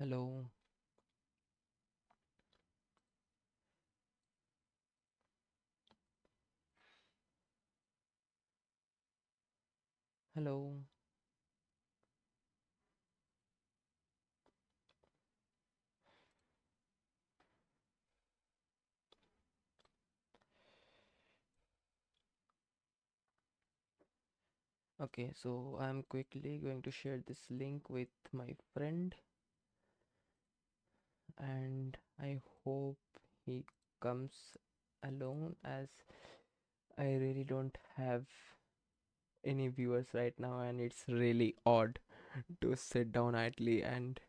Hello, hello. Okay, so I'm quickly going to share this link with my friend, and I hope he comes alone as I really don't have any viewers right now, and it's really odd to sit down idly and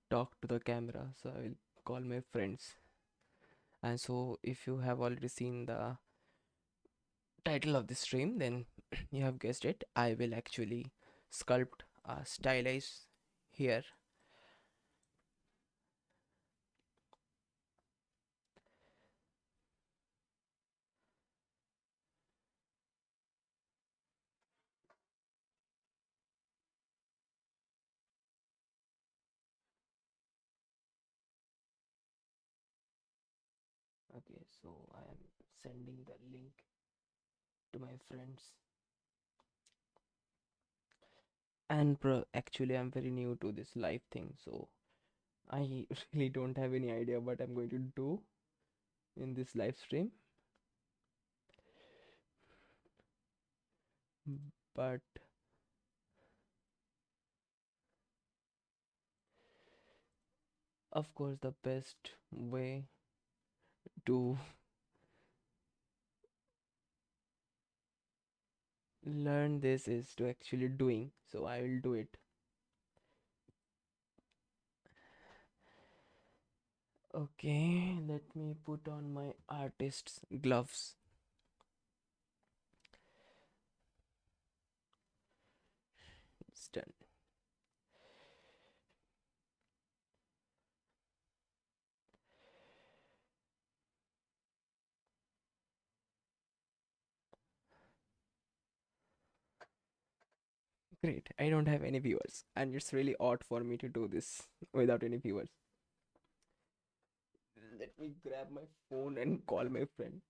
talk to the camera. So I will call my friends. And so, if you have already seen the title of the stream, then you have guessed it. I will actually sculpt stylize here. Okay, so I am sending the link to my friends. And actually, I'm very new to this live thing, so I really don't have any idea what I'm going to do in this live stream. But of course, the best way to learn this is to actually doing. So I will do it. Okay, let me put on my artist's gloves. It's done. Great. I don't have any viewers, and it's really odd for me to do this without any viewers. Let me grab my phone and call my friend.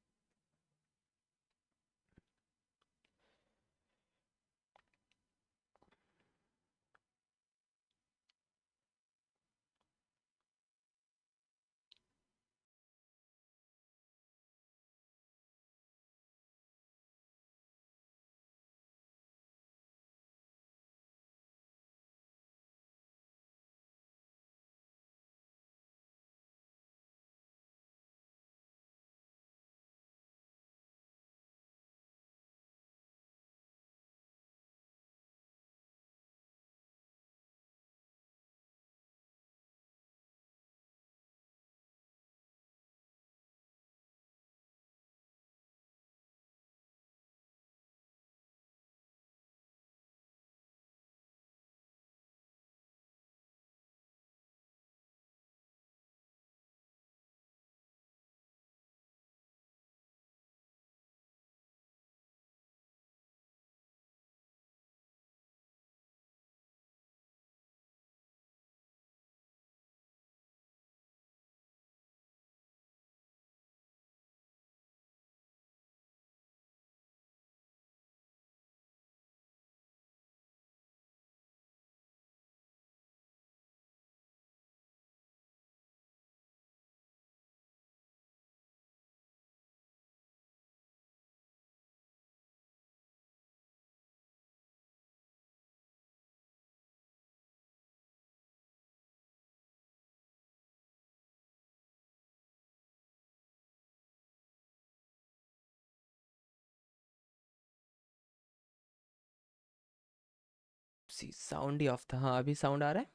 सी sound ही off था. हाँ, अभी sound आ रहा है.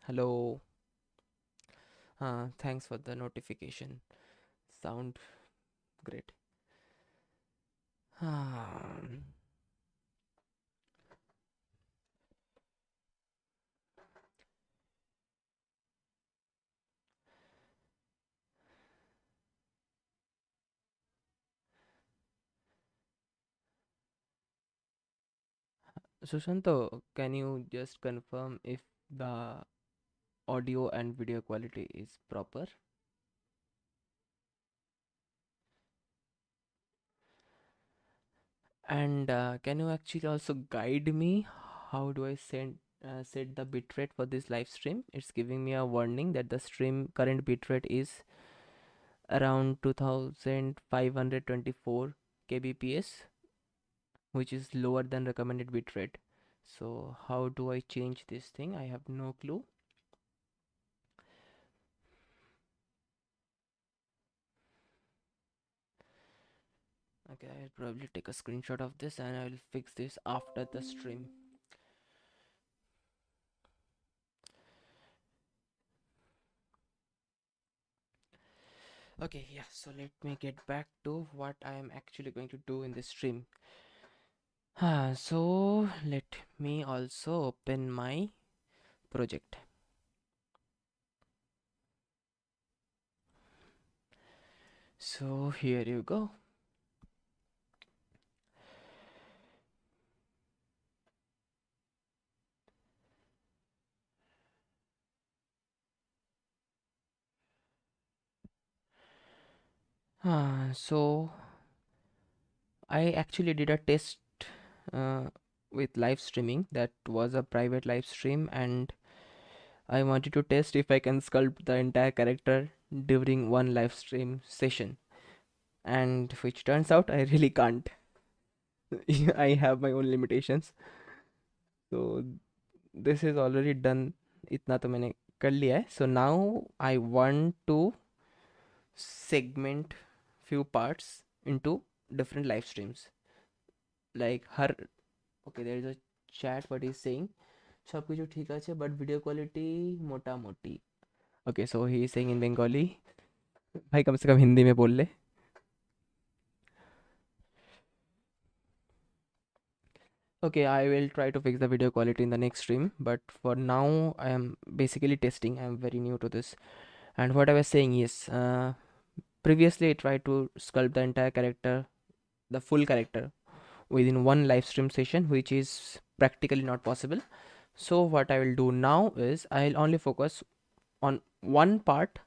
Hello. हाँ, thanks for the notification. Sound great. हाँ. Sushanto, can you just confirm if the audio and video quality is proper. And can you actually also guide me how do I set the bitrate for this live stream? It's giving me a warning that the stream current bitrate is around 2524 kbps, which is lower than recommended bitrate. So how do I change this thing? I have no clue. Okay, I'll probably take a screenshot of this and I will fix this after the stream. Okay, yeah, so let me get back to what I am actually going to do in this stream. So let me also open my project. So here you go. So I actually did a test uh, with live streaming. That was a private live stream, and I wanted to test if I can sculpt the entire character during one live stream session, and which turns out I really can't. I have my own limitations. So this is already done. इतना तो मैंने कर लिया है. So now I want to segment few parts into different live streams. Like her, okay, there is a chat what he's saying. सब কিছু ঠিক আছে but video quality মোটামুটি. Okay, so he is saying in Bengali. भाई कम से कम हिंदी में बोल ले. Okay, I will try to fix the video quality in the next stream, but for now I am basically testing. I am very new to this. And what I was saying is, previously I tried to sculpt the entire character, the full character, within one live stream session, which is practically not possible. So what I will do now is I'll only focus on one part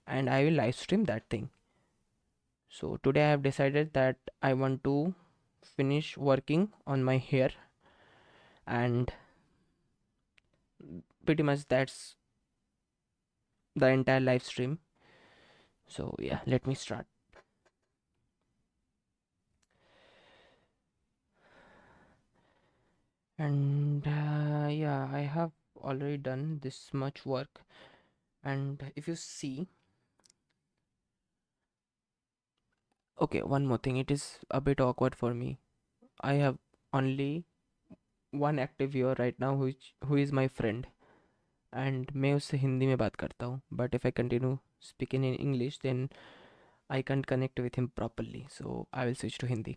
and I will live stream that thing. So today I have decided that I want to finish working on my hair, and pretty much that's the entire live stream. So yeah, let me start. And yeah, I have already done this much work, and if you see, okay, one more thing, it is a bit awkward for me. I have only one active viewer right now, who is my friend, and मैं उससे हिंदी में बात करता हूँ, but if I continue speaking in English then I can't connect with him properly, so I will switch to Hindi.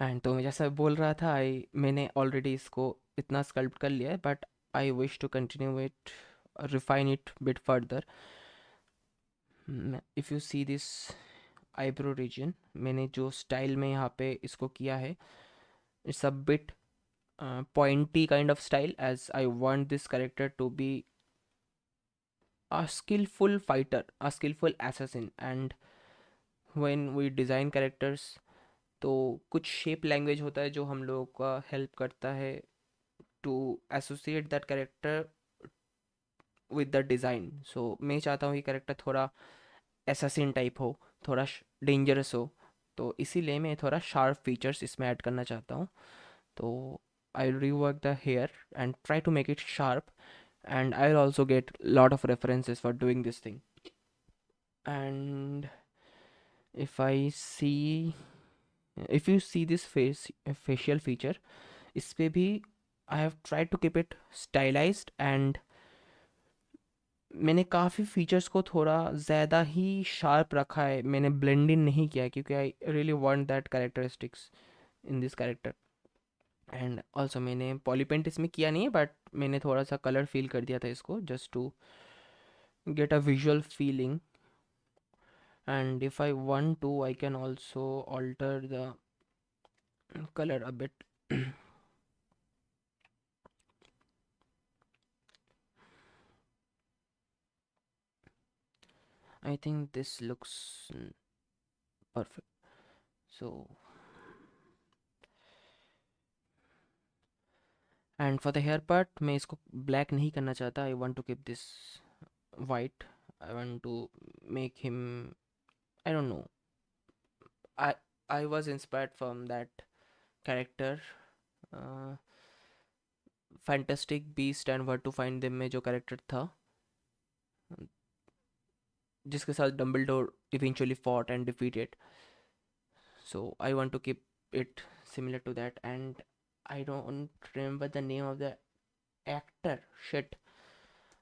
And तो मैं जैसा बोल रहा था, मैंने ऑलरेडी इसको इतना स्कल्प्ट कर लिया है, but I wish to continue it, refine it bit further. If you see this eyebrow region, मैंने जो स्टाइल में यहाँ पे इसको किया है, it's a bit pointy kind of style, as I want this character to be a skillful fighter, a skillful assassin. And when we design characters, तो कुछ शेप लैंग्वेज होता है जो हम लोगों का हेल्प करता है to associate that character with the design. So मैं चाहता हूँ कि कैरेक्टर थोड़ा एसासिन टाइप हो, थोड़ा डेंजरस हो, तो इसीलिए मैं थोड़ा शार्प फीचर्स इसमें ऐड करना चाहता हूँ. तो I will rework the hair and try to make it sharp, and I'll also get a lot of references for doing this thing. And if I see, if you see this facial feature, इस पे भी I have tried to keep it stylized, and मैंने काफ़ी features को थोड़ा ज़्यादा ही sharp रखा है. मैंने ब्लेंड इन नहीं किया है क्योंकि I really want that characteristics in this character. And also मैंने पॉलीपेंट इसमें किया नहीं है, बट मैंने थोड़ा सा कलर फील कर दिया था इसको, just to get a visual feeling. And if I want to, I can also alter the color a bit. I think this looks perfect. So, and for the hair part, मैं इसको black नहीं करना चाहता. I want to keep this white. I want to make him, I don't know. I I was inspired from that character, uh, Fantastic Beast and Where to Find Them में जो character था, जिसके साथ Dumbledore eventually fought and defeated. So I want to keep it similar to that, and I don't remember the name of the actor. Shit,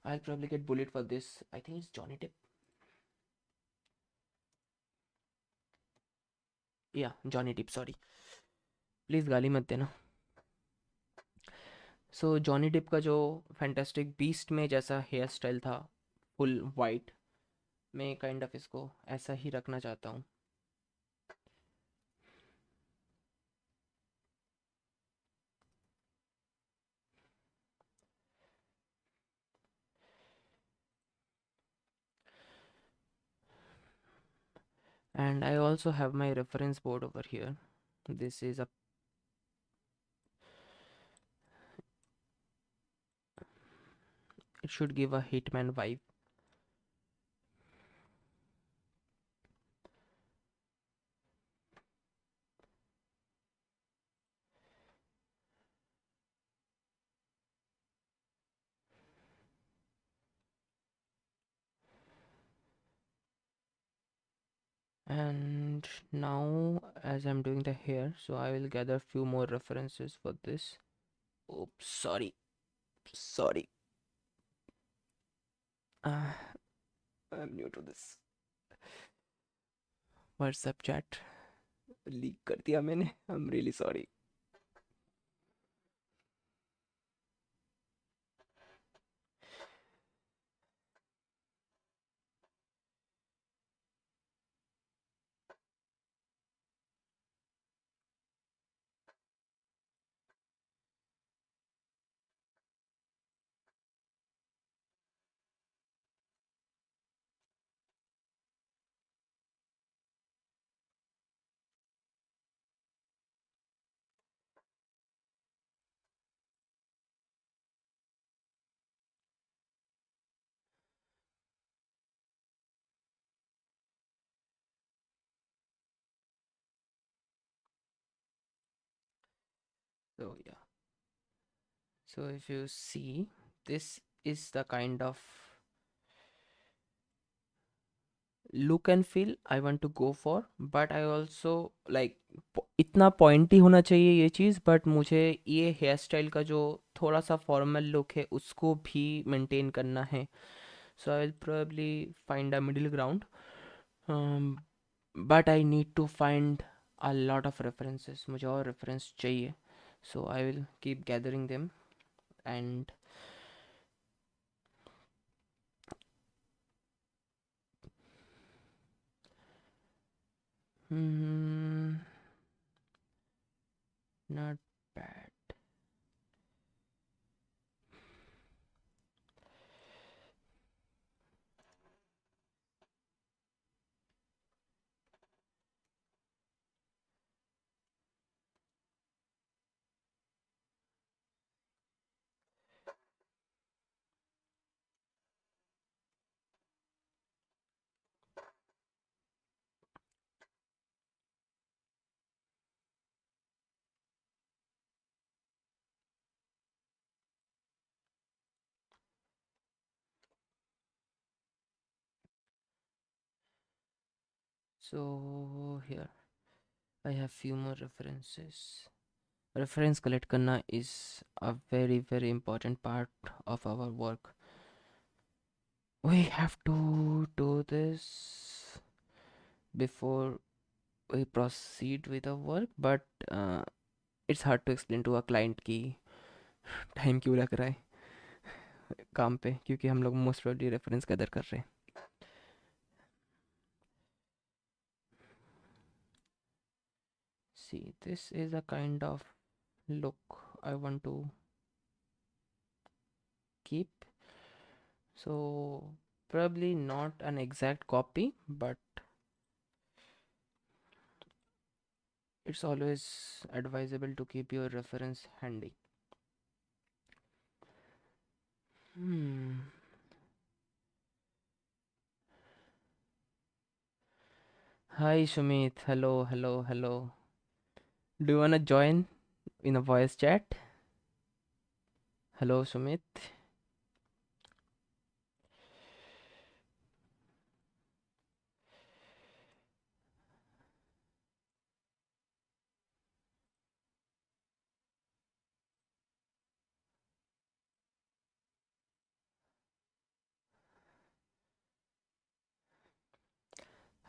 I'll probably get bullied for this. I think it's Johnny Depp. Yeah, Johnny Depp. Sorry, please गाली मत देना. सो Johnny Depp का जो fantastic beast में जैसा hair style था, full white, मैं kind of इसको ऐसा ही रखना चाहता हूँ. And I also have my reference board over here. This is a, it should give a Hitman vibe. And now as I'm doing the hair, so I will gather few more references for this. Oops, sorry. uh, I'm new to this WhatsApp chat. Leak कर दिया मैंने. I'm really sorry. So yeah, so if you see, this is the kind of look and feel I want to go for, but I also like इतना pointy होना चाहिए ये चीज़, but मुझे ये hair style का जो थोड़ा सा फॉर्मल लुक है उसको भी मेंटेन करना है. So I will probably find a middle ground, but I need to find a lot of references. मुझे और रेफरेंस चाहिए, so I will keep gathering them. And not bad. So here I have few more references. Reference collect करना is a very very important part of our work. We have to do this before we proceed with the work, but it's hard to explain to a client कि time क्यों लग रहा है काम पे, क्योंकि हम लोग मोस्ट प्रोबेबली रेफरेंस गैदर कर रहे हैं. See, this is a kind of look I want to keep. So Probably not an exact copy, but it's always advisable to keep your reference handy. Hmm. Hi Sumit, hello, hello, hello. Do you wanna join in a voice chat? Hello Sumit.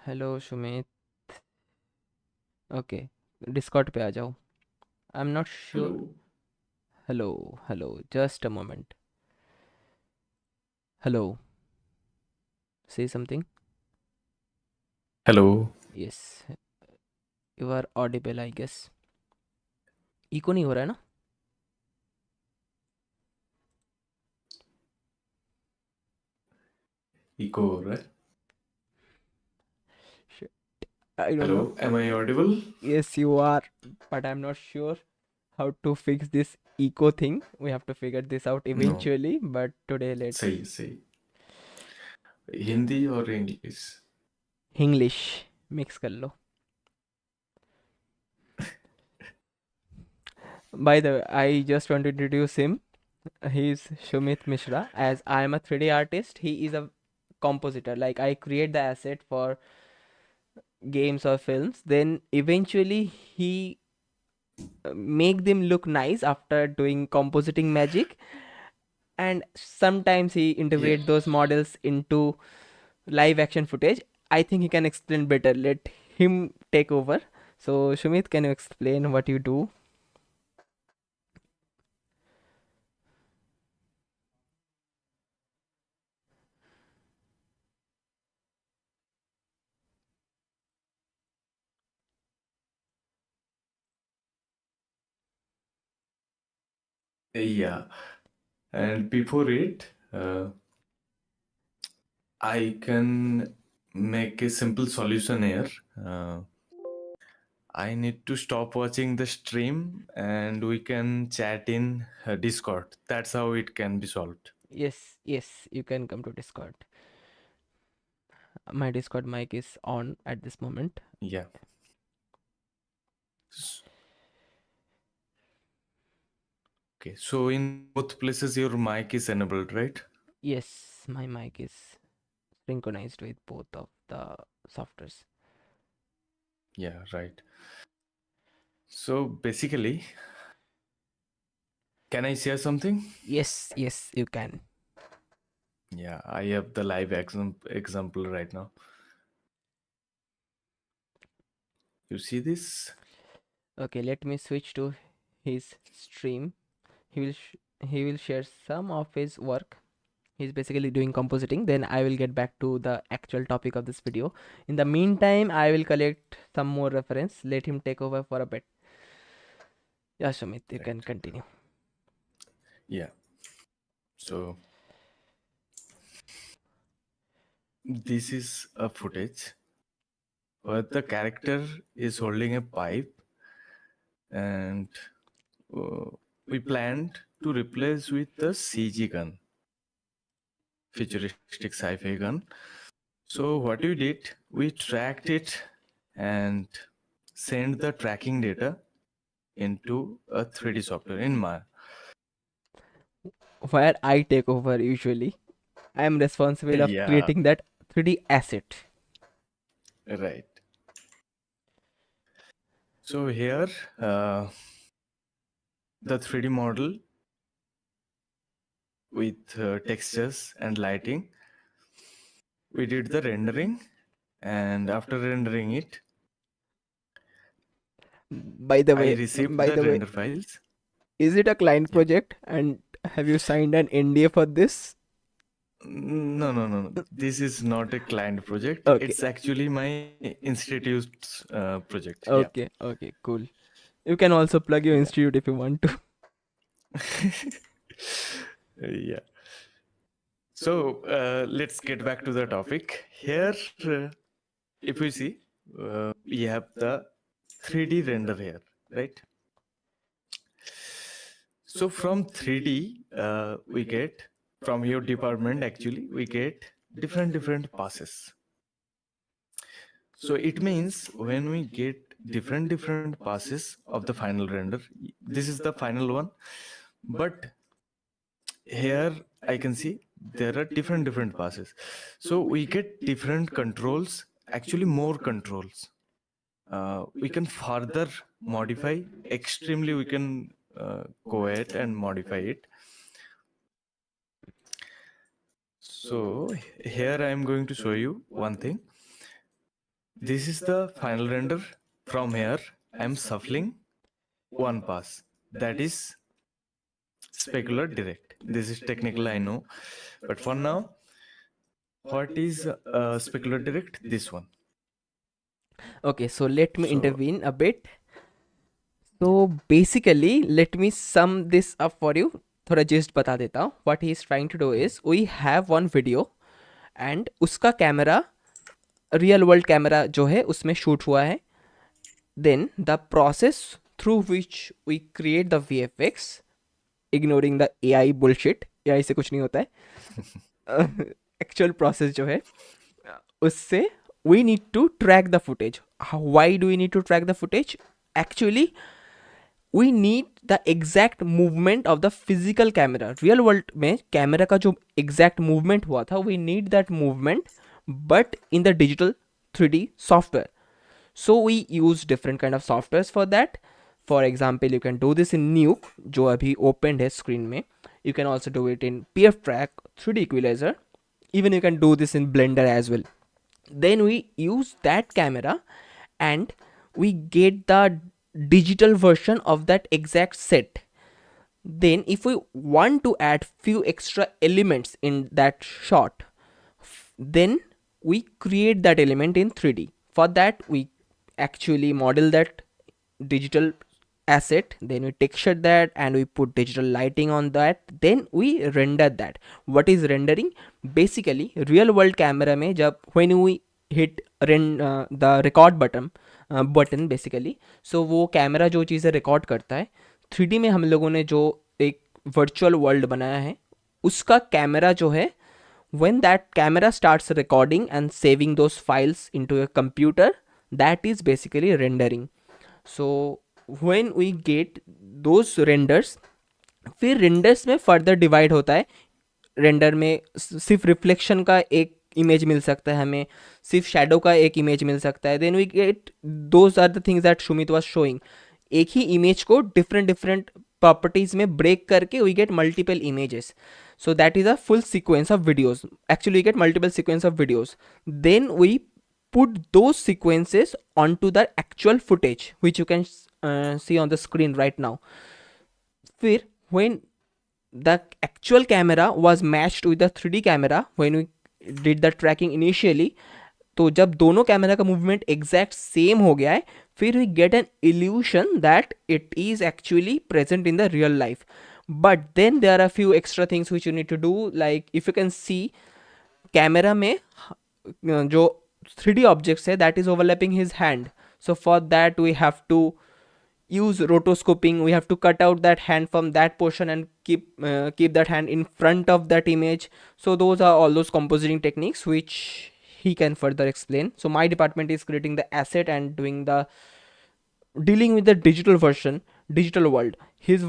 Hello Sumit. Okay, Discord पे आ जाओ. I'm not sure. Hello. Hello, hello. Just a moment. Hello. Say something. Hello. Yes, you are audible, I guess. Echo नहीं हो रहा है ना? Echo, right? Shit, I don't know. Hello. Am I audible? Yes, you are, but I'm not sure how to fix this eco thing. We have to figure this out No. eventually, but today let's सही सही. हिंदी और English. English mix कर लो. By the way, I just want to introduce him. He's Shumit Mishra. As I am a 3D artist, he is a compositor. Like I create the asset for games or films, then eventually he make them look nice after doing compositing magic, and sometimes he Yeah. integrate those models into live action footage. I think he can explain better. Let him take over. So Shumit, can you explain what you do? Yeah. And before it, I can make a simple solution here. Uh, I need to stop watching the stream and we can chat in Discord. That's how it can be solved. Yes, yes, you can come to Discord. My Discord mic is on at this moment. Yeah. S- Okay. So in both places, your mic is enabled, right? Yes, my mic is synchronized with both of the softwares. Yeah, right. So basically, can I share something? Yes, yes, you can. Yeah, I have the live example right now. You see this? Okay, let me switch to his stream. He will he will share some of his work. He's basically doing compositing. Then I will get back to the actual topic of this video. In the meantime, I will collect some more reference. Let him take over for a bit. Yeah, Sumit, you can Right. continue. Yeah. So this is a footage where the character is holding a pipe, and uh, we planned to replace with the CG gun, futuristic sci-fi gun. So what we did, we tracked it and sent the tracking data into a 3D software in Maya. Where I take over usually. I am responsible of Yeah, creating that 3D asset. right. So here, uh, the 3D model with textures and lighting, we did the rendering, and after rendering it, By the I way, received by the the way, render files. is it a client Yeah. project and have you signed an NDA for this? No, no, no, no. This is not a client project. Okay, It's actually my institute's project. Yeah. okay, okay, cool. You can also plug your Yeah. institute if you want to. Yeah. So let's get back to the topic. Here, if we see, we have the 3D render here, right? So from 3D, we get from your department actually we get different passes. So it means when we get different passes of the final render, this is the final one. But here I can see there are different passes. So we get different controls, actually more controls. We can further modify extremely. We can go ahead and modify it. So here I am going to show you one thing. This is the final render. From here I am shuffling one pass, that is specular direct. This is technical, I know, but for now, what is specular direct? This one. Okay, so let me So intervene a bit. So basically, let me sum this up for you. थोड़ा gist बता देता हूँ. What he is trying to do is, we have one video and उसका camera real world camera जो है उसमें shoot हुआ है. Then the process through which we create the VFX, ignoring the AI bullshit, AI से कुछ नहीं होता है. Actual process जो है उससे we need to track the footage. Why do we need to track the footage? Actually, we need the exact movement of the physical camera. Real world में camera का जो exact movement हुआ था, we need that movement, but in the digital 3D software. So we use different kind of softwares for that. For example, you can do this in Nuke, जो अभी opened है screen में. You can also do it in PF Track, 3D Equalizer. Even you can do this in Blender as well. Then we use that camera and we get the digital version of that exact set. Then if we want to add few extra elements in that shot, then we create that element in 3D. For that we actually model that digital asset, then we texture that and we put digital lighting on that, then we render that. What is rendering? Basically real world camera में जब when we hit the record button basically, so वो camera जो चीज़ें record करता है 3D में हम लोगों ने जो एक वर्चुअल वर्ल्ड बनाया है उसका कैमरा जो है, when that camera starts recording and saving those files into a computer, that is basically rendering. So when we get those renders, फिर रेंडर्स में फर्दर डिवाइड होता है. रेंडर में सिर्फ रिफ्लेक्शन का एक इमेज मिल सकता है हमें, सिर्फ शैडो का एक इमेज मिल सकता है. Then we get those are the things that Sumit was showing. एक ही इमेज को डिफरेंट प्रॉपर्टीज में ब्रेक करके we get multiple images. So that is a full sequence of videos. Actually, we get multiple sequence of videos. Then we put those sequences onto the actual footage, which you can see on the screen right now. फिर when the actual camera was matched with the 3D camera, when we did the tracking initially, तो जब दोनों camera का movement exact same हो गया है, फिर we get an illusion that it is actually present in the real life. But then there are few extra things which you need to do. Like if you can see camera में जो 3D objects है that is overlapping his hand. So for that we have to use rotoscoping. We have to cut out that hand from that portion and keep that hand in front of that image. So those are all those compositing techniques which he can further explain. So my department is creating the asset and doing the dealing with the digital version, digital world. His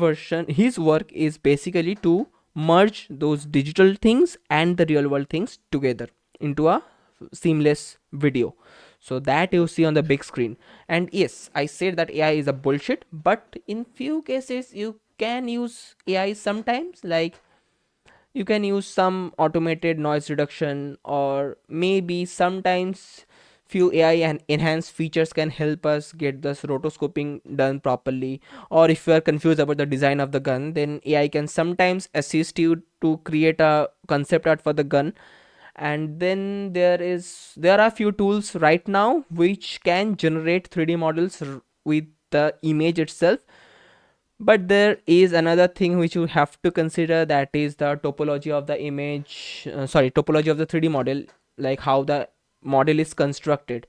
work is basically to merge those digital things and the real world things together into a seamless video. So that you see on the big screen. And yes, I said that AI is a bullshit, but in few cases you can use AI sometimes. Like you can use some automated noise reduction, or maybe sometimes few AI and enhanced features can help us get this rotoscoping done properly. Or if you are confused about the design of the gun, then AI can sometimes assist you to create a concept art for the gun. And then there are few tools right now which can generate 3D models with the image itself. But there is another thing which you have to consider, that is the topology of the image, topology of the 3D model, like how the model is constructed.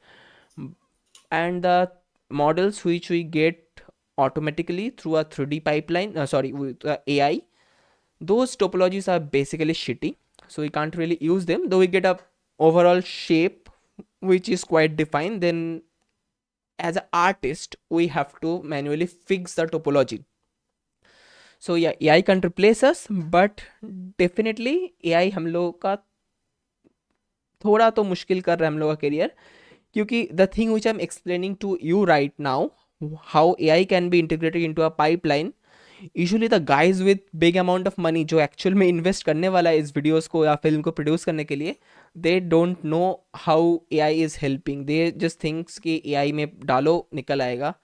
And the models which we get automatically through a 3D pipeline, with AI, those topologies are basically shitty. So we can't really use them, though we get a overall shape which is quite defined. Then as an artist we have to manually fix the topology. So yeah, AI can't replace us, but definitely AI हम लोगों का थोड़ा तो मुश्किल कर रहा है हम लोगों का करियर. क्योंकि the thing which I am explaining to you right now, how AI can be integrated into a pipeline, usually the guys with big amount of money जो एक्चुअल में इन्वेस्ट करने वाला है इस वीडियोस को या फिल्म को प्रोड्यूस करने के लिए, they don't know how AI is helping. They just thinks कि AI में डालो निकल आएगा.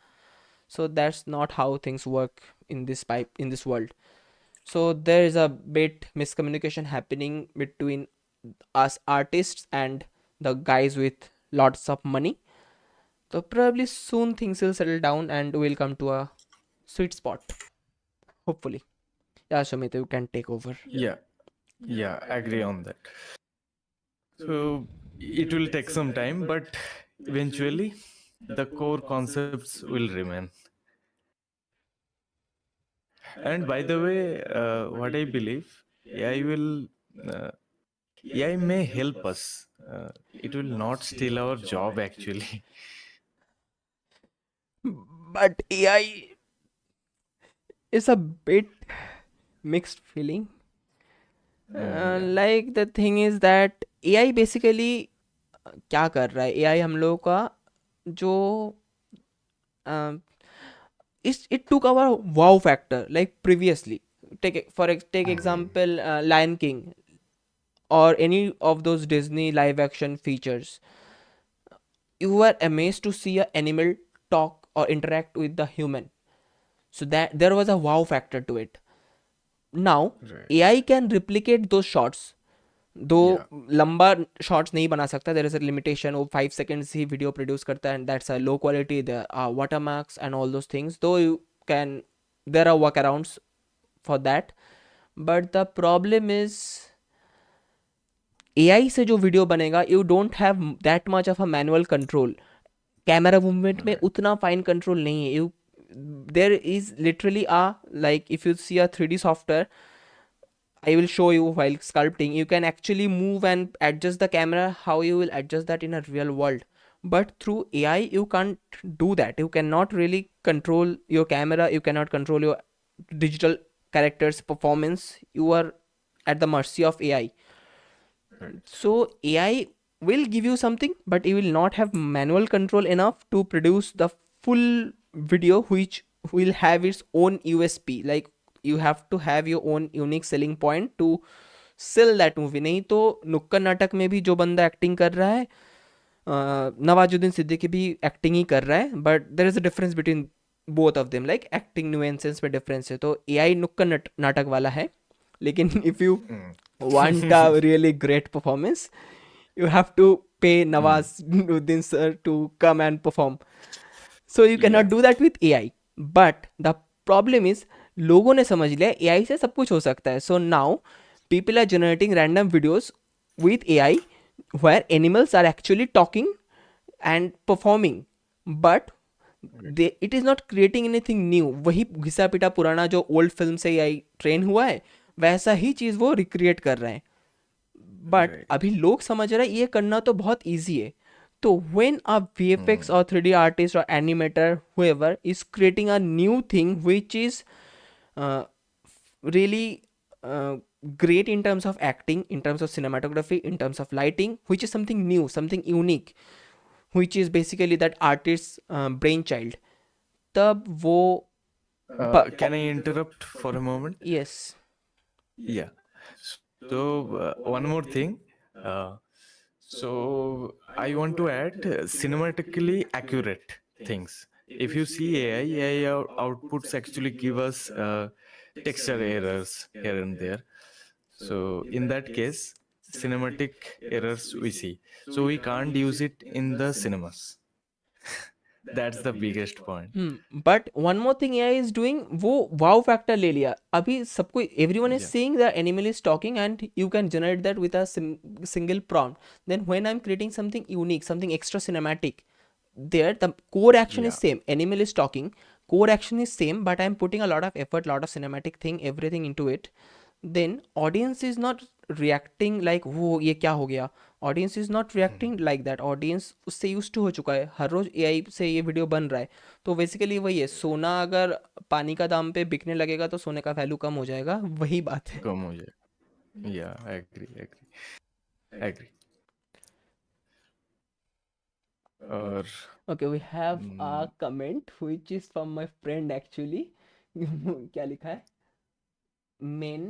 So that's not how things work in this world. So there is a bit miscommunication happening between us artists and the guys with lots of money. So probably soon things will settle down and we'll come to a sweet spot, hopefully. Yeah, Sumit, you can take over. Yeah, yeah, agree on that. So it will take some time, but eventually the core concepts will remain. And by the way, what I believe, AI will, uh, AI may help us. It will not steal our job actually. But AI is a bit mixed feeling. Yeah. Like the thing is that AI basically क्या कर रहा है. AI हम लोगों का जो it took our wow factor, like previously. Take example, Lion King or any of those Disney live action features. You were amazed to see an animal talk or interact with the human, so that there was a wow factor to it. Now Right. AI can replicate those shots, दो Yeah. लंबा shorts नहीं बना सकता. There is a limitation. वो 5 seconds ही video produce करता है and that's a low quality. There are watermarks and all those things, though you can, there are workarounds for that. But the problem is AI से जो video बनेगा, you don't have that much of a manual control. Camera movement में Right. उतना fine control नहीं है. You, there is literally a, like if you see a 3D software, I will show you while sculpting. You can actually move and adjust the camera how you will adjust that in a real world. But through AI, you can't do that. You cannot really control your camera. You cannot control your digital characters' performance. You are at the mercy of AI. Right. So AI will give you something, but it will not have manual control enough to produce the full video, which will have its own USP. Like you have to have your own unique selling point to sell that movie. नहीं तो नुक्कड़ नाटक में भी जो बंदा acting कर रहा है, नवाजुद्दीन सिद्दीकी भी एक्टिंग ही कर रहा है, but there is a difference between both of them. Like acting nuances में डिफरेंस है. तो एआई नुक्कड़ नाटक वाला है, लेकिन if you want a Mm. really great performance, you have to pay Mm. Nawazuddin sir to come and perform. So you cannot Yeah. do that with AI. But the problem is, लोगों ने समझ लिया AI से सब कुछ हो सकता है. So now people are generating random videos with AI where animals are actually talking and performing, but Right. it is not creating anything new. वही घिसा पिटा पुराना जो ओल्ड फिल्म से AI ट्रेन हुआ है, वैसा ही चीज़ वो रिक्रिएट कर रहे हैं. But Right. अभी लोग समझ रहे हैं ये करना तो बहुत ईजी है. तो when a VFX Mm. or 3D artist or animator, whoever is creating a new thing which is uh, really great in terms of acting, in terms of cinematography, in terms of lighting, which is something new, something unique, which is basically that artist's brainchild, तब वो Can I interrupt for a moment? yes. Yeah. So one more thing. Uh, so I want to add cinematically accurate things. If you see AI outputs actually give us texture errors here and there. So in that case, cinematic errors we see. So we can't use it in the cinemas. That's the biggest point. But one more thing AI is doing, वो wow factor ले लिया अभी सबको, everyone is Yeah. Saying the animal is talking and you can generate that with a single prompt. Then when I'm creating something unique, something extra cinematic, there the core action is Yeah. same, animal is talking, core action is same, but I'm putting a lot of effort, lot of cinematic thing, everything into it. Then audience is not reacting like वो ये क्या हो गया, audience is not reacting like that, audience उससे use to हो चुका है, हर रोज AI से ये वीडियो बन रहा है. तो बेसिकली वही है, सोना अगर पानी का दाम पे बिकने लगेगा तो सोने का वैल्यू कम हो जाएगा, वही बात है. कम हो जाए. Yeah, I agree. Agree. और okay, we have a mm, comment which is from my friend actually. क्या लिखा है, मेन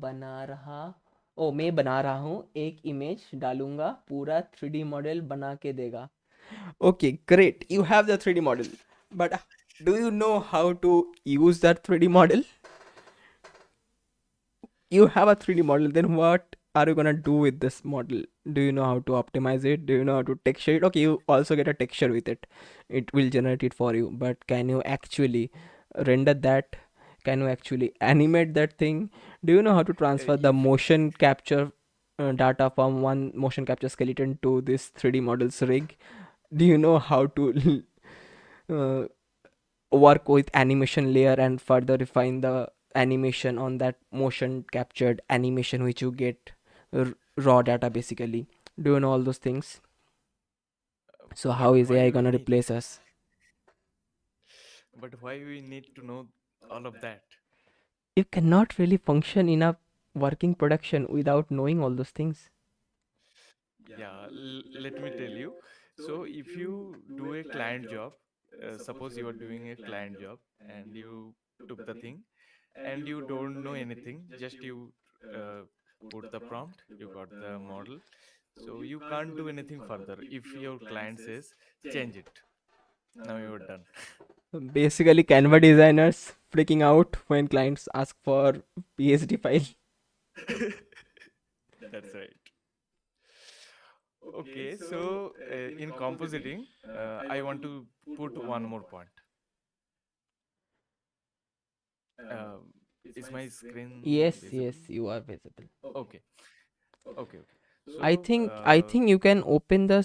बना रहा, ओ मैं बना रहा हूँ, एक इमेज डालूंगा, पूरा 3D मॉडल बना के देगा. Okay, great. You have the 3D model. But do you know how to use that 3D model? You have a 3D model, then what are you gonna do with this model? Do you know how to optimize it? Do you know how to texture it? Okay, you also get a texture with it. It will generate it for you. But can you actually render that? Can you actually animate that thing? Do you know how to transfer the if motion capture data from one motion capture skeleton to this 3D model's rig? Do you know how to uh, work with animation layer and further refine the animation on that motion captured animation which you get raw data basically? Do you know all those things? So but how is why AI we gonna need replace us? but why we need to know all of that? You cannot really function in a working production without knowing all those things. Yeah, let me tell you. So if you do a client job, suppose you are doing a client job and you took the thing and you don't know anything, just you uh, put the prompt, you got the model. So you can't do anything further. If your client says change it, now you're done. Basically, Canva designers freaking out when clients ask for PSD file. That's right. Okay, so in compositing, I want to put one more point. Um, is my screen Yes, yes, visible? you are visible. Okay, okay. I So, think I think you can open the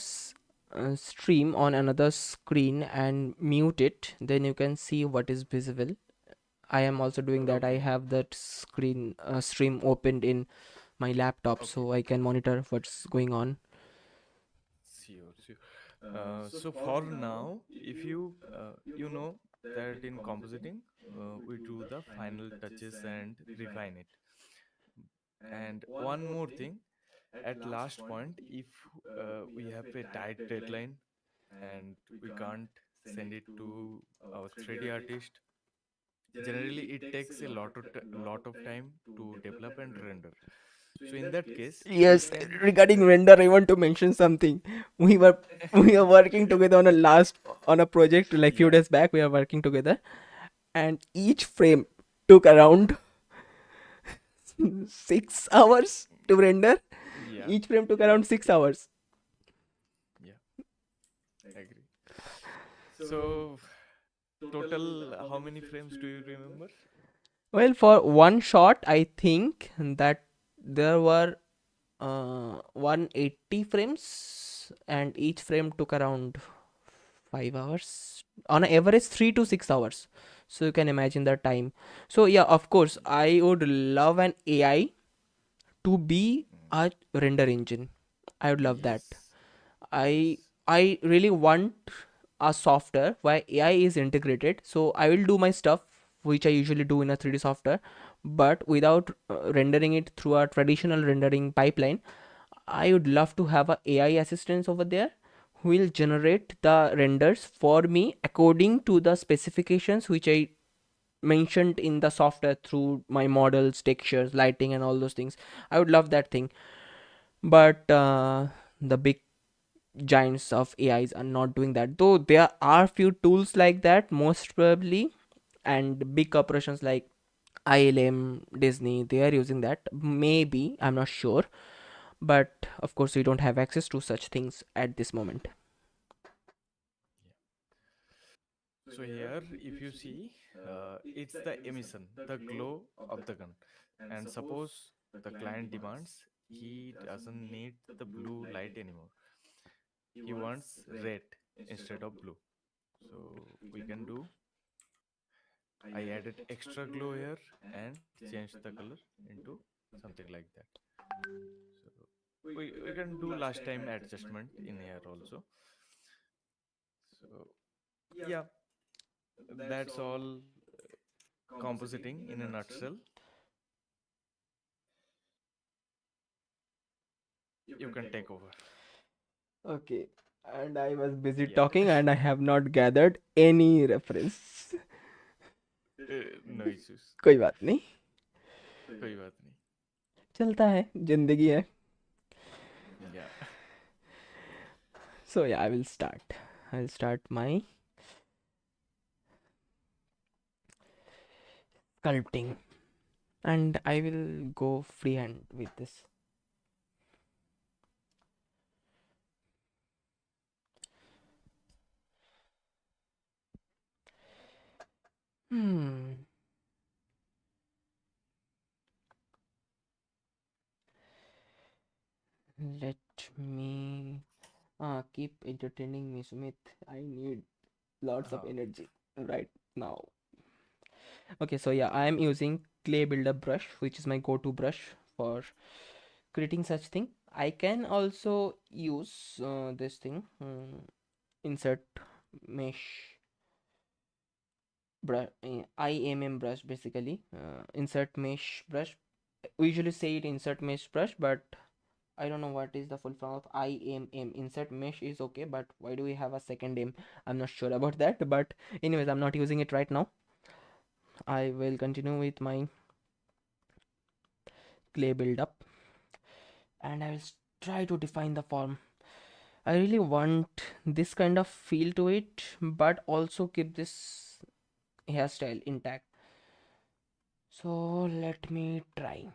stream on another screen and mute it. Then you can see what is visible. I am also doing that. I okay, have that screen stream opened in my laptop, okay. so I can monitor what's going on. Sure, sure. So for now, if you you know that in compositing, we do the final touches and refine it. And one more thing, at last point, if we have a tight deadline and we can't send it to our 3D artist, generally it takes a lot of time to develop and render. So in that case, we Yes, can regarding render, I want to mention something. We were we are working together on a last on a project like few yeah, days back. We are working together, and each frame took around 6 hours to render. yeah, Each frame took yeah, around 6 hours. yeah, agree. So total, how many frames do you remember? Well, for one shot, I think that there were 180 frames, and each frame took around 5 hours. On an average, 3 to 6 hours. So you can imagine the time. So yeah, of course, I would love an AI to be Mm, a render engine. I would love that. yes, I yes, I really want a software where AI is integrated. So I will do my stuff which I usually do in a 3D software, but without rendering it through a traditional rendering pipeline. I would love to have a AI assistant over there who will generate the renders for me according to the specifications which I mentioned in the software through my models, textures, lighting, and all those things. I would love that thing, but the big giants of AIs are not doing that. Though there are few tools like that, most probably, and big corporations like ILM, Disney, they are using that. Maybe, I'm not sure, but of course, we don't have access to such things at this moment. So here, if you see, it's the emission, the glow of the gun. And suppose the client demands he doesn't need the blue light anymore. He wants red instead of blue. So we can do, I added extra glow here and changed the color into something like that. So we can do last time adjustment in here also. So yeah, that's all compositing in a nutshell. You can take over. Okay. And I was busy Yeah. talking and I have not gathered any reference. No issues. कोई बात नहीं. कोई बात नहीं. चलता है. जिंदगी है. Yeah. So yeah, I will start. I'll start my sculpting. And I will go freehand with this. Hmm. Let me keep entertaining me, Sumit. I need lots of energy right now. Okay, so yeah, I am using clay builder brush, which is my go-to brush for creating such thing. I can also use this thing, insert mesh brush, IMM brush basically. Insert mesh brush. We usually say it insert mesh brush, but I don't know what is the full form of IMM. Insert mesh is okay, but why do we have a second M? I'm not sure about that. But anyways, I'm not using it right now. I will continue with my clay build up, and I will try to define the form. I really want this kind of feel to it, but also keep this hairstyle intact. So let me try.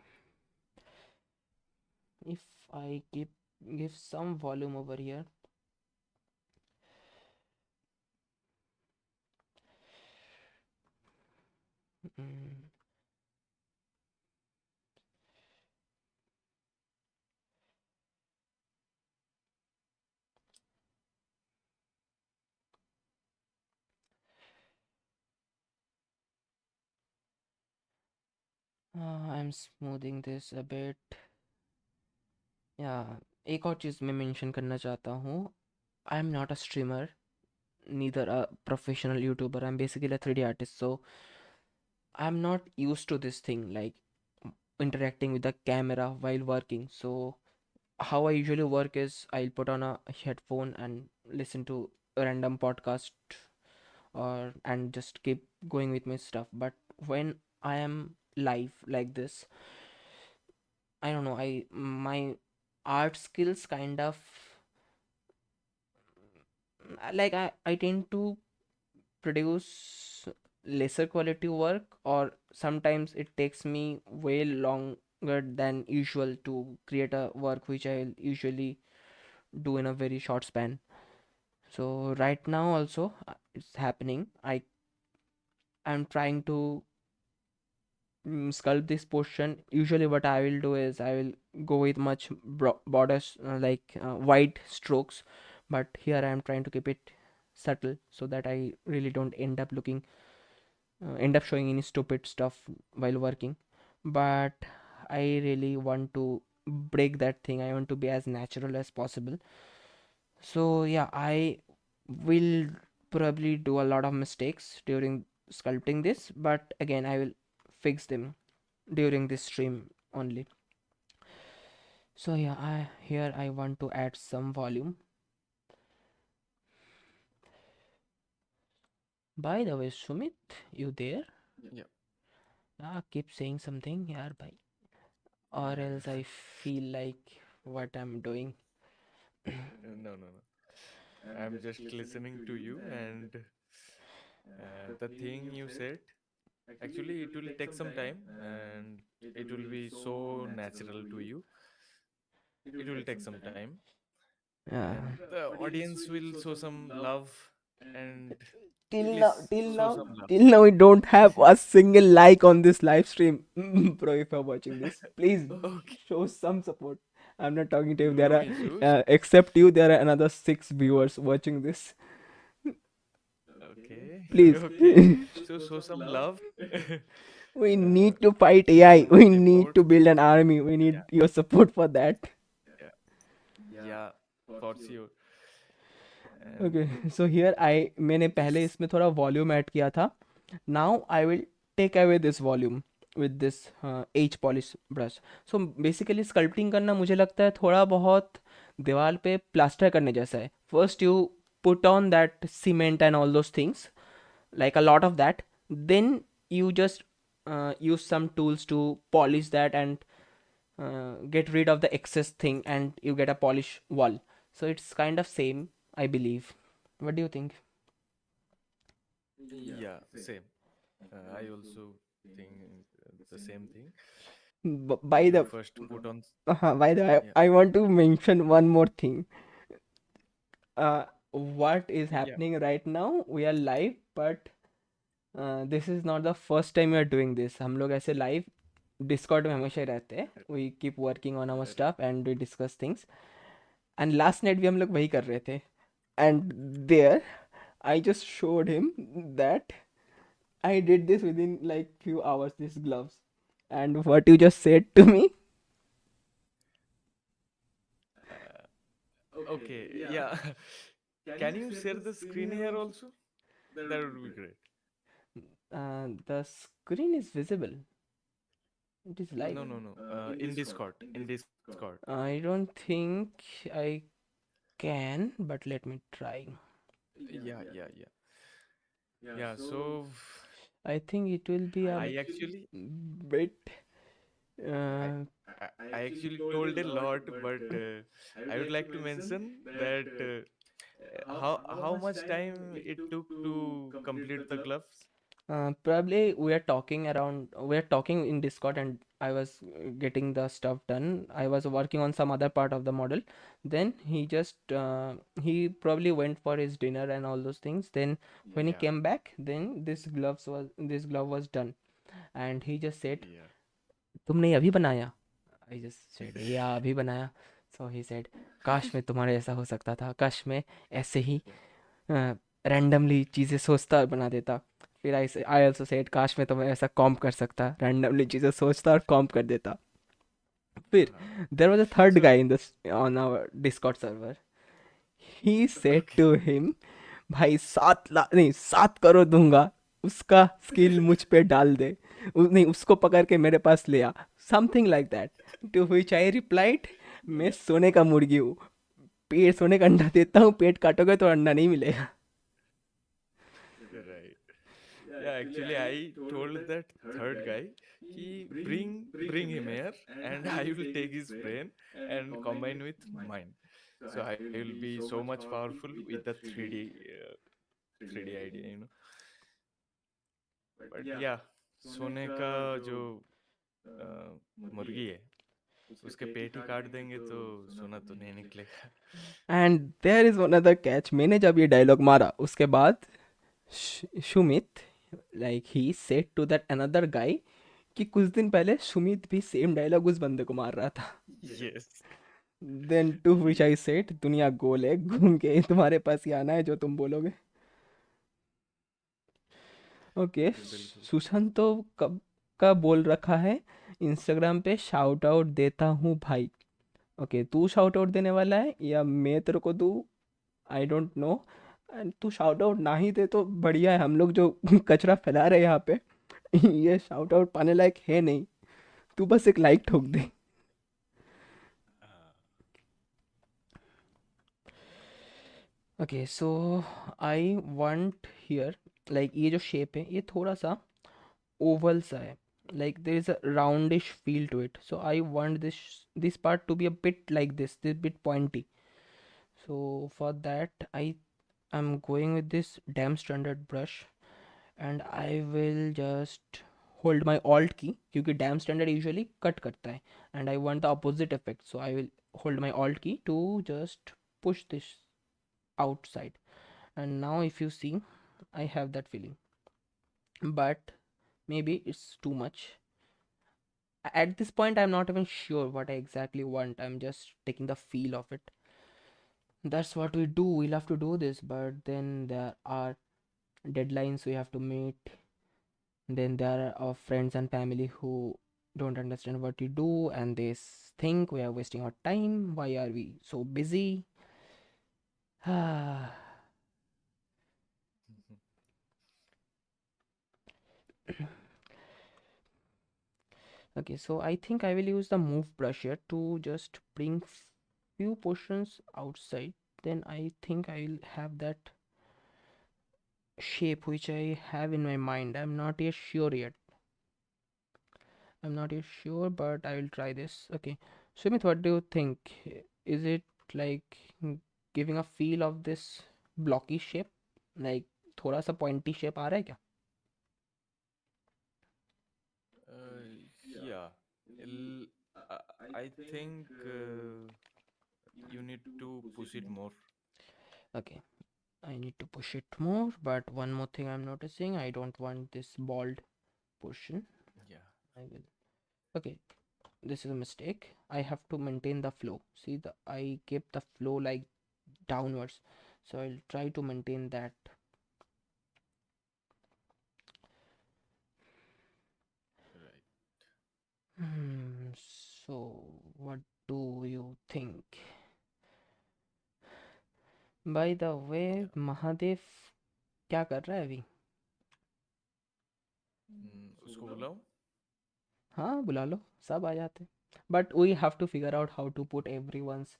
If I give some volume over here. Mm, I'm smoothing this a bit. या एक और चीज़ मैं mention करना चाहता हूँ. I am not a streamer, neither a professional YouTuber. I'm basically a 3D artist, so I'm not used to this thing like interacting with the camera while working. So how I usually work is I'll put on a headphone and listen to a random podcast, or and just keep going with my stuff. But when I am live like this, I don't know, I my art skills kind of like I tend to produce lesser quality work, or sometimes it takes me way longer than usual to create a work which I usually do in a very short span. So right now also it's happening. I'm trying to sculpt this portion. Usually what I will do is I will go with much borders, wide strokes, but here I am trying to keep it subtle so that I really don't end up showing any stupid stuff while working. But I really want to break that thing. I want to be as natural as possible. So yeah, I will probably do a lot of mistakes during sculpting this, but again I will fix them during this stream only. So yeah, here I want to add some volume. By the way, Sumit, you there? Yeah. Keep saying something, yaar bhai, or Yeah. else I feel like what I'm doing. No, no, no. I'm just listening to you, and the thing you said, actually, it will take some time and it will be so natural to you. It will take some time, Yeah. and the audience will show some love and till now please till show now some love. till now we don't have a single like on this live stream. Bro, if you're watching this, please Okay, show some support. I'm not talking to you. There no are issues. except you, there are another 6 viewers watching this. Okay, Please. okay. So show some love. We need to Show fight some AI. We support. need to build an army. We Yeah, need your support for that. yeah, yeah, for sure. Okay, And so here I मैंने पहले this, इसमें थोड़ा volume add किया था. Now I will take away this volume with this edge polish brush. So basically sculpting करना मुझे लगता है थोड़ा बहुत दीवार पे प्लास्टर करने जैसा है. First you put on that cement and all those things, like a lot of that. Then you just use some tools to polish that and get rid of the excess thing, and you get a polish wall. So it's kind of same, I believe. What do you think? yeah, same. I also think the same thing. By You the first put on, by the way, yeah, I want to mention one more thing. What is yeah, happening right now, we are live, but this is not the first time we are doing this. हम लोग ऐसे live Discord में हमेशा ही रहते हैं. We keep working on our stuff and we discuss things. And last night भी हम लोग वही कर रहे थे. And there I just showed him that I did this with in like few hours this gloves. And what you just said to me. okay, yeah. Can you share the screen here also? That would be great. The screen is visible. It is live. No, no, no. In Discord, in Discord. I don't think I can, but let me try. Yeah, yeah, yeah. Yeah, so I think it will be a I actually, bit. I, Uh, I actually told a lot, but I would like to mention that how much time it took to complete the gloves. Probably we are talking in Discord, and I was getting the stuff done. I was working on some other part of the model. Then he probably went for his dinner and all those things. Then when he Yeah, came back, then this glove was done, and he just said, yeah, तुमने ये अभी बनाया? I just said, yeah, अभी बनाया. So he said, काश मैं तुम्हारे ऐसा हो सकता था, काश मैं ऐसे ही रैंडमली चीज़ें सोचता और बना देता. फिर आई ऑल्सो सेड, काश मैं तुम्हें ऐसा कॉम्प कर सकता, रैंडमली चीज़ें सोचता और कॉम्प कर देता. फिर uh, there was a third so guy in this on our Discord server. He said okay. To him, भाई 7 लाख नहीं 7 करोड़ दूंगा, उसका स्किल मुझ पे डाल दे. नहीं, उसको पकड़ के मेरे पास ले आ. Something like that. To which I replied, मैं सोने का मुर्गी हूँ, पेट सोने का अंडा देता हूँ, पेट काटोगे तो अंडा नहीं मिलेगा. Right. Yeah, actually, I told that third guy, he bring him here, and I will take his brain and combine with mine. So I will be so much powerful with the 3D idea. But yeah, सोने का जो मुर्गी है, उसके पेट ही काट देंगे तो सोना तो नहीं निकलेगा. And there is one other catch. मैंने जब ये डायलॉग मारा उसके बाद Sumit, like he said to that another guy, कि कुछ दिन पहले सुमित भी सेम डायलॉग उस बंदे को मार रहा था. Yes. Then to which I said, दुनिया गोल है, घूम के तुम्हारे पास ही आना है जो तुम बोलोगे. ओके, बिल्कुल. सुशांत तो कब का बोल रखा है इंस्टाग्राम पे, शाउट आउट देता हूँ भाई. ओके, तू शाउट आउट देने वाला है या मैं तेरे को दूँ? आई डोंट नो. एंड तू शाउट आउट ना ही दे तो बढ़िया है. हम लोग जो कचरा फैला रहे हैं यहाँ पे, ये शाउट आउट पाने लायक है नहीं. तू बस एक लाइक ठोक दे. हाँ, okay, so I want here, like ये जो शेप है ये थोड़ा सा ओवल सा है. Like there is a roundish feel to it. So I want this part to be a bit like this bit pointy. So for that, I'm going with this damn standard brush, and I will just hold my alt key, क्योंकि damn standard usually cut करता है, and I want the opposite effect. So I will hold my alt key to just push this outside. And now if you see, I have that feeling, but maybe it's too much. At this point I'm not even sure what I exactly want. I'm just taking the feel of it. That's what we do. We'll have to do this, but then there are deadlines we have to meet. Then there are our friends and family who don't understand what we do, and they think we are wasting our time. Why are we so busy? Okay, so I think I will use the move brush here to just bring few portions outside. Then I think I will have that shape which I have in my mind. I'm not yet sure yet. I'm not yet sure, but I will try this. Okay, Sumit, what do you think? Is it like giving a feel of this blocky shape? Like थोड़ा सा pointy shape आ रहा है क्या? Yeah, L- I I think you need to push it more. Okay, I need to push it more, but one more thing I'm noticing, I don't want this bald portion. Yeah, I will. Okay, this is a mistake. I have to maintain the flow. See, the I kept the flow like downwards, so I'll try to maintain that. right. So what do you think? By the way, Yeah. Mahadev क्या कर रहा है अभी? उसको बुलाओ. हाँ बुला लो, सब आ जाते. But we have to figure out how to put everyone's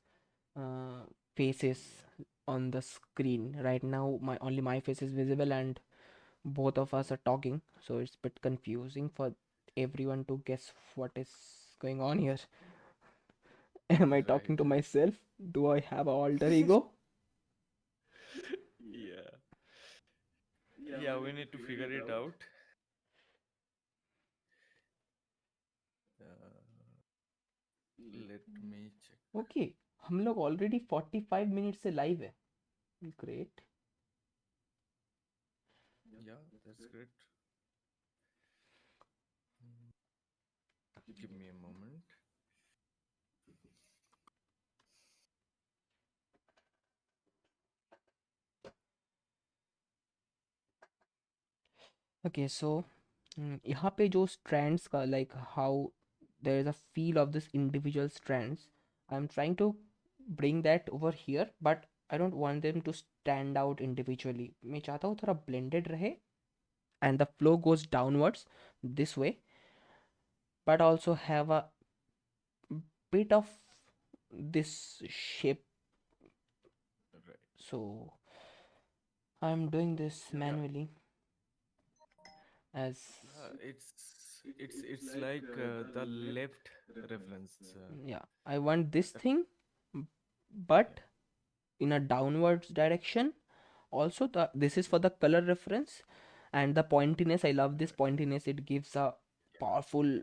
faces on the screen. Right now, my only my face is visible, and both of us are talking, so it's a bit confusing for everyone to guess what is going on here. Am I Right. talking to myself? Do I have a alter ego? Yeah. Yeah, we need to figure it out. Uh, Let me check. Okay, हम लोग already 45 minute से live है. Great. Yeah, that's great. Mm, Give me a moment. Okay so यहाँ पे जो strands का like how there is a feel of this individual strands, I am trying to bring that over here, but I don't want them to stand out individually. मैं चाहता हूँ थोड़ा blended रहे, and the flow goes downwards this way, but also have a bit of this shape. Right. So I'm doing this Yeah. manually as It's like the left reference. yeah, I want this The, thing, yeah. but in a downwards direction. Also the this is for the color reference, and the pointiness, I love this Right. pointiness. It gives a powerful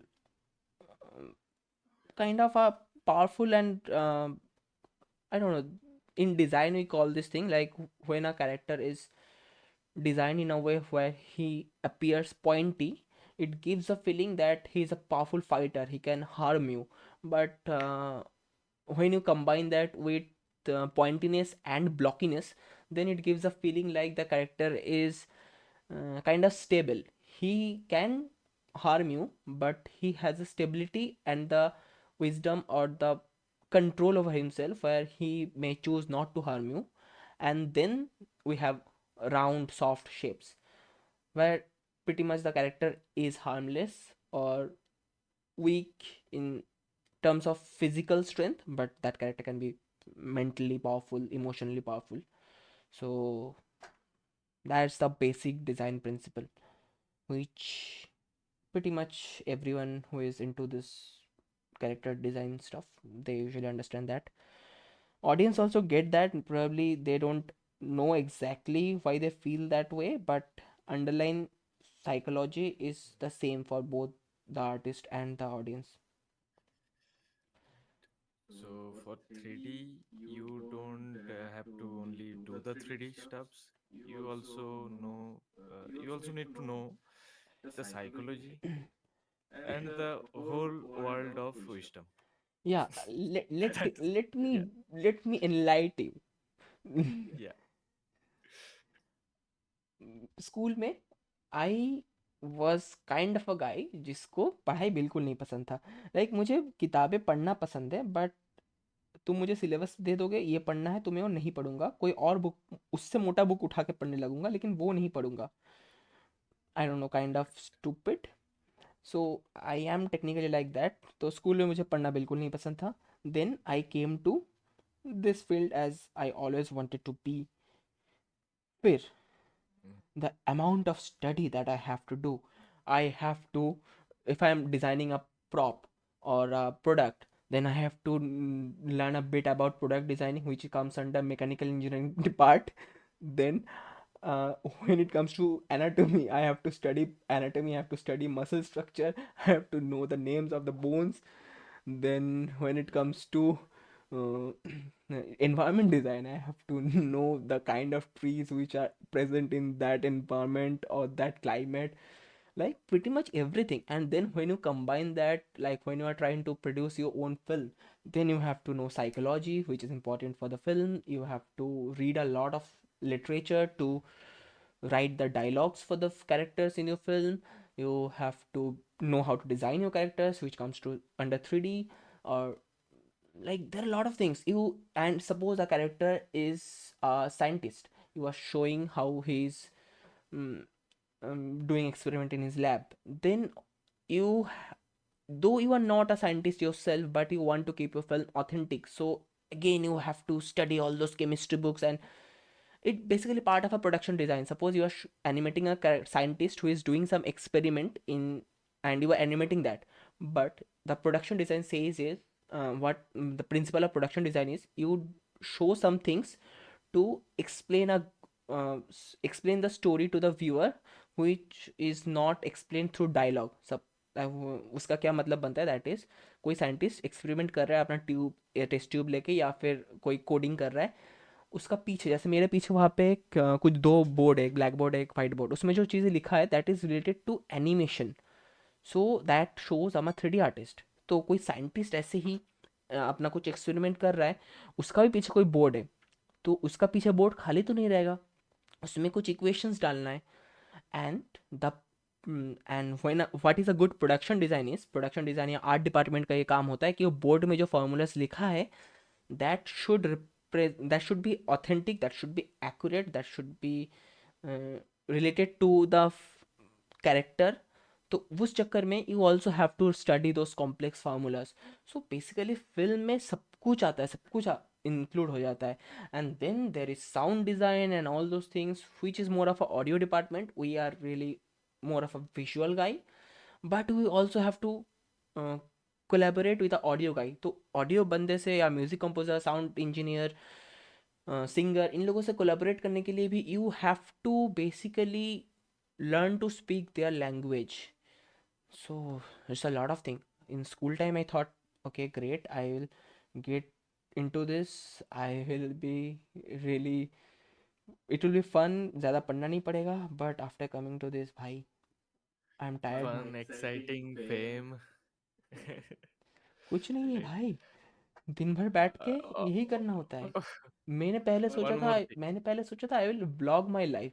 kind of a powerful and I don't know, in design we call this thing like when a character is designed in a way where he appears pointy, it gives a feeling that he's a powerful fighter, he can harm you. But when you combine that with pointiness and blockiness, then it gives a feeling like the character is kind of stable. He can harm you, but he has a stability and the wisdom or the control over himself where he may choose not to harm you. And then we have round soft shapes where pretty much the character is harmless or weak in terms of physical strength, but that character can be mentally powerful, emotionally powerful. So that's the basic design principle, which pretty much everyone who is into this character design stuff, they usually understand that. Audience also get that. Probably they don't know exactly why they feel that way, but underlying psychology is the same for both the artist and the audience. So for 3D, you don't have to only do the 3D stuffs. you also know, you also need to know the psychology and the whole world of wisdom. Yeah, That's, let yeah, me let me enlighten you. yeah. School में I was kind of a guy जिसको पढ़ाई बिल्कुल नहीं पसंद था। मुझे किताबें पढ़ना पसंद है, बट तुम मुझे सिलेबस दे दोगे ये पढ़ना है तुम्हें, और नहीं पढ़ूंगा। कोई और बुक, उससे मोटा बुक उठा के पढ़ने लगूंगा, लेकिन वो नहीं पढ़ूंगा। I don't know, kind of stupid. So I am technically like that. तो स्कूल में मुझे पढ़ना बिल्कुल नहीं पसंद था। Then I came to this field as I always wanted to be. फिर Mm. the amount of study that I have to do. I have to, if I am designing a prop or a product, then I have to learn a bit about product designing, which comes under mechanical engineering part. Then, uh, when it comes to anatomy, I have to study anatomy, I have to study muscle structure, I have to know the names of the bones. Then when it comes to uh, environment design, I have to know the kind of trees which are present in that environment or that climate, pretty much everything. And then when you combine that, when you are trying to produce your own film, then you have to know psychology, which is important for the film. You have to read a lot of literature to write the dialogues for the characters in your film. You have to know how to design your characters, which comes to under 3D. Or there are a lot of things. You and suppose a character is a scientist, you are showing how he's mm, doing experiment in his lab. Then you, though you are not a scientist yourself, but you want to keep your film authentic, so again you have to study all those chemistry books. And it basically part of a production design. Suppose you are animating a scientist who is doing some experiment in, and you are animating that. But the production design says is, what the principle of production design is, you show some things to explain explain the story to the viewer, which is not explained through dialogue. सब उसका क्या मतलब बनता है, that is, कोई scientist experiment कर रहा है अपना ट्यूब, टेस्ट ट्यूब लेके, या फिर कोई कोडिंग कर रहा है। उसका पीछे, जैसे मेरे पीछे वहाँ पे एक कुछ दो बोर्ड है, एक ब्लैक बोर्ड है, एक वाइट बोर्ड, उसमें जो चीज़ें लिखा है that is related to animation. So that shows um 3D artist. तो कोई साइंटिस्ट ऐसे ही अपना कुछ एक्सपेरिमेंट कर रहा है, उसका भी पीछे कोई बोर्ड है, तो उसका पीछे बोर्ड खाली तो नहीं रहेगा, उसमें कुछ इक्वेशंस डालना है। And the end when what is a good production design is, production design या आर्ट डिपार्टमेंट का ये काम होता है कि वो बोर्ड में जो फॉर्मूलाज लिखा है, that should that should be authentic, that should be accurate, that should be uh, related to the character। तो उस चक्कर में you also have to study those complex formulas. So basically film में सब कुछ आता है, सब कुछ इंक्लूड हो जाता है। And then there is sound design and all those things, which is more of a audio department. We are really more of a visual guy, but we also have to collaborate with the audio guy. तो audio बंदे से, या music composer, sound engineer, singer, इन लोगों से collaborate करने के लिए भी you have to basically learn to speak their language. So it's a lot of thing. In school time I thought, okay, great, I will get into this, I will be really, it will be fun, ज़्यादा पढ़ना नहीं पड़ेगा। But after coming to this, भाई, I am tired now. Fun, exciting, fame. कुछ नहीं है Right. भाई, दिन भर बैठ के Uh, यही करना होता है। uh, one more thing. मैंने पहले सोचा था I will blog my life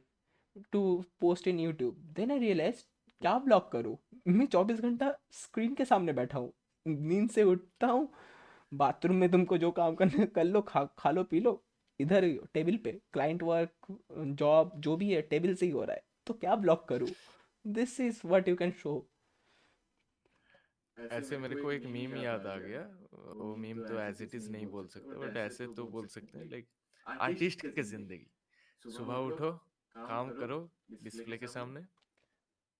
to post in YouTube. Then I realise, क्या ब्लॉग करूँ? मैं 24 घंटा स्क्रीन के सामने बैठा हूँ, नींद से उठता हूँ, बाथरूम में तुमको जो काम करना है कर लो, खा लो पी लो, इधर टेबल पे क्लाइंट वर्क, जॉब, जो भी है टेबल से ही हो रहा है, तो क्या ब्लॉग करूँ? This is what you can show. ऐसे मेरे को एक मीम याद आ गया। वो मीम तो एज इट इज नहीं बोल सकते, बट ऐसे तो बोल सकते हैं, लाइक आर्टिस्ट की जिंदगी। सुबह उठो, काम करो डिस्प्ले के सामने,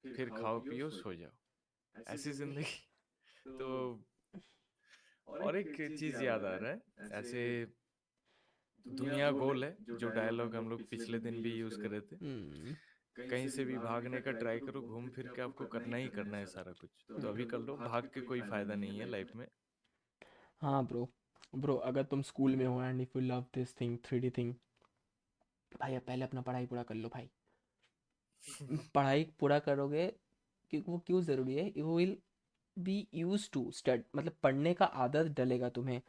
फिर खाओ पियो सो जाओ, ऐसी जिंदगी। तो और एक चीज याद आ रहा है, ऐसे दुनिया गोल है, जो डायलॉग हम लोग पिछले दिन भी यूज कर रहे थे। हम्म। कहीं से भी भागने का ट्राई करो, घूम फिर के आपको करना ही करना है सारा कुछ, तो अभी कर लो, भाग के कोई फायदा नहीं है लाइफ में। हाँ ब्रो, ब्रो अगर तुम स्कूल में हो and if you love this thing, 3D thing, भाई अब पहले अपना पढ़ाई पूरा कर लो भाई। पढ़ाई पूरा करोगे, क्योंकि वो क्यों ज़रूरी है, you will be use to stud, मतलब पढ़ने का आदत डलेगा तुम्हें।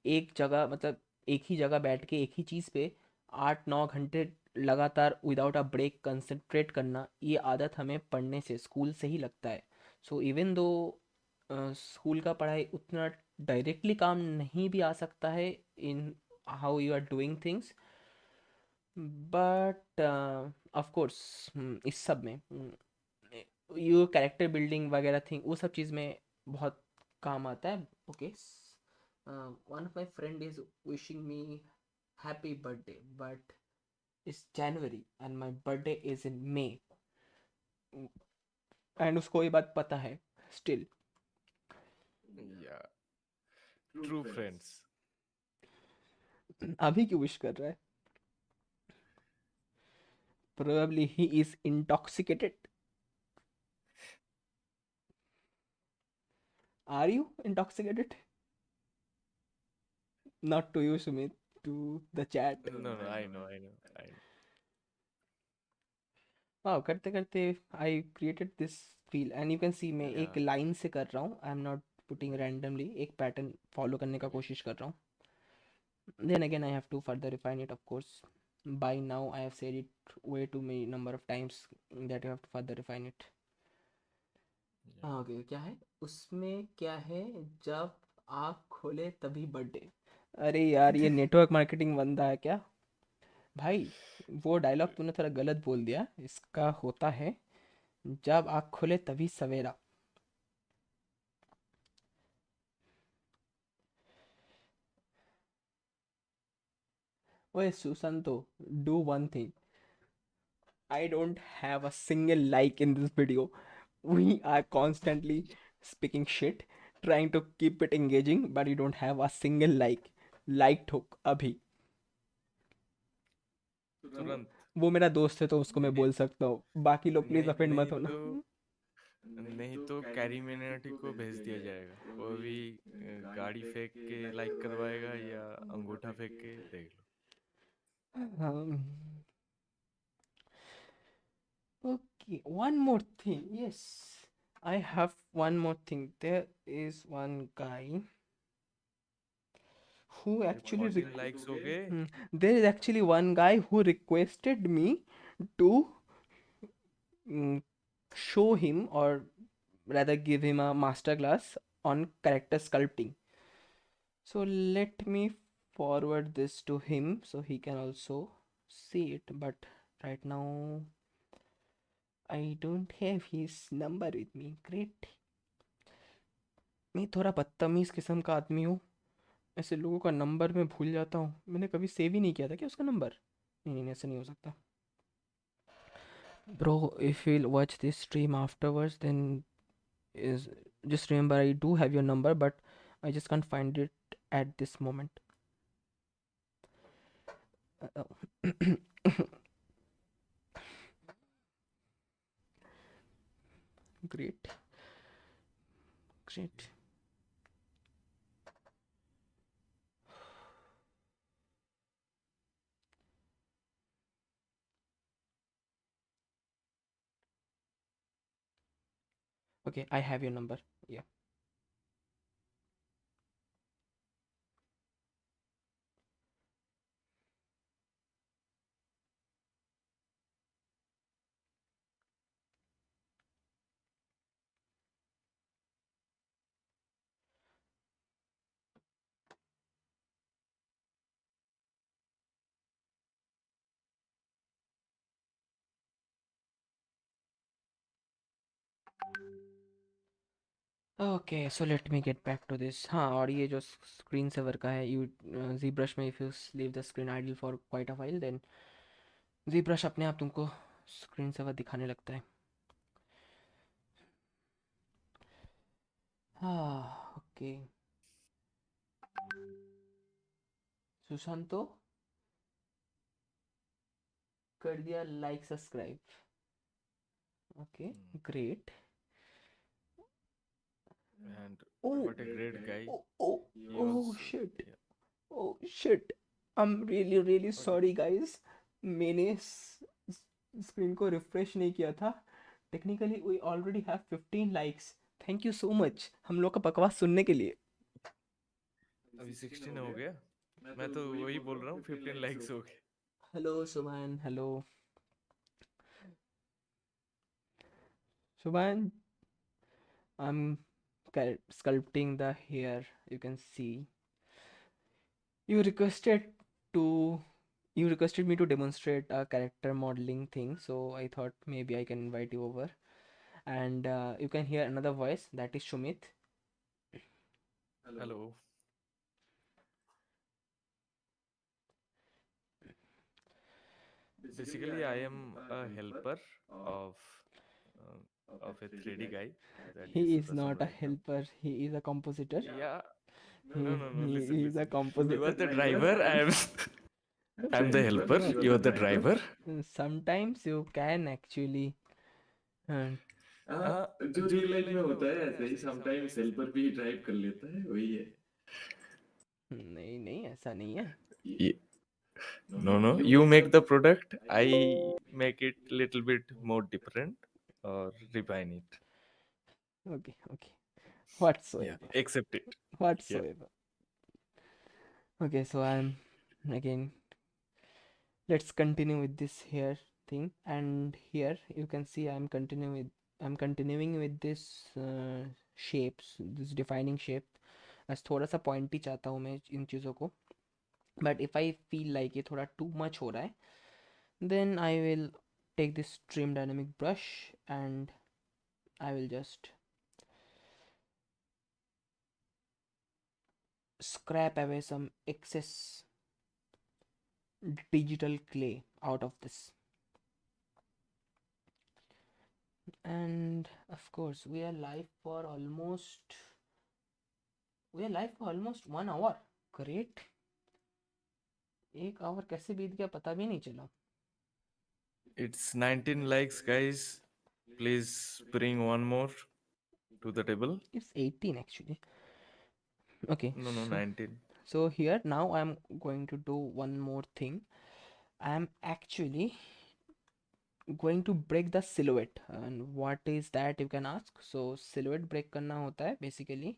एक जगह, मतलब एक ही जगह बैठ के एक ही चीज़ पे 8-9 घंटे लगातार विदाउट अ ब्रेक कंसंट्रेट करना, ये आदत हमें पढ़ने से, स्कूल से ही लगता है। सो इवन दो स्कूल का पढ़ाई उतना डायरेक्टली काम नहीं भी आ सकता है in how you are doing things, but of course इस सब में यू कैरेक्टर बिल्डिंग वगैरह थिंग, वो सब चीज़ में बहुत काम आता है। Okay, one of my friend is wishing me happy birthday, but it's January and my birthday is in May, and उसको ये बात पता है स्टिल। या ट्रू फ्रेंड्स। अभी क्यों विश कर रहा है? Probably he is intoxicated. Are you intoxicated? Not to you Sumit, to the chat. No no, I know, I know, I know. वाह, करते करते I created this feel, and you can see मैं या एक लाइन से कर रहा हूँ, I am not putting randomly, एक पैटर्न फॉलो करने का कोशिश कर रहा हूँ। Then again I have to further refine it, of course bye now I have said it way too many number of times that you have to further refine it. या okay, क्या है उसमें, क्या है? जब आँख खोले तभी बर्थडे। अरे यार, ये नेटवर्क मार्केटिंग बंदा है क्या भाई? वो डायलॉग तूने थोड़ा गलत बोल दिया, इसका होता है जब आँख खोले तभी सवेरा। ओए Susanto, do one thing, I don't have a single like in this video. We are constantly speaking shit, trying to keep it engaging, but you don't have a single like. Like ठोक अभी। वो तुरंत। वो मेरा दोस्त है तो उसको मैं नहीं, बोल सकता हूँ, बाकी लोग प्लीज नहीं, अफेंड नहीं मत होना। तो नहीं तो कैरी मिनाटी को भेज दिया जाएगा। वो भी गाड़ी फेंक के लाइक करवाएगा या अंगूठा फेंक के, देख लो। um, okay, one more thing. Yes, I have one more thing. There is one guy who अरे actually 14 लाइक्स हो गए। there is actually one guy who requested me to mm, show him, or rather give him a master class on character sculpting. So let me forward this to him so he can also see it, but right now I don't have his number with me. Great. मैं थोड़ा बदतमीज़ किस्म का आदमी हूँ, ऐसे लोगों का number मैं भूल जाता हूँ। मैंने कभी सेव ही नहीं किया था क्या उसका नंबर? नहीं नहीं, ऐसा नहीं हो सकता। Bro, if you'll watch this stream afterwards, then is just remember I do have your number, but I just can't find it at this moment. Uh, Great, great. Okay, I have your number. Yeah. Okay, so let me get back to this. हाँ, और ये जो screen saver का है, you ZBrush में if you leave the screen idle for quite a while, then ZBrush अपने आप तुमको स्क्रीन सेवर दिखाने लगता है। हाँ, ओके। सुशांतो कर दिया like subscribe. Okay, great. And Oh, what a great guy oh, oh, he oh, was. shit. Oh, shit. really really Okay. sorry guys. मैंने स्क्रीन को रिफ्रेश नहीं किया था. Technically we already have 15 likes. Thank you so much हम लोग का बकवास सुनने के लिए. अभी 16 हो गया. मैं तो वही बोल रहा हूँ 15 लाइक्स हो गए. हेलो सुभान. हेलो सुभान. I'm sculpting the hair. You can see. You requested to you requested me to demonstrate a character modeling thing, so I thought maybe I can invite you over. And you can hear another voice, that is Shumit. Hello. Basically, I am a helper of a 3D guy that is He is present not a right now. helper, he is a compositor. Yeah. No, He, no, no. he, Listen, he is a listen. You are compositor. the driver. I'm the helper. No, You are the driver. sometimes you can actually uh, जो real life में होता है ऐसे he sometimes helper भी drive कर लेता है वही है. नहीं नहीं ऐसा नहीं है. No, no. You make the product. I make it little bit more different or refine it. Okay, okay, Yeah, whatsoever, accept it. Yeah. whatsoever. Okay, so I'm again. Let's continue with this here thing, and here you can see I'm continuing with this shapes, this defining shape. बस थोड़ा सा pointy चाहता हूँ मैं इन चीज़ों को. But if I feel like ये थोड़ा टू मच हो रहा है, then I will take this trim dynamic brush and I will just scrap away some excess digital clay out of this. And of course we are live for almost 1 hour. Great. 1 hour कैसे बीत गया पता भी नहीं चला. It's 19 likes, guys. Please bring one more to the table. It's 18 actually. Okay, No, no, 19. so here now I'm going to do one more thing. I'm actually going to break the silhouette. And what is that, you can ask? So silhouette break करना होता है basically.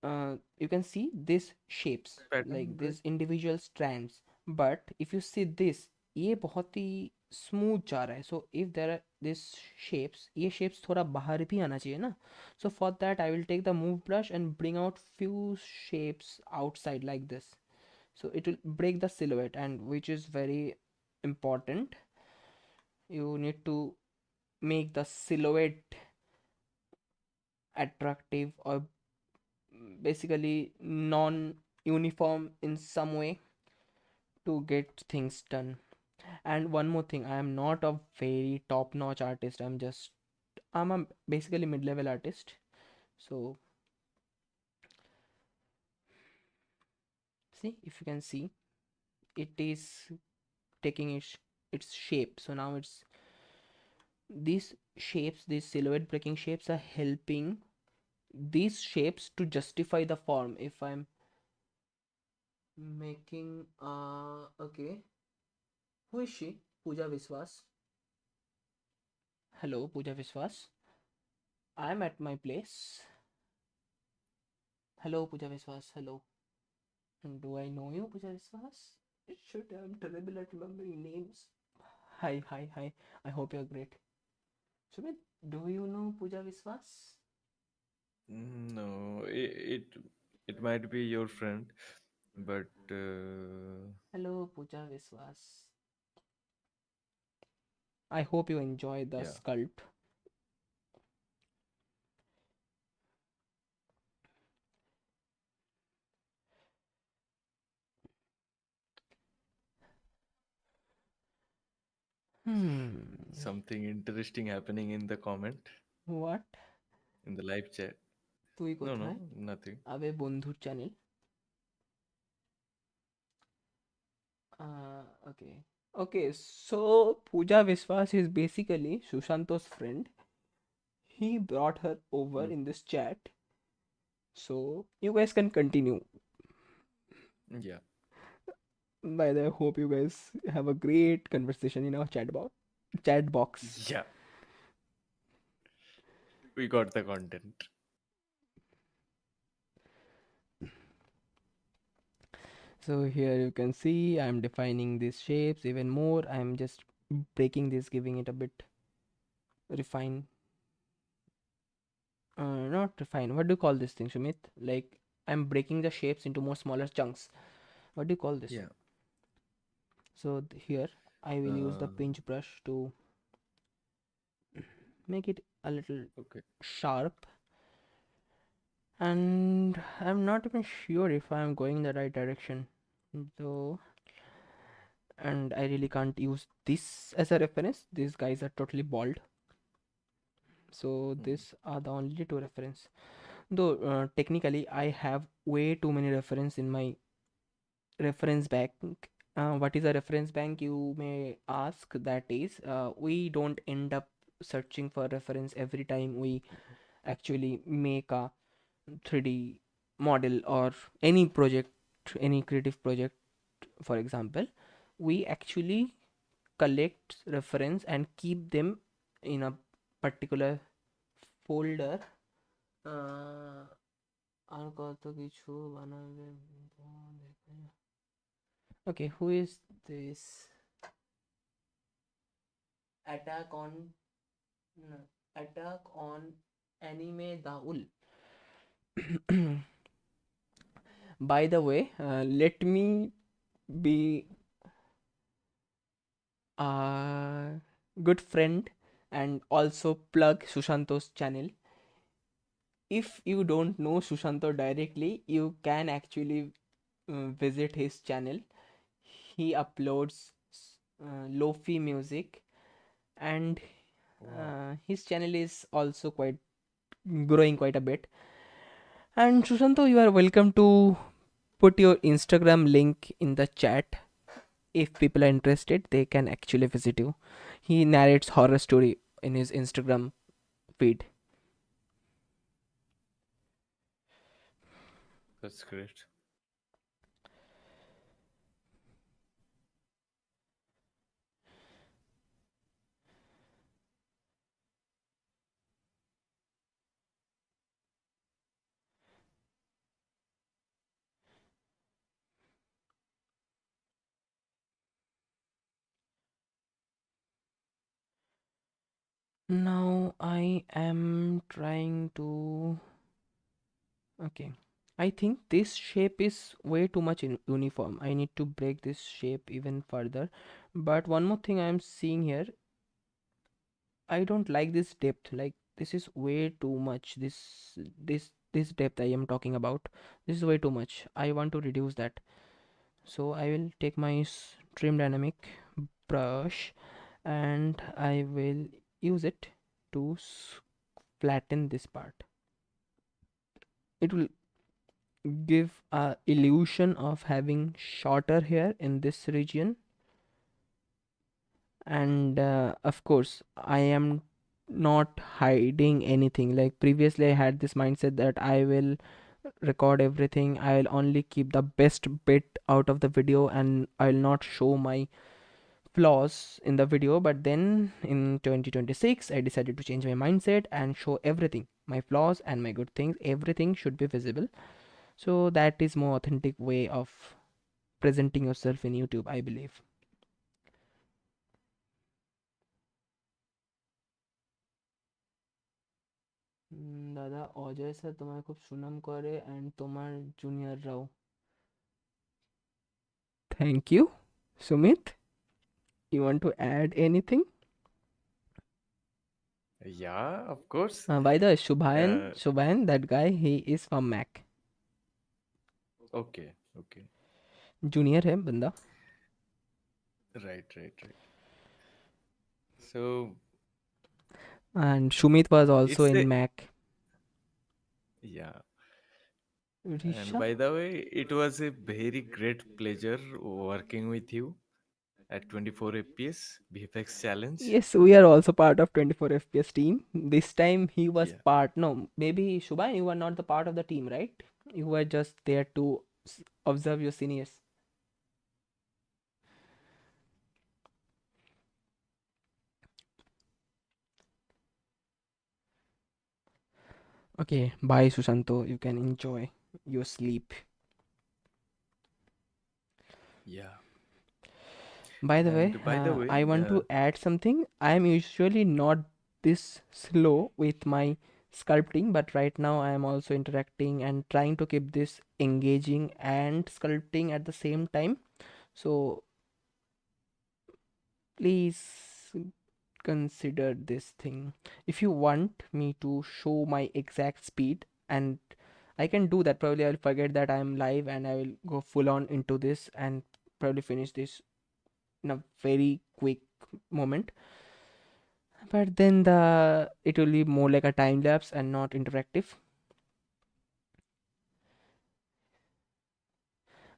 You can see these shapes Pattern like break. these individual strands, but if you see this, ये बहुत ही smooth जा रहा है. So if there are this shapes, ये shapes थोड़ा बाहर भी आना चाहिए ना. So for that I will take the move brush and bring out few shapes outside like this. So it will break the silhouette, and which is very important. You need to make the silhouette attractive, or basically non-uniform in some way, to get things done. And one more thing, I am not a very top-notch artist. I'm a basically mid-level artist. So see, if you can see, it is taking its shape. So now it's these shapes, these silhouette breaking shapes are helping these shapes to justify the form. If I'm making okay, who is she? Pooja Viswas. Hello, Pooja Viswas. I'm at my place. Hello, Pooja Viswas. Hello. Do I know you, Pooja Viswas? Should I'm terrible at remembering names. Hi, hi, hi. I hope you're great. Sumit, do you know Pooja Viswas? No, it might be your friend, but Hello, Pooja Viswas. I hope you enjoy the yeah, sculpt. Hmm. something interesting happening in the comment What? in the live chat. তুই No, no, কোথায়? nothing. আবে বন্ধুর channel. Okay. Okay, so Pooja Viswas is basically Sushanto's friend. He brought her over Mm, in this chat. So you guys can continue. yeah. By the way, hope you guys have a great conversation in our chat box. Yeah, we got the content. So here you can see I'm defining these shapes even more. I'm just breaking this, giving it a bit refine. Not refine. What do you call this thing, Sumit? Like I'm breaking the shapes into more smaller chunks. What do you call this? Yeah. So here I will use the Uh, pinch brush to make it a little okay. sharp, and I'm not even sure if I'm going the right direction though, and I really can't use this as a reference. These guys are totally bald, so Mm. these are the only two reference. Though technically I have way too many reference in my reference bank. What is a reference bank, you may ask? That is, we don't end up searching for reference every time we actually make a 3D model or any project, any creative project, for example. We actually collect reference and keep them in a particular folder. আর কত কিছু বানাবে। Okay, who is this? Attack on no, Attack on Anime Daul. By the way, let me be a good friend and also plug Sushanto's channel. If you don't know Sushanto directly, you can actually visit his channel. He uploads lofi music, and Wow. his channel is also quite growing quite a bit. And Sushanto, you are welcome to put your Instagram link in the chat. If people are interested, they can actually visit you. He narrates horror story in his Instagram feed. That's great. Now I am trying to. Okay. I think this shape is way too much uniform. I need to break this shape even further. But one more thing I am seeing here, I don't like this depth. Like this is way too much. This depth I am talking about. This is way too much. I want to reduce that. So I will take my stream dynamic brush and I will use it to flatten this part. It will give a illusion of having shorter hair in this region, and of course I am not hiding anything. Like previously I had this mindset that I will record everything, I'll only keep the best bit out of the video, and I'll not show my flaws in the video. But then in 2026 I decided to change my mindset and show everything, my flaws and my good things, everything should be visible. So that is more authentic way of presenting yourself in YouTube, I believe. দাদা Ajay sir তোমার খুব সুনাম করে and তোমার জুনিয়ররাও। Thank you Sumit, you want to add anything? Yeah, of course. By the way, Uh, Shubhayan, that guy, he is from Mac. okay, okay. Junior है बंदा. Right, right, right. So And Shumit was also it's a in Mac. yeah. And Risha? by the way, it was a very great pleasure working with you at 24 FPS VFX challenge. Yes, we are also part of 24 FPS team. This time he was Yeah. part. No, maybe Shubhayan, you were not the part of the team, right? You were just there to observe your seniors. Okay, bye Susanto. You can enjoy your sleep. Yeah. By the way, And by the way, I want to add something. I am usually not this slow with my sculpting, but right now I am also interacting and trying to keep this engaging and sculpting at the same time. So please consider this thing. If you want me to show my exact speed, and I can do that, probably I'll forget that I am live and I will go full on into this and probably finish this in a very quick moment. But then it will be more like a time lapse and not interactive.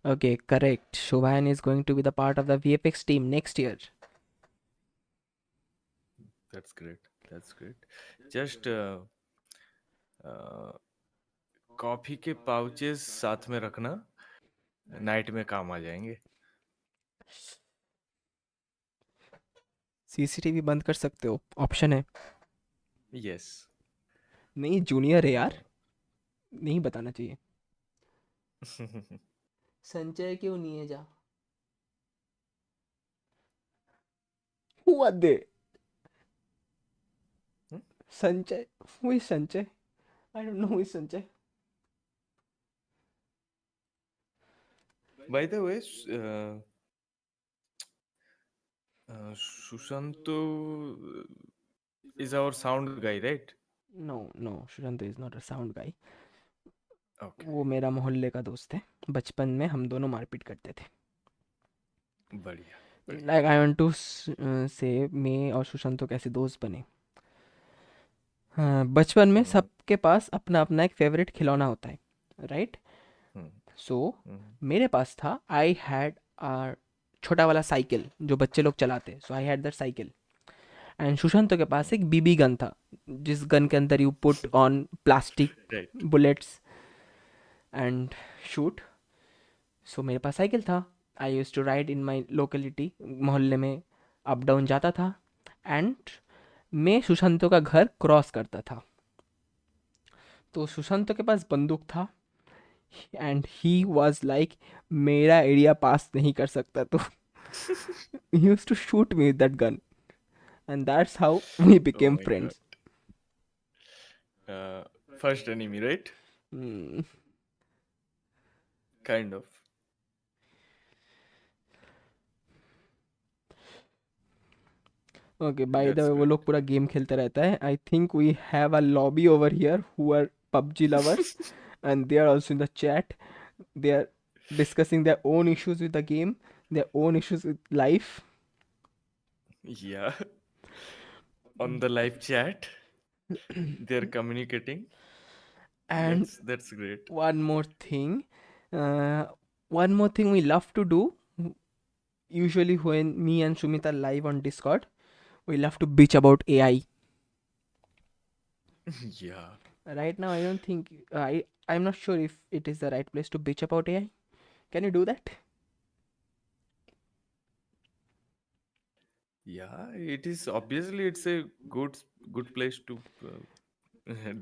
Okay, correct. Shobhan is going to be the part of the VFX team next year. that's great. That's great. Just coffee के pouches साथ में रखना, night में काम आ जाएंगे. CCTV बंद कर सकते हो, ऑप्शन है. यस. नहीं, जूनियर है यार, नहीं बताना चाहिए. संचय क्यों नहीं है जा? हुआ दे. संचय, who is संचय? I don't know who is संचय. Bye the way, Sushant is our sound guy, right? No, no, Shushant is not a sound guy. Okay. वो मेरा मोहल्ले का दोस्त है. बचपन में हम दोनों मारपीट करते थे. बढ़िया. बढ़िया. लाइक आई वांट टू से मैं और सुशांत तो कैसे दोस्त बने. हाँ, बचपन में हम्म. सबके पास अपना अपना एक फेवरेट खिलौना होता है, राइट? हम्म. सो हम्म. मेरे पास था, आई हैड आ छोटा वाला साइकिल जो बच्चे लोग चलाते, so I had that cycle. And Sushant के पास एक बीबी गन था, जिस गन के अंदर you put on plastic right. Bullets and shoot. So मेरे पास साइकिल था. I use to ride in my locality, मोहल्ले में अप डाउन जाता था. एंड मैं सुशांतों का घर क्रॉस करता था. तो सुशांत के पास बंदूक था एंड ही वाज लाइक, मेरा एरिया पास नहीं कर सकता तो he used to shoot me with that gun, and that's how we Oh became my god. Friends. First enemy, right? Kind of. Okay, by the That's way वो great. लोग पूरा game खेलते रहता है. I think we have a lobby over here who are PUBG lovers, and they are also in the chat. They are discussing their own issues with the game, their own issues with life. Yeah. On the live chat, they're communicating. And That's great. one more thing, uh, one more thing we love to do, usually when me and Sumit are live on Discord, we love to bitch about AI. Yeah. Right now, I don't think I'm not sure if it is the right place to bitch about AI. Can you do that? Yeah, it is obviously it's a good place to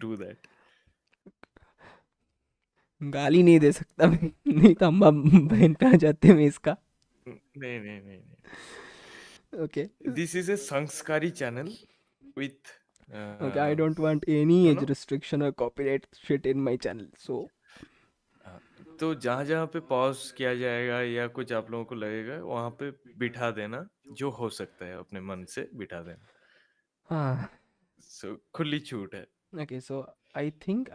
do that. गाली नहीं दे सकता मैं, नहीं तो अम्मा बहन पे आ जाते हैं मैं इसका. नहीं नहीं नहीं नहीं. Okay. This is a Sanskari channel with Okay, I don't want any age restriction or copyright shit in my channel. So, तो जहाँ जहाँ पे पॉज किया जाएगा या कुछ आप लोगों को लगेगा वहां पे बिठा देना, जो हो सकता है अपने मन से बिठा देना. ah, सो खुली छूट है. okay, so I think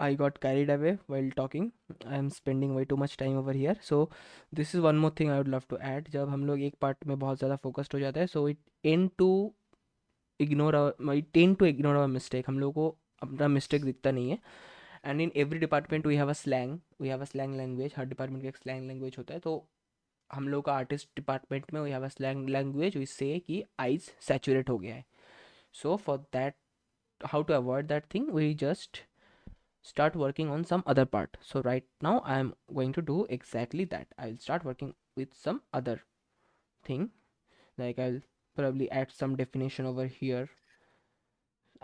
I got carried away while talking. I am spending way too much time over here. So, this is one more thing I would love to add. जब हम लोग एक part में बहुत ज़्यादा focused हो जाता है, so it tend to ignore our mistake. हम लोगों को अपना मिस्टेक दिखता नहीं है. And in every department we have a slang language. हर डिपार्टमेंट का एक स्लैंग लैंग्वेज होता है. तो हम लोग का आर्टिस्ट डिपार्टमेंट में we have a slang language we say कि आइज सैचुरेट हो गया है. So for that, how to avoid that thing, we just start working on some other part. So right now I am going to do exactly that. I will start working with some other thing, like I'll probably add some definition over here.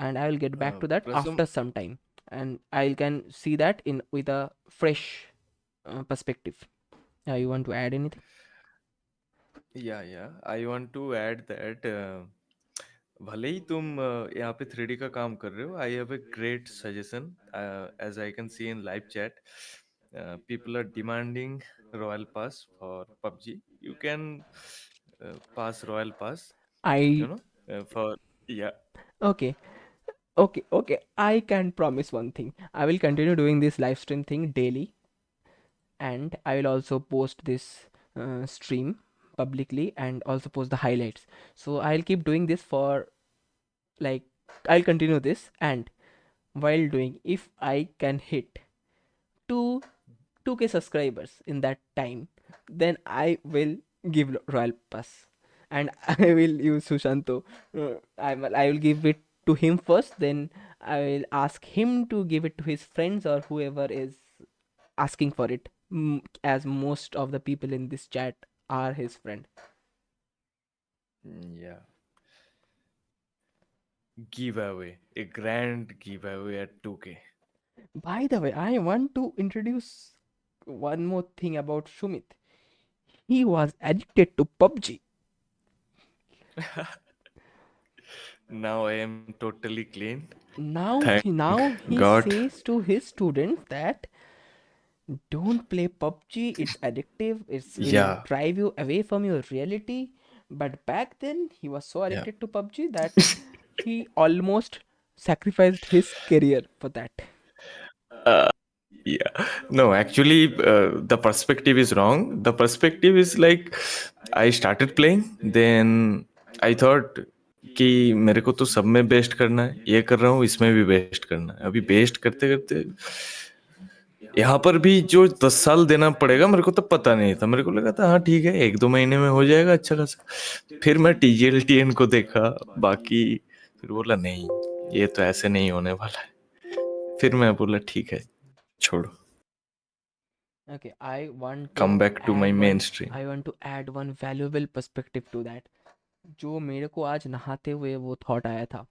and I will get back to that Prasam, after some time, and I can see that in with a fresh perspective. You want to add anything? या I want to add that भले ही तुम यहाँ पे 3D का काम कर रहे हो, I have a great suggestion. As I can see in live chat, people are demanding royal pass for PUBG. You can pass royal pass, I for, yeah. Okay, okay. I can promise one thing. I will continue doing this live stream thing daily, and I will also post this stream publicly and also post the highlights. So I'll keep doing this for, like, I'll continue this, and while doing, if I can hit 2 2k subscribers in that time, then I will give royal pass, and I will use Sushanto. I will give it to him first, then I will ask him to give it to his friends or whoever is asking for it, as most of the people in this chat are his friend. Yeah, giveaway, a grand giveaway at 2K. By the way, I want to introduce one more thing about Shumit. He was addicted to PUBG. Now I am totally clean. Now Thank he God. says to his students that don't play PUBG, it's addictive, it will Yeah, drive you away from your reality. But back then, he was so yeah. addicted to PUBG that he almost sacrificed his career for that. Uh, yeah. No, actually, the perspective is wrong. The perspective is like I started playing, then I thought कि मेरे को तो सब में best करना है, ये कर रहा हूँ, इसमें भी बेस्ट करना है. अभी बेस्ट करते करते यहाँ पर भी जो 10 साल देना पड़ेगा मेरे को तो पता नहीं था. मेरे को लगा था हाँ ठीक है, 1-2 महीने में हो जाएगा अच्छा खासा. फिर मैं TGLTN को देखा, बाकी फिर बोला नहीं, ये तो ऐसे नहीं होने वाला है. फिर मैं बोला ठीक है, छोड़ो. Okay, I want Come to back to my add one. mainstream. I want to add one valuable perspective to that. जो मेरे को आज नहाते हुए वो थॉट आया था,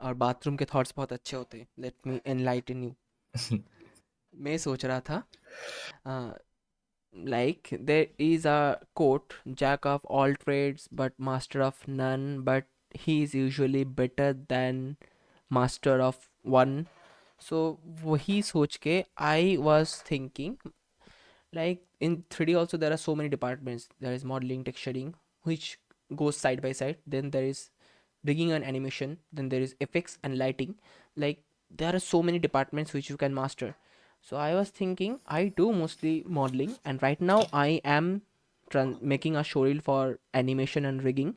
और बाथरूम के थॉट्स बहुत अच्छे होते हैं. Let me enlighten you. मैं सोच रहा था, like, there is a quote, jack of all trades but master of none, but he is usually better than master of one. So वही सोच के I was thinking, like, in 3D also there are so many departments. There is modeling, texturing, which goes side by side. Then there is rigging and animation. Then there is effects and lighting. Like, there are so many departments which you can master. So I was thinking, I do mostly modeling, and right now I am making a showreel for animation and rigging,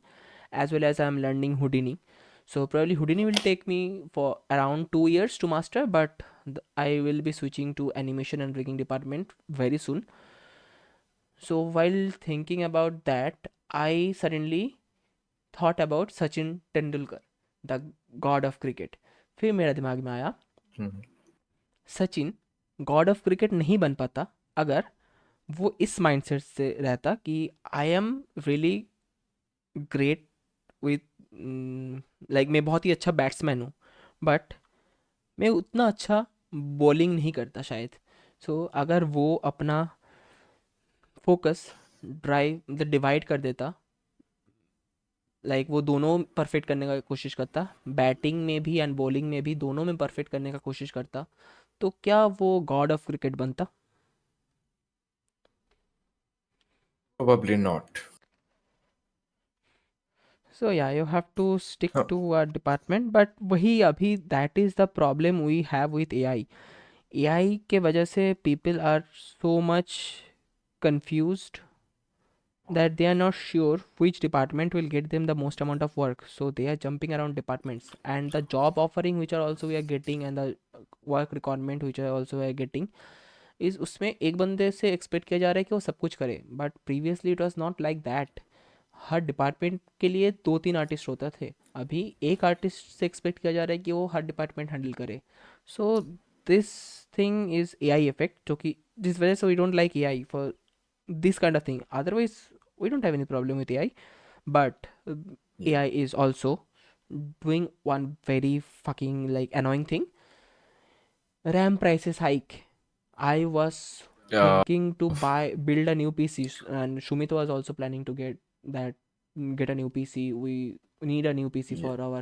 as well as I am learning Houdini. So probably Houdini will take me for around 2 years to master, but I will be switching to animation and rigging department very soon. So while thinking about that, I suddenly thought about Sachin Tendulkar, the god of cricket. फिर मेरा दिमाग में आया, हम्म. Sachin God of cricket नहीं बन पाता अगर वो इस माइंडसेट से रहता कि I am really great with, like, मैं बहुत ही अच्छा बैट्समैन हूँ, बट मैं उतना अच्छा बॉलिंग नहीं करता शायद. सो अगर वो अपना फोकस ड्राइव मतलब डिवाइड कर देता, लाइक वो दोनों परफेक्ट करने का कोशिश करता, बैटिंग में भी एंड बॉलिंग में भी, दोनों में परफेक्ट करने का कोशिश करता, तो क्या वो गॉड ऑफ क्रिकेट बनता? Probably not. So yeah, you have to stick हाँ. to a department, but वही अभी that is the problem we have with AI. AI के वजह से people are so much confused that they are not sure which department will get them the most amount of work, so they are jumping around departments, and the job offering which are also we are getting, and the work requirement which are also we are getting, इस उसमें एक बंदे से expect किया जा रहा है कि वो सब कुछ करे, but previously it was not like that. Her department के लिए 2-3 आर्टिस्ट होते थे, अभी एक आर्टिस्ट से एक्सपेक्ट किया जा रहा है कि वो हर डिपार्टमेंट हैंडल करे. So this thing is A I effect, जो कि जिस वजह से we don't like A I for this kind of thing. Otherwise, we don't have any problem with AI, but AI is also doing one very fucking like annoying thing. RAM prices hike. I was Uh, thinking to build a new PC, and Shumit was also planning to that get a new PC. We need a new PC yeah. for our.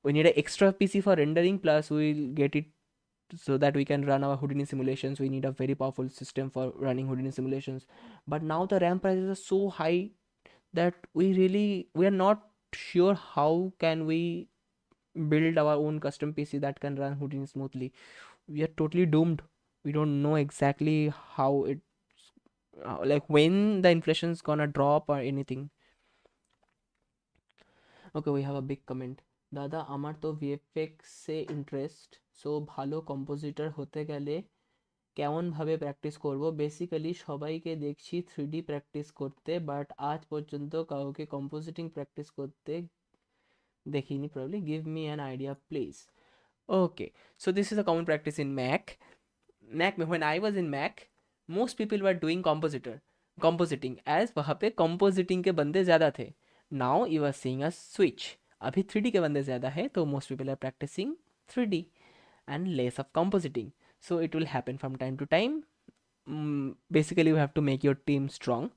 We need an extra PC for rendering. Plus, we'll get it so that we can run our Houdini simulations. We need a very powerful system for running Houdini simulations. But now the RAM prices are so high that we are not sure how can we build our own custom PC that can run Houdini smoothly. We are totally doomed. We don't know exactly how it like when the inflation's gonna drop or anything. Okay, we have a big comment. দাদা আমার তো ভিএফএক্সে interest so ভালো compositor হতে গেলে কেমনভাবে practice করব? Basically সবাইকে দেখছি 3D প্র্যাকটিস করতে, বাট আজ পর্যন্ত কাউকে কম্পোজিটিং প্র্যাকটিস করতে দেখিনি। Probably give me an idea please. Okay, so this is a common practice in Mac में when I was in Mac, most people were doing compositing as वहाँ पे compositing के बंदे ज़्यादा थे. Now you are seeing a switch. अभी 3D के बंदे ज़्यादा है तो most people are practicing 3D and less of compositing. So it will happen from time to time. Basically you have to make your team strong.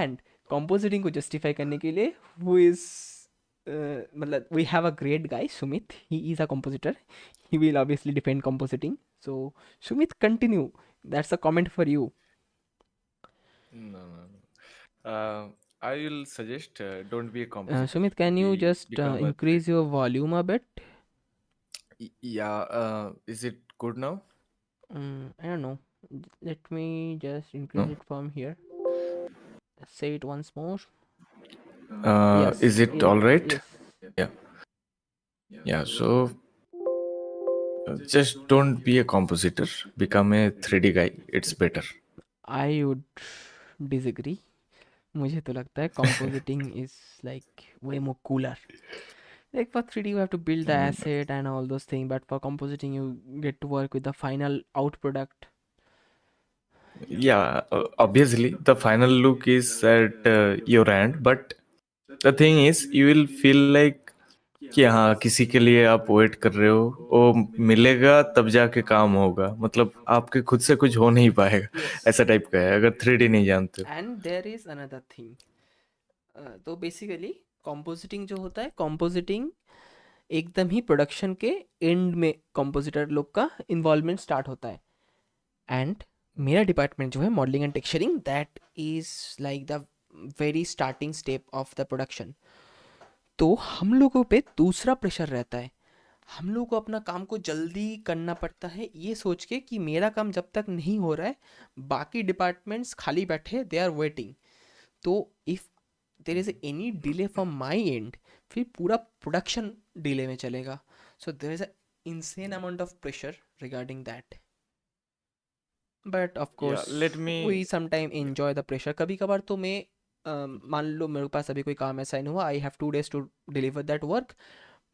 And compositing को justify करने के लिए who is मतलब we have a great guy Sumit. He is a compositor. He will obviously defend compositing. So Sumit, continue. That's a comment for you. No, no, no. I will suggest don't be a compositor. Sumit, can you just Become a increase your volume a bit? Yeah. Is it good now? I don't know. Let me just increase No. it from here. Say it once more. Yes. Is it all right? Yes. Yeah. Yeah. So just don't be a compositor. Become a 3D guy. It's better. I would disagree. मुझे तो लगता है compositing is like way more cooler. Like for 3D you have to build the Mm, asset and all those things, but for compositing you get to work with the final out product. yeah. Obviously, the final look is at your end, but the thing is, you will feel like कि हाँ किसी के लिए आप wait कर रहे हो, वो मिलेगा तब जाके काम होगा, मतलब आपके खुद से कुछ हो नहीं पाएगा, Yes. ऐसा टाइप का है अगर 3D नहीं जानते हो। And there is another thing. तो बेसिकली compositing जो होता है, compositing एकदम ही प्रोडक्शन के एंड में कंपोजिटर लोग का इन्वॉल्वमेंट स्टार्ट होता है. एंड मेरा डिपार्टमेंट जो है modelling and texturing, that is like the very starting step of the production. तो हम लोगों पे दूसरा प्रेशर रहता है. हम लोग को अपना काम को जल्दी करना पड़ता है ये सोच के कि मेरा काम जब तक नहीं हो रहा है बाकी डिपार्टमेंट्स खाली बैठे, दे आर वेटिंग. तो if there is any delay from my end, फिर पूरा प्रोडक्शन डिले में चलेगा. So there is a insane amount of pressure regarding that. But of या course let me we sometime enjoy the pressure. कभी कभार तो मैं मान लो मेरे पास अभी कोई काम असाइन हुआ, I have 2 days to deliver that work,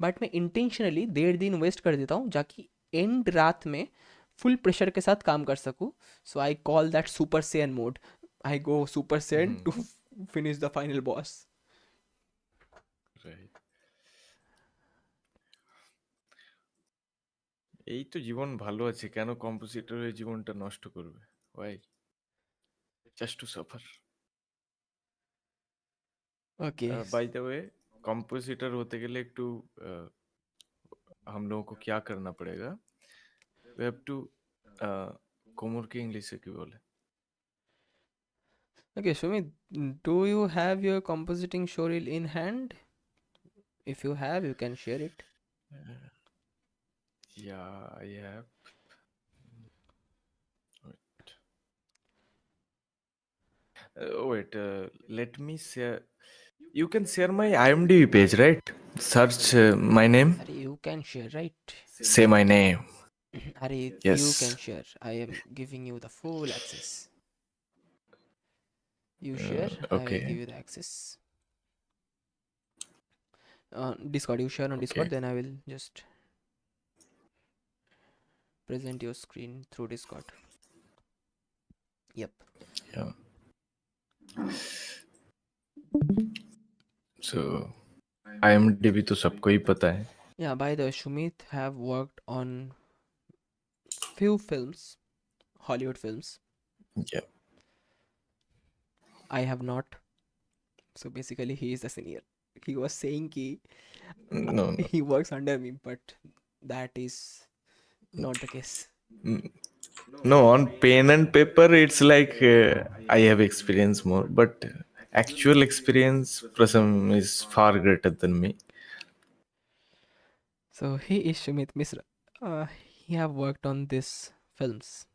but मैं इंटेंशनली 1.5 दिन वेस्ट कर देता हूँ जाकि एंड रात में फुल प्रेशर के साथ काम कर सकूँ. So I call that Super Saiyan mode. I go Super Saiyan to finish the final boss. এই তো জীবন ভালো আছে, কেন কম্পোজিটর হয়ে জীবনটা নষ্ট করবে? Why? Just to suffer. Okay. By the way, compositor होते के लिए एक टू हम लोगों को क्या करना पड़ेगा? वी हैव टू कोमोर के इंग्लिश से क्यों बोले? Okay, Sumit, do you have your compositing show reel in hand? If you have, you can share it. या I have. Wait, let me share. You can share my IMDb page, right? Search my name. Are you can share, right? Say my name. Are you can Yes. share. I am giving you the full access. You share, I will give Okay. you the access. Discord, you share on Discord, Okay. then I will just present your screen through Discord. Yep. Yeah. So IMDb तो सबको ही पता है. Yeah, by the way, Shumit have worked on few films, Hollywood films. Yeah. I have not. So basically, he is the senior. He was saying No, no. he works under me, but that is not the case. Mm, no, on pen and paper, it's like I have experience more, but actual experience, Prasam is far greater than me. So he is Shumit Misra. He have worked on these films.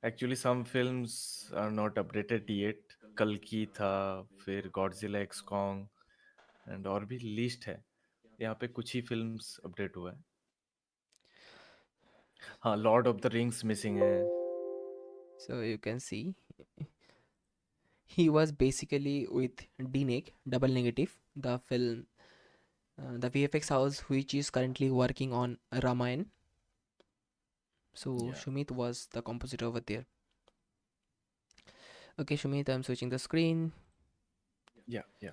Actually, some films are not updated yet. कल की था, फिर Godzilla x Kong and और भी list है. यहाँ पे कुछ ही फिल्म्स अपडेट हुआ है. हाँ, Lord of the rings missing है. So you can see he was basically with DNEG, double negative, the film, the VFX house which is currently working on Ramayan. So Yeah, Shumit was the compositor over there. Okay, Shumit, I'm switching the screen. yeah, yeah.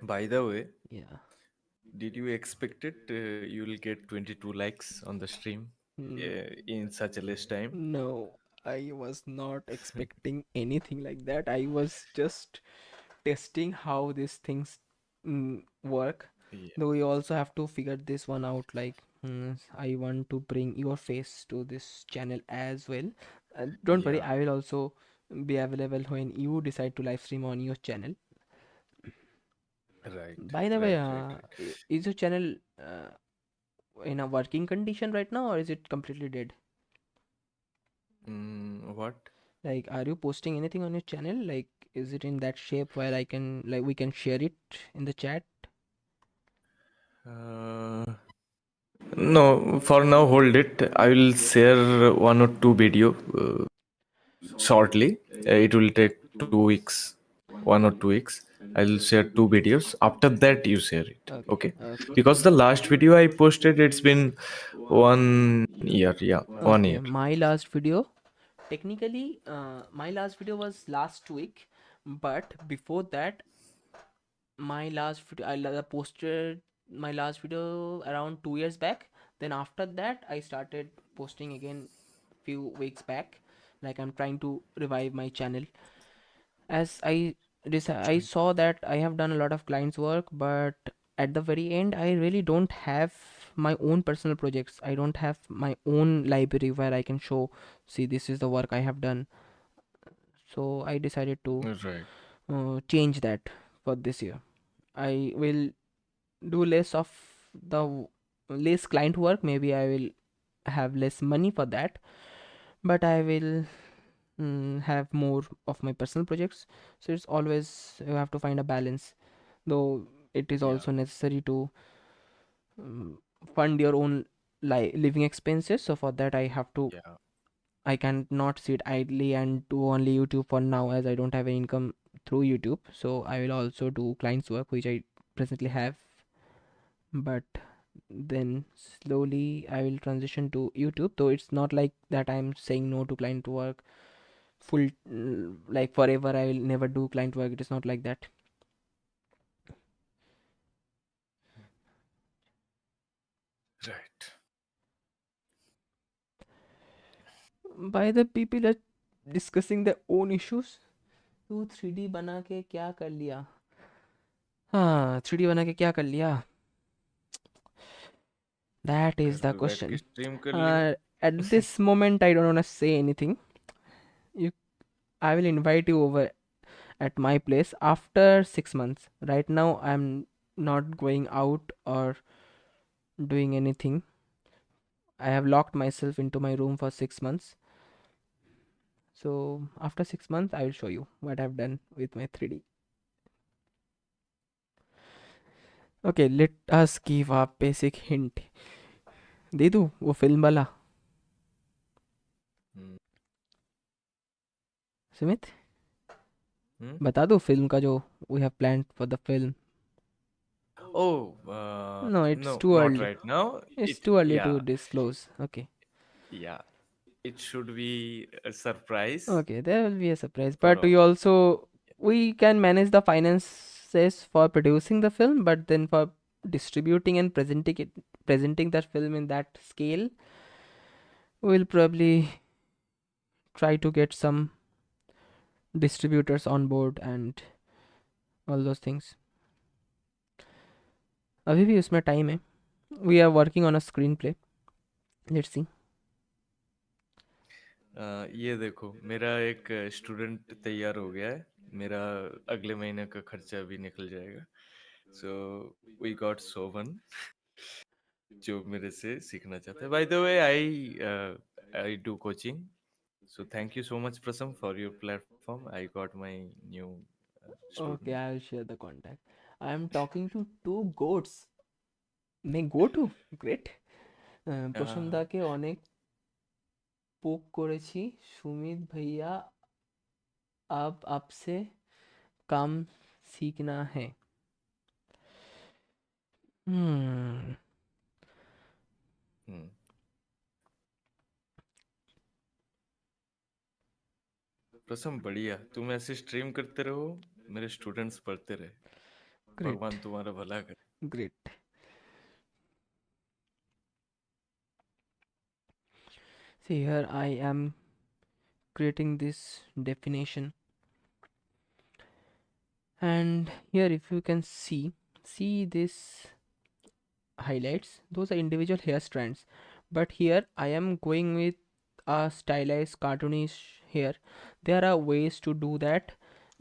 By the way, Yeah. did you expect it? You will get 22 likes on the stream Mm, in such a less time. no, I was not expecting anything like that. I was just testing how these things work. Yeah, Though we also have to figure this one out. Like, I want to bring your face to this channel as well. Don't worry, yeah, I will also be available when you decide to live stream on your channel. right, By the way, right, right, right. is your channel in a working condition right now, or is it completely dead? What? Like, are you posting anything on your channel? Like, is it in that shape where I can, like, we can share it in the chat? Uh, no, for now, hold it. I will share one or two video shortly. It will take 2 weeks, 1 or 2 weeks. I'll share two videos. After that, you share it. Okay, Okay? okay, Because the last video I posted, it's been 1 year. Yeah, 1 year. okay. My last video, technically, my last video was last week, but before that, my last video, posted my last video around 2 years back. Then after that, I started posting again few weeks back. Like, I'm trying to revive my channel as I saw that I have done a lot of clients work, but at the very end I really don't have my own personal projects. I don't have my own library where I can show, see, this is the work I have done. So I decided to Right. change that for this year. I will do less of the less client work. Maybe I will have less money for that, but I will have more of my personal projects. So it's always you have to find a balance, though it is Yeah, also necessary to um, fund your own living expenses. So for that I have to, yeah. I can not sit idly and do only YouTube for now, as I don't have any income through YouTube. So I will also do clients work which I presently have, but then slowly I will transition to YouTube. Though it's not like that I'm saying no to client work full, like forever I will never do client work. It is not like that. Right. By the people are discussing their own issues. तू 3D बना के क्या कर लिया? हाँ, 3D बना के क्या कर लिया? That is घर the पे बैठ के question. स्ट्रीम कर लिया. At this moment I don't want to say anything. You, I will invite you over at my place after 6 months. Right now I'm not going out or doing anything. I have locked myself into my room for 6 months. So after 6 months, I will show you what I've done with my 3D. Okay, let us give a basic hint. दे दूँ वो film वाला Hmm. Sumit, Hmm? बता दो film का जो we have planned for the film. Oh, No, it's no, too not early. right now. It's It, too early yeah, to disclose. Okay. yeah. It should be a surprise. Okay, there will be a surprise. For But all. we can manage the finances for producing the film, but then for distributing and presenting that film in that scale, we'll probably try to get some distributors on board and all those things. अभी भी उसमें time है. We are working on a screenplay. Let's see. ये देखो, मेरा एक student तैयार हो गया है। मेरा अगले महीने का खर्चा भी निकल जाएगा। सो वी गॉट सोवन जो मेरे से सीखना चाहता है। Bye the way, I do coaching. So thank you so much, Prasam, for your platform. I got my new Okay, student. I'll share the contact. I am talking to two goats. May go to great. Prashant Uh, দাকে অনেক পোক করেছি সুমিত भैया अब आपसे काम सीखना है. Hmm. hmm. प्रसम बढ़िया, तुम ऐसे स्ट्रीम करते रहो, मेरे स्टूडेंट्स पढ़ते रहे। Great. भगवान तुम्हारा भला करे। Great. See here I am creating this definition, and here if you can see this highlights, those are individual hair strands, but here I am going with a stylized cartoonish hair. There are ways to do that.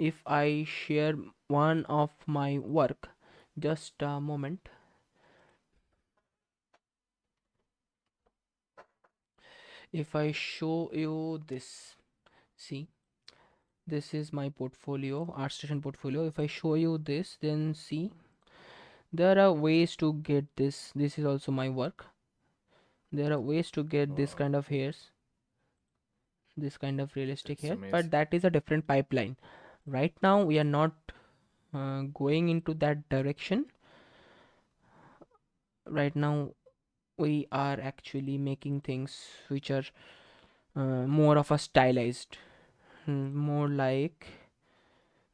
If I share one of my work, just a moment. If I show you this, see, this is my portfolio, ArtStation portfolio. If I show you this, then see, there are ways to get this is also my work. There are ways to get this Wow, kind of hairs, this kind of realistic that's hair, but amazing. that is a different pipeline. Right now we are not going into that direction. Right now we are actually making things which are more of a stylized, more like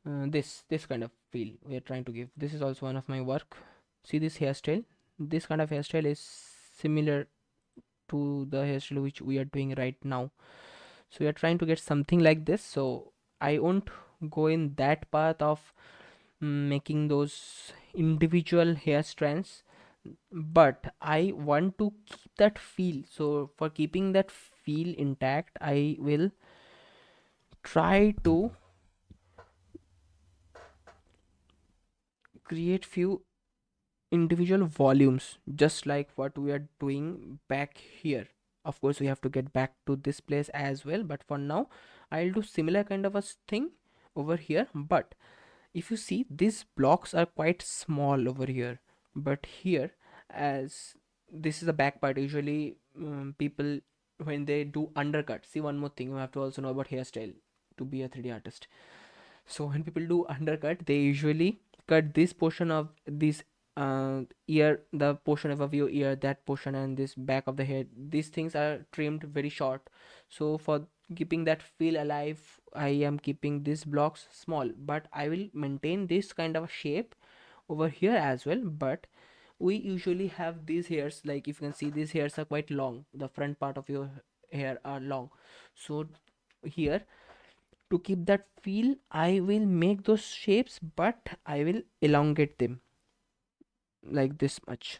this kind of feel we are trying to give. This is also one of my work. See this hairstyle, this kind of hairstyle is similar to the hairstyle which we are doing right now. So we are trying to get something like this. So I won't go in that path of making those individual hair strands, but I want to keep that feel. So for keeping that feel intact, I will try to create few individual volumes, just like what we are doing back here. Of course we have to get back to this place as well, but for now I'll do similar kind of a thing over here. But if you see, these blocks are quite small over here, but here, as this is the back part, usually people when they do undercut, see, one more thing you have to also know about hairstyle to be a 3D artist. So when people do undercut, they usually cut this portion of this ear, the portion of your ear, that portion, and this back of the head. These things are trimmed very short. So for keeping that feel alive, I am keeping these blocks small, but I will maintain this kind of a shape over here as well. But we usually have these hairs, like if you can see, these hairs are quite long, the front part of your hair are long. So here, to keep that feel, I will make those shapes, but I will elongate them like this much.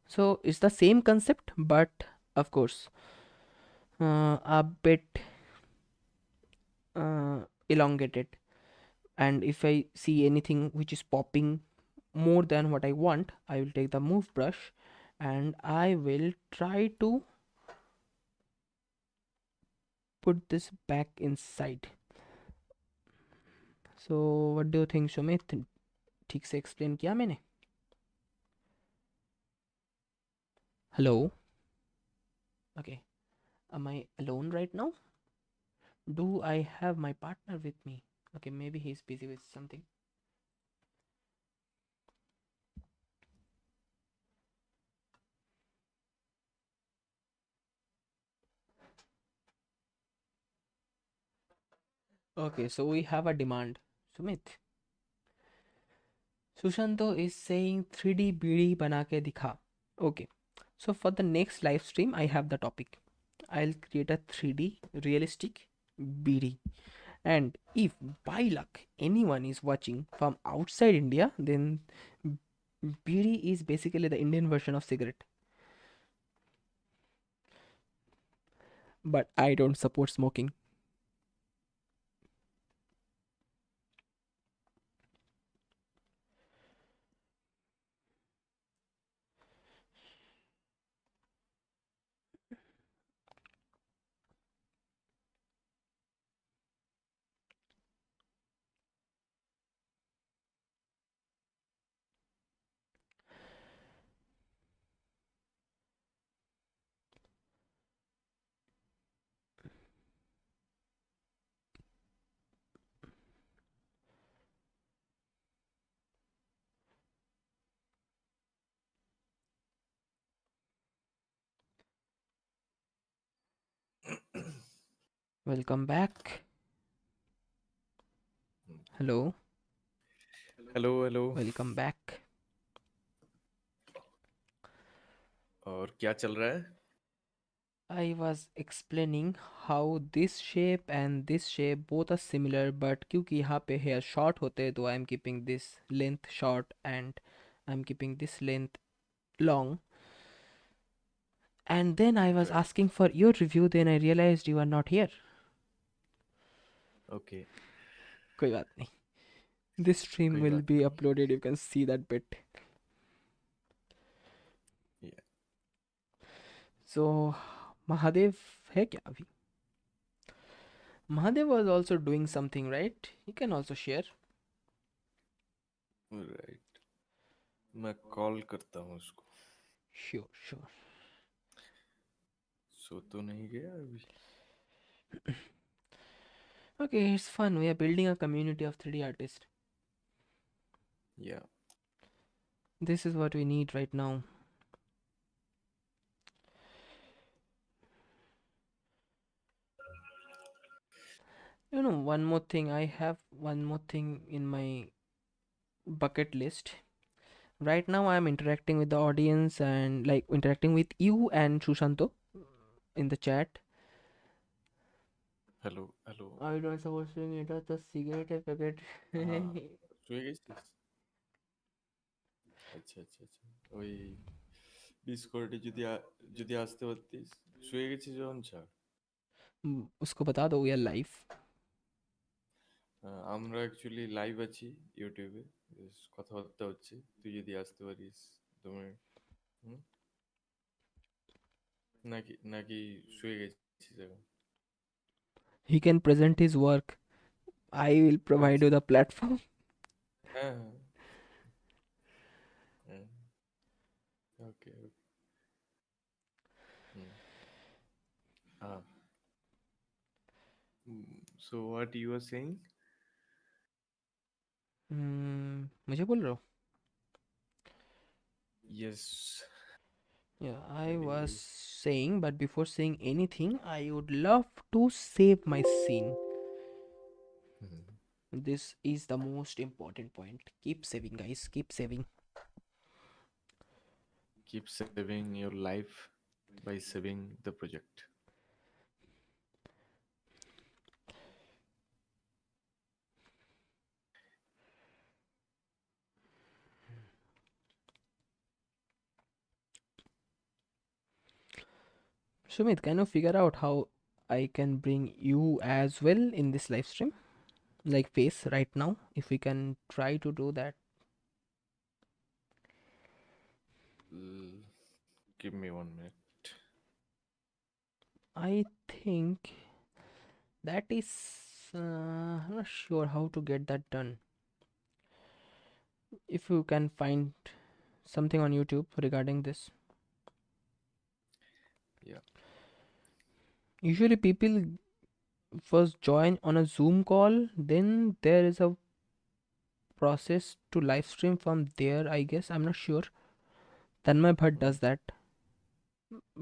So it's the same concept, but of course a bit elongated. And if I see anything which is popping more than what I want, I will take the move brush and I will try to put this back inside. So what do you think, Sumit? ठीक से explain किया मैंने? Hello? Okay. Am I alone right now? Do I have my partner with me? Okay, maybe he's busy with something. Okay, so we have a demand. Sumit, Sushanto is saying 3D BD bana ke dikha. Okay, so for the next live stream, I have the topic. I'll create a 3D realistic BD. And if by luck anyone is watching from outside India, then BD is basically the Indian version of cigarette. But I don't support smoking. Welcome back. Hello. Hello hello. Welcome back. और क्या चल रहा है? I was explaining how this shape and this shape both are similar, but क्योंकि यहाँ पे hair short होते हैं तो I am keeping this length short and I'm keeping this length long. And then I was right. asking for your review, then I realized you are not here. Okay. कोई बात नहीं. This stream कोई will बात be नहीं। uploaded, you can see that bit. या। So Mahadev है क्या अभी? Mahadev was also doing something, right? He can also share. Right. मैं कॉल करता हूँ उसको। Sure, sure. सो तो नहीं गया अभी? Okay, it's fun. We are building a community of 3D artists. या। This is what we need right now. You know, one more thing. I have one more thing in my bucket list. Right now, I am interacting with the audience and like interacting with you and Shushanto in the chat. Hello hello. I don't suppose it was the cigarette packet. हाँ, শুয়ে গেছিস? আচ্ছা আচ্ছা আচ্ছা। ওই ডিসকর্ডে যদি আসতে পারতিস। শুয়ে গেছিস যখন ছাড়। उसको बता दो we are live. আমরা অ্যাকচুয়ালি লাইভ আছি ইউটিউবে। কথাবার্তা হচ্ছে, তুই যদি আসতে পারিস 2 মিনিট। হুম? নাকি শুয়ে গেছিস এখন? He can present his work. I will provide আচ্ছা। you the platform. হ্যাঁ হ্যাঁ হ্যাঁ। Okay okay. Hmm. So what you are saying? मुझे बोल रहे हो? यस। Yeah, I was मेरी। saying, but before saying anything, I would love to save my scene. This is the most important point. Keep saving, guys. Keep saving. Keep saving your life by saving the project. Sumit, can you figure out how I can bring you as well in this live stream? Like face right now, if we can try to do that. L- Give me 1 minute. I think that is. I'm not sure how to get that done. If you can find something on YouTube regarding this. Yeah. Usually, people first join on a Zoom call, then there is a process to live stream from there, I guess. I'm not sure. Tanmay Bhatt Mm, does that,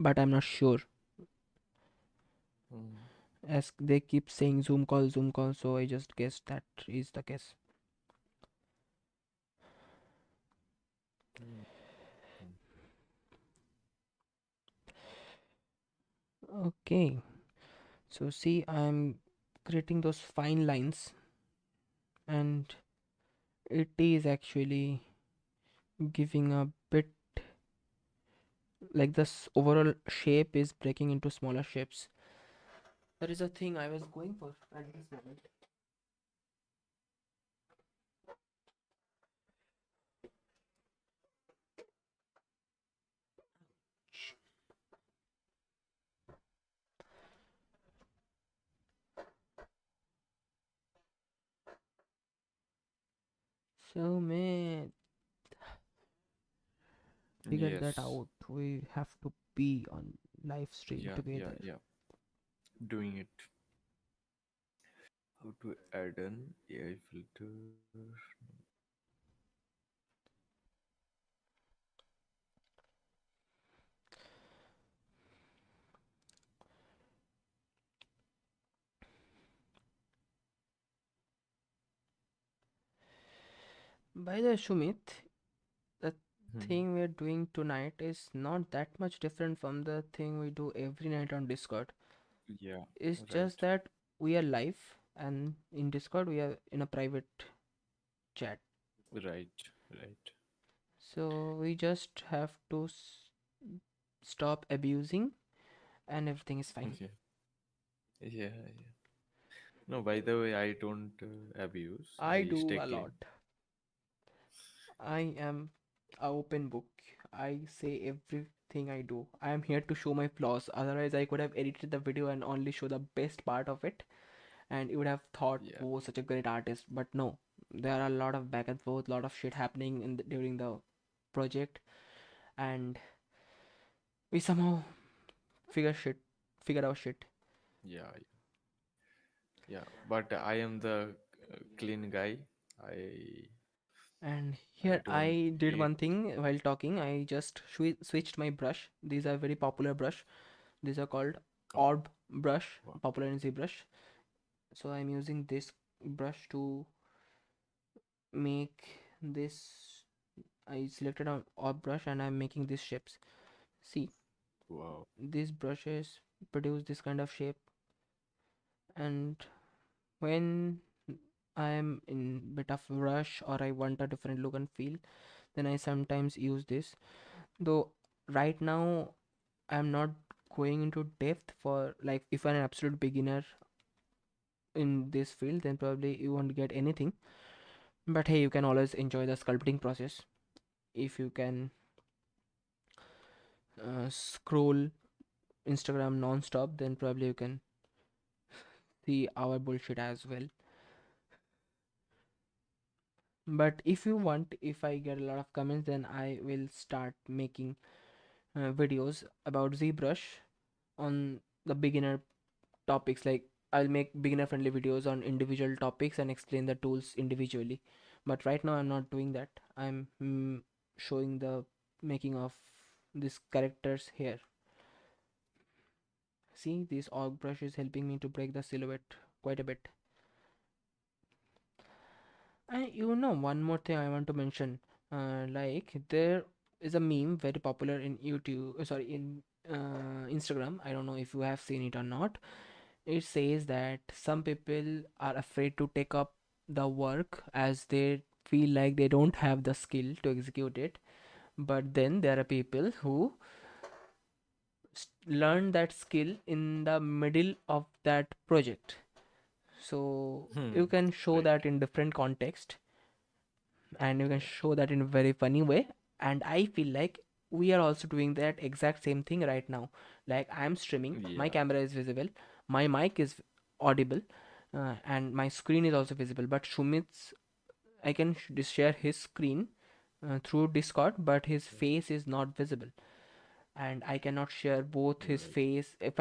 but I'm not sure. mm. as they keep saying Zoom call, so I just guessed that is the case. Hmm. Okay, so see, I'm creating those fine lines, and it is actually giving a bit like this overall shape is breaking into smaller shapes. That is a thing I was going for at this moment. So man, figure that Yes. out. We have to be on live stream Yeah, yeah, together. yeah. Doing it. How to add an AI filter? By the Shumit, the Hmm. thing we're doing tonight is not that much different from the thing we do every night on Discord. Yeah, It's right, just that we are live and in Discord we are in a private chat. right, right. So we just have to stop abusing and everything is fine. Yeah, yeah, yeah. No, by the way, I don't abuse. I I do stay a clean. lot. I am a open book. I say everything I do. I am here to show my flaws. Otherwise, I could have edited the video and only show the best part of it, and you would have thought, Yeah, "Oh, such a great artist." But no, there are a lot of back and forth, lot of shit happening during the project, and we somehow figure shit, figure out shit. yeah, yeah. But I am the clean guy. I And I here don't I did hate. one thing while talking. I just switched my brush. These are very popular brush. These are called Oh, orb brush, wow, popular in ZBrush. So I'm using this brush to make this. I selected an orb brush and I'm making these shapes. See, wow. these brushes produce this kind of shape, and when I'm in bit of rush or I want a different look and feel, then I sometimes use this. Though right now I'm not going into depth for, like, if I'm an absolute beginner in this field, then probably you won't get anything. But hey, you can always enjoy the sculpting process if you can scroll Instagram non-stop, then probably you can see our bullshit as well. But if you want, if I get a lot of comments, then I will start making videos about ZBrush on the beginner topics. Like, I'll make beginner friendly videos on individual topics and explain the tools individually. But right now I'm not doing that. I'm showing the making of these characters here. See, this org brush is helping me to break the silhouette quite a bit. And one more thing I want to mention. Like, there is a meme very popular in YouTube, sorry, in Instagram. I don't know if you have seen it or not. It says that some people are afraid to take up the work as they feel like they don't have the skill to execute it. But then there are people who learn that skill in the middle of that project. So Hmm. you can show Right. that in different context, and you can show that in a very funny way. And I feel like we are also doing that exact same thing right now. Like, I'm streaming, my Yeah. camera is visible, my mic is audible, and my screen is also visible. But Shumit's, I can share his screen through Discord, but his face is not visible, and I cannot share both his Right. face. If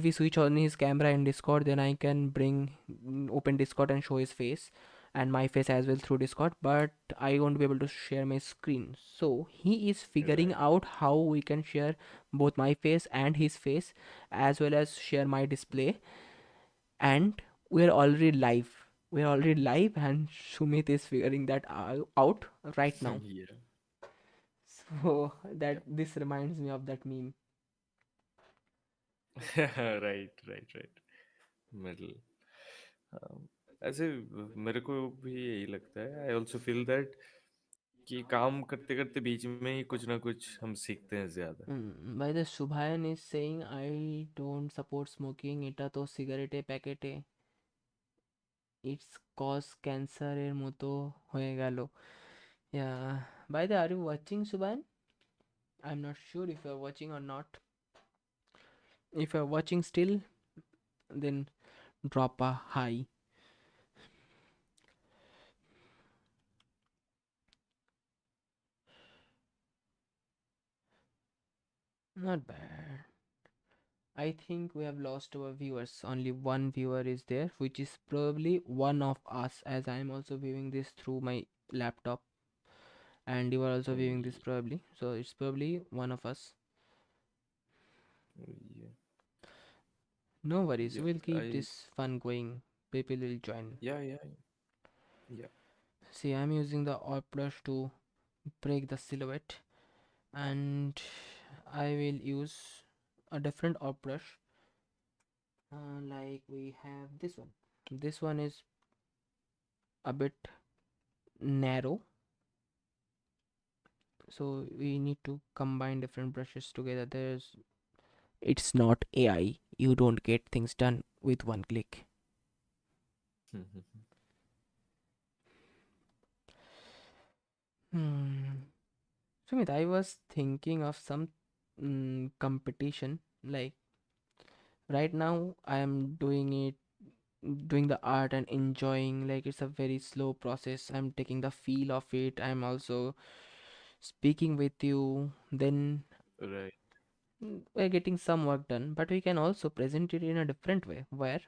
we switch on his camera in Discord, then I can open Discord and show his face and my face as well through Discord, but I won't be able to share my screen. So he is figuring Right. out how we can share both my face and his face, as well as share my display. and we're already live. We're already live, and Sumit is figuring that out right now. Yeah. So Yeah. that this reminds me of that meme. Right, right, right. Middle. ऐसे मेरे को भी यही लगता है. I also feel that कि काम करते करते बीच में ही कुछ ना कुछ हम सीखते हैं ज्यादा. By the Subhayan is saying I don't support smoking. এটা তো সিগারেটে প্যাকেটে ইটস কজ ক্যান্সারের মতো হয়ে গেল. Yeah. By the are you watching Subhayan? I'm not sure if you're watching or not. If you're watching still, then drop a high. Not bad. I think we have lost our viewers. Only one viewer is there, which is probably one of us, as I am also viewing this through my laptop, and you are also Oh, viewing this probably. So it's probably one of us. yeah. No worries, Yeah. we'll keep I. this fun going. People will join. Yeah, yeah, yeah. See, I'm using the art brush to break the silhouette, and I will use a different art brush. Like we have this one. This one is a bit narrow, so we need to combine different brushes together. There's It's not AI. You don't get things done with one click. Hmm. Sumit, I was thinking of some competition. Like right now, I am doing the art and enjoying. Like it's a very slow process. I'm taking the feel of it. I'm also speaking with you. Then Right. we're getting some work done. But we can also present it in a different way, where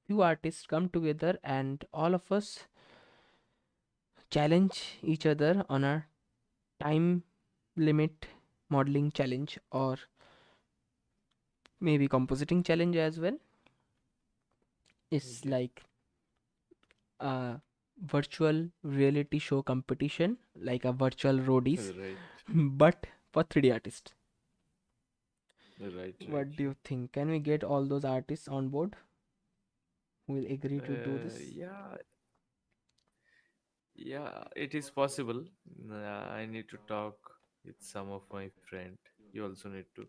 few artists come together and all of us challenge each other on a time limit modeling challenge, or maybe compositing challenge as well. It's Yeah. like a virtual reality show competition, like a virtual roadies, Right. but for 3D artists. Right. Right. What do you Right. think? Can we get all those artists on board who will agree to do this? Yeah. Yeah. It is possible. I need to talk with some of my friend. You also need to.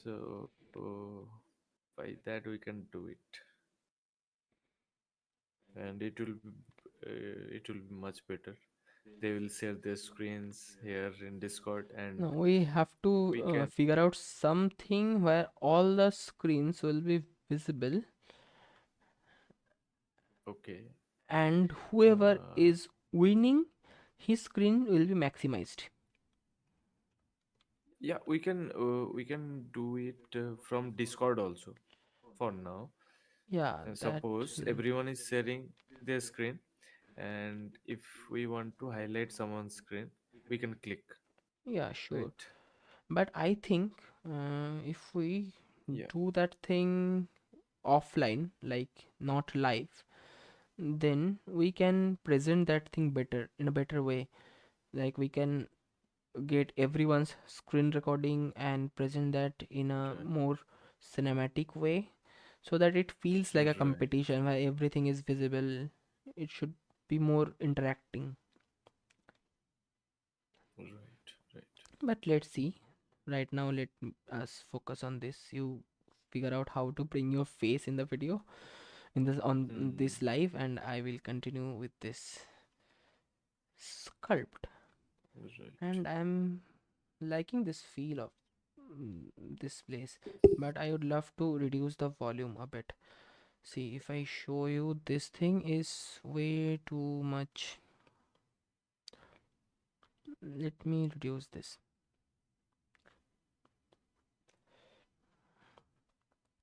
So by that we can do it, and it will be much better. They will share their screens here in Discord, and No, we have to we can. figure out something where all the screens will be visible, Okay. and whoever Uh, is winning, his screen will be maximized. yeah, we can do it from Discord also for now. Yeah, that Suppose will. everyone is sharing their screen, and if we want to highlight someone's screen, we can click, Yeah, sure. right? But I think if we Yeah. do that thing offline, like not live, then we can present that thing better in a better way. Like we can get everyone's screen recording and present that in a Right. more cinematic way, so that it feels like a Right. competition where everything is visible. It should be more interacting. Right. Right. But let's see. Right now, let us focus on this. You figure out how to bring your face in the video, in this on Hmm. this live, and I will continue with this sculpt. Right. And I'm liking this feel of this place, but I would love to reduce the volume a bit. See, if I show you, this thing is way too much. Let me reduce this.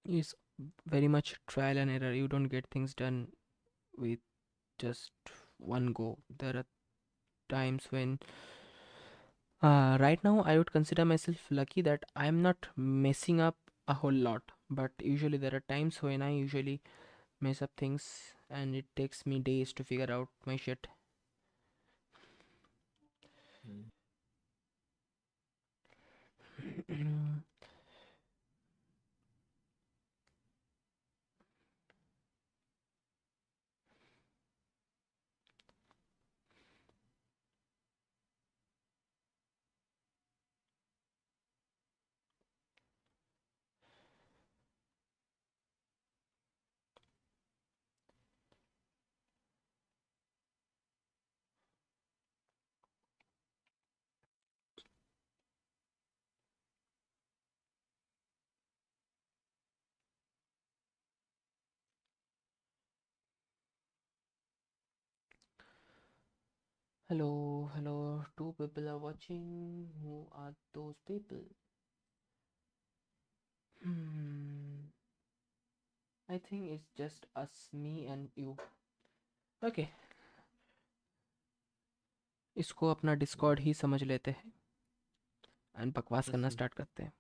It's very much trial and error. You don't get things done with just one go. There are times when, right now, I would consider myself lucky that I'm not messing up a whole lot, but usually there are times when I usually mess up things and it takes me days to figure out my shit. Hmm. Hello, hello, two people are watching. Who are those people? Hmm. I think it's just us, me and you. Okay, इसको अपना Discord ही समझ लेते हैं and बकवास करना start करते हैं.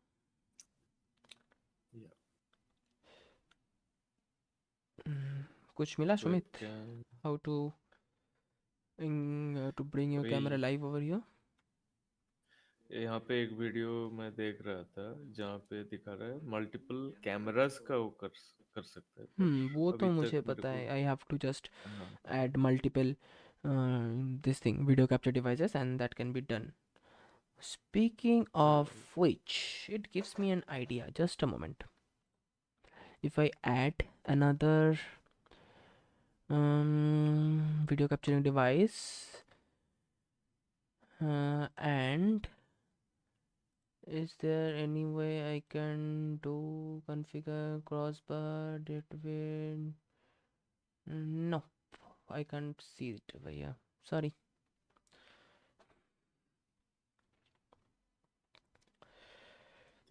Yeah. कुछ मिला Sumit? Webcam. How to to bring your camera वही live over here? यहाँ पे एक वीडियो मैं देख रहा था जहाँ पे दिखा रहा है मल्टीपल कैमरास का वो कर सकता है, पर वो तो अभी मुझे तक मेरे पता को है. I have to just हाँ add multiple this thing video capture devices and that can be done. Speaking of तो which, it gives me an idea. Just a moment. If I add another video capturing device and is there any way I can do configure crossbar between? No, I can't see it over here. Sorry.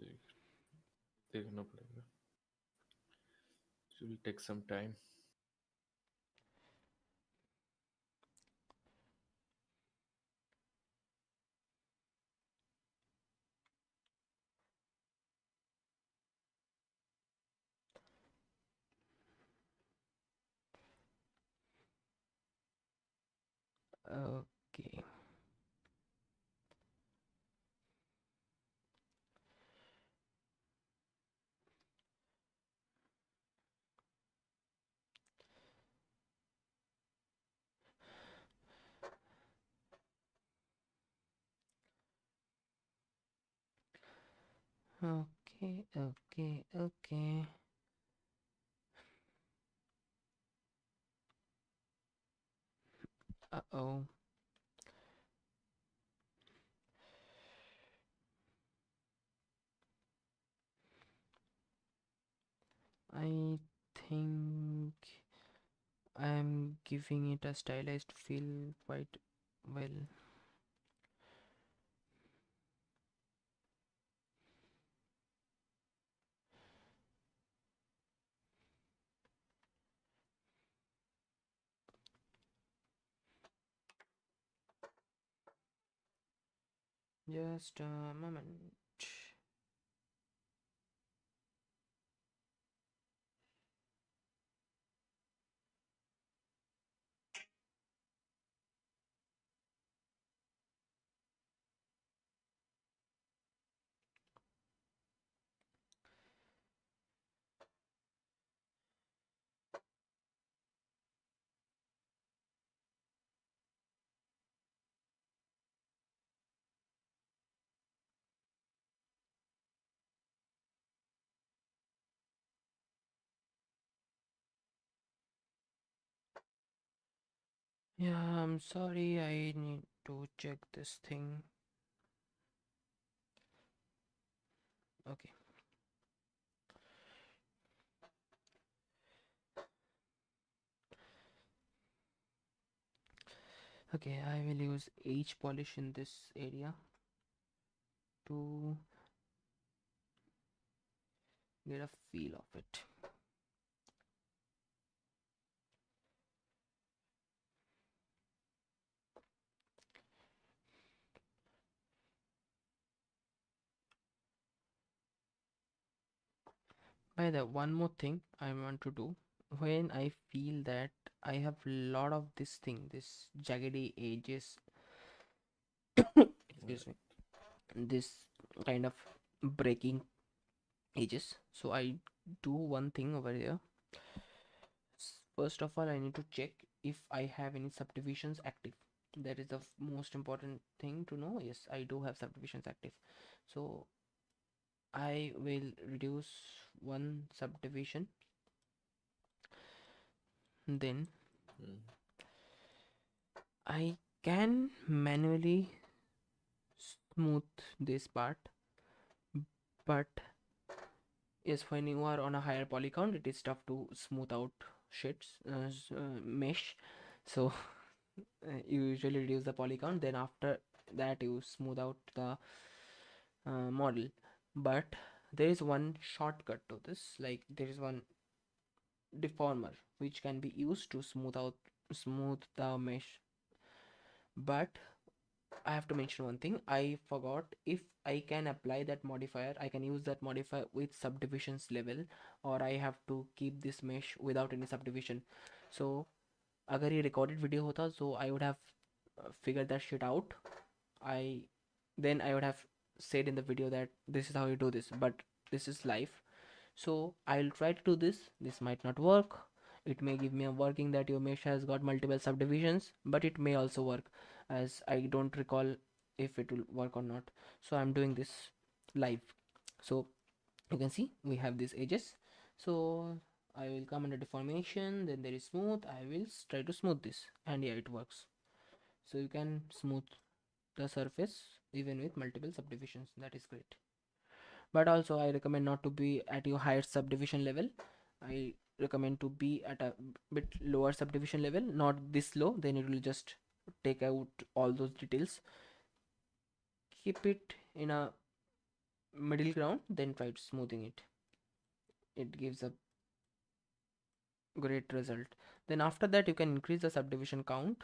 देख देखना पड़ेगा. It will take some time. Okay. Okay, okay, okay. Uh-oh. I think I'm giving it a stylized feel quite well. Just a moment. Yeah, I'm sorry, I need to check this thing. Okay. Okay, I will use H polish in this area to get a feel of it. By the one more thing I want to do, when I feel that I have lot of this thing, this jaggedy edges, excuse Right. me, this kind of breaking edges. So I do one thing over here. First of all, I need to check if I have any subdivisions active. That is the most important thing to know. Yes, I do have subdivisions active. So I will reduce one subdivision, then Mm. I can manually smooth this part, but yes, when you are on a higher poly count, it is tough to smooth out shits, mesh. So you usually reduce the poly count, then after that you smooth out the model. But there is one shortcut to this, like there is one deformer which can be used to smooth the mesh. But I have to mention one thing. I forgot, if I can apply that modifier, I can use that modifier with subdivisions level, or I have to keep this mesh without any subdivision. So अगर ये recorded video होता, so I would have figured that shit out. I Then I would have said in the video that this is how you do this, but this is live. So I'll try to do this. This might not work. It may give me a working that your mesh has got multiple subdivisions, but it may also work, as I don't recall if it will work or not. So I'm doing this live. So you can see we have these edges. So I will come under deformation, then there is smooth. I will try to smooth this, and yeah, it works. So you can smooth the surface even with multiple subdivisions. That is great. But also I recommend not to be at your highest subdivision level. I recommend to be at a bit lower subdivision level, not this low, then it will just take out all those details. Keep it in a middle ground, then try to smoothing it. It gives a great result. Then after that you can increase the subdivision count,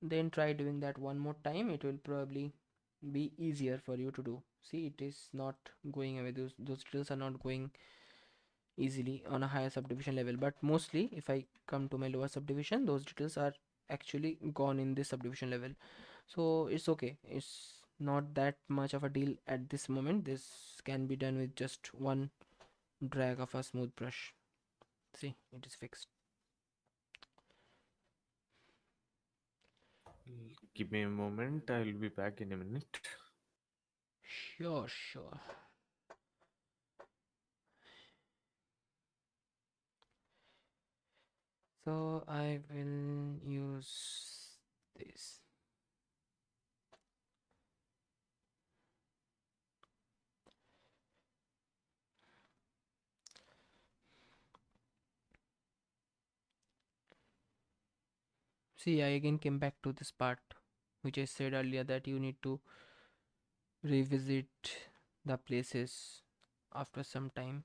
then try doing that one more time. It will probably be easier for you to do. See, it is not going away, those details are not going easily on a higher subdivision level. But mostly if I come to my lower subdivision, those details are actually gone in this subdivision level. So it's okay, it's not that much of a deal at this moment. This can be done with just one drag of a smooth brush. See, it is fixed. Give me a moment. I'll be back in a minute. Sure, sure. So I will use this. See, I again came back to this part which I said earlier, that you need to revisit the places after some time.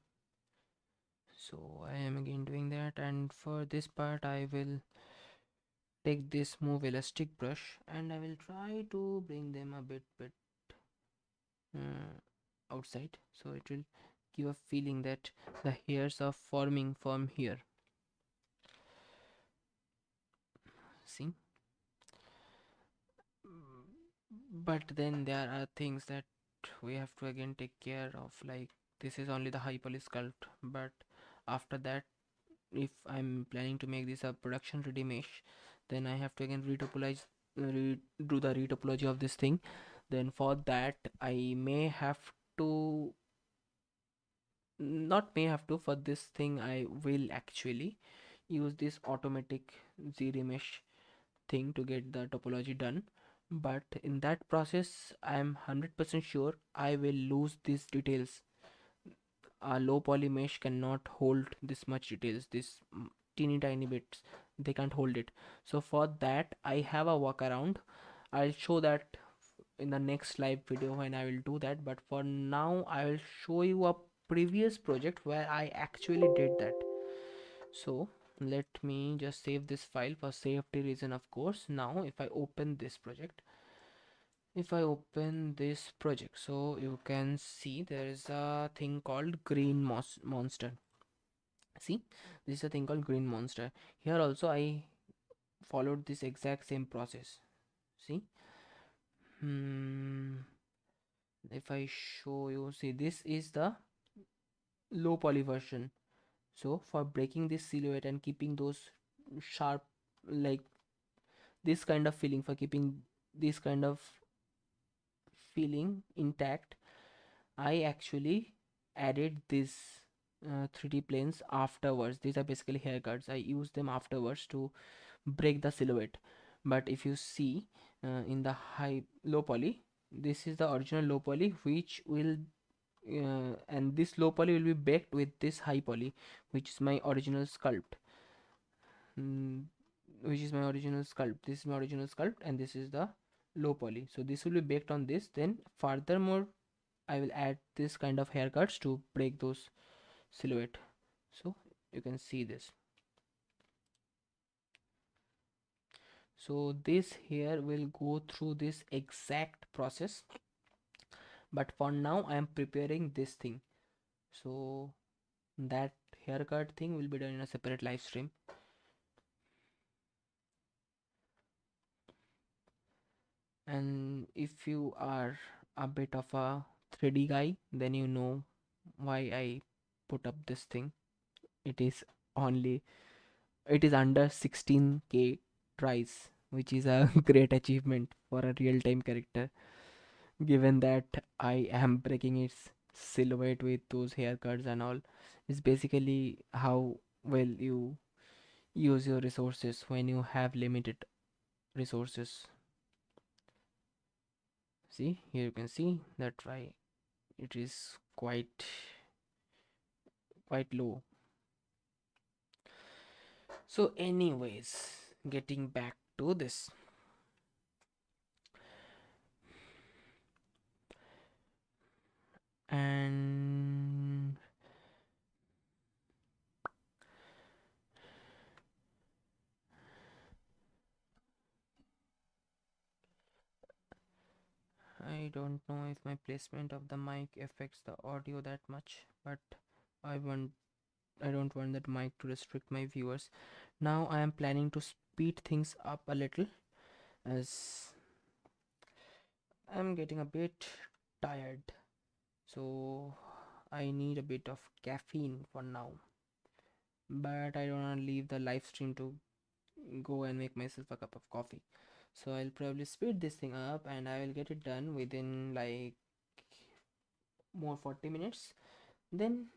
So I am again doing that, and for this part I will take this move elastic brush and I will try to bring them a bit outside, so it will give a feeling that the hairs are forming from here. See, but then there are things that we have to again take care of, like this is only the high poly sculpt, but after that, if I'm planning to make this a production ready mesh, then I have to again do the retopology of this thing. Then for that I may have to, not may have to, for this thing I will actually use this automatic z remesh thing to get the topology done. But in that process I am 100% sure I will lose these details. A low poly mesh cannot hold this much details, this teeny tiny bits, they can't hold it. So for that I have a workaround. I'll show that in the next live video when I will do that, but for now I will show you a previous project where I actually did that. So let me just save this file for safety reason, of course. Now if I open this project, if I open this project, so you can see there is a thing called green monster. See, this is a thing called green monster. Here also I followed this exact same process. See, hmm, if I show you, see, this is the low poly version. So for breaking this silhouette and keeping those sharp, like this kind of feeling, for keeping this kind of feeling intact, I actually added this 3D planes afterwards. These are basically haircuts. I use them afterwards to break the silhouette. But if you see in the high low poly, this is the original low poly, which will and this low poly will be baked with this high poly, which is my original sculpt. mm, which is my original sculpt. This is my original sculpt, and this is the low poly. So this will be baked on this. Then furthermore, I will add this kind of haircuts to break those silhouette. So you can see this. So this here will go through this exact process, but for now I am preparing this thing. So that haircut thing will be done in a separate live stream. And if you are a bit of a 3D guy, then you know why I put up this thing. It is only, it is under 16k tries, which is a great achievement for a real-time character, given that I am breaking its silhouette with those haircuts and all. It's basically how well you use your resources when you have limited resources. See, here you can see that try, it is quite low. So anyways, getting back to this, and I don't know if my placement of the mic affects the audio that much, but I want I don't want that mic to restrict my viewers. Now I am planning to speed things up a little, as I'm getting a bit tired. So I need a bit of caffeine for now. But I don't want to leave the live stream to go and make myself a cup of coffee. So I'll probably speed this thing up and I will get it done within like more 40 minutes. Then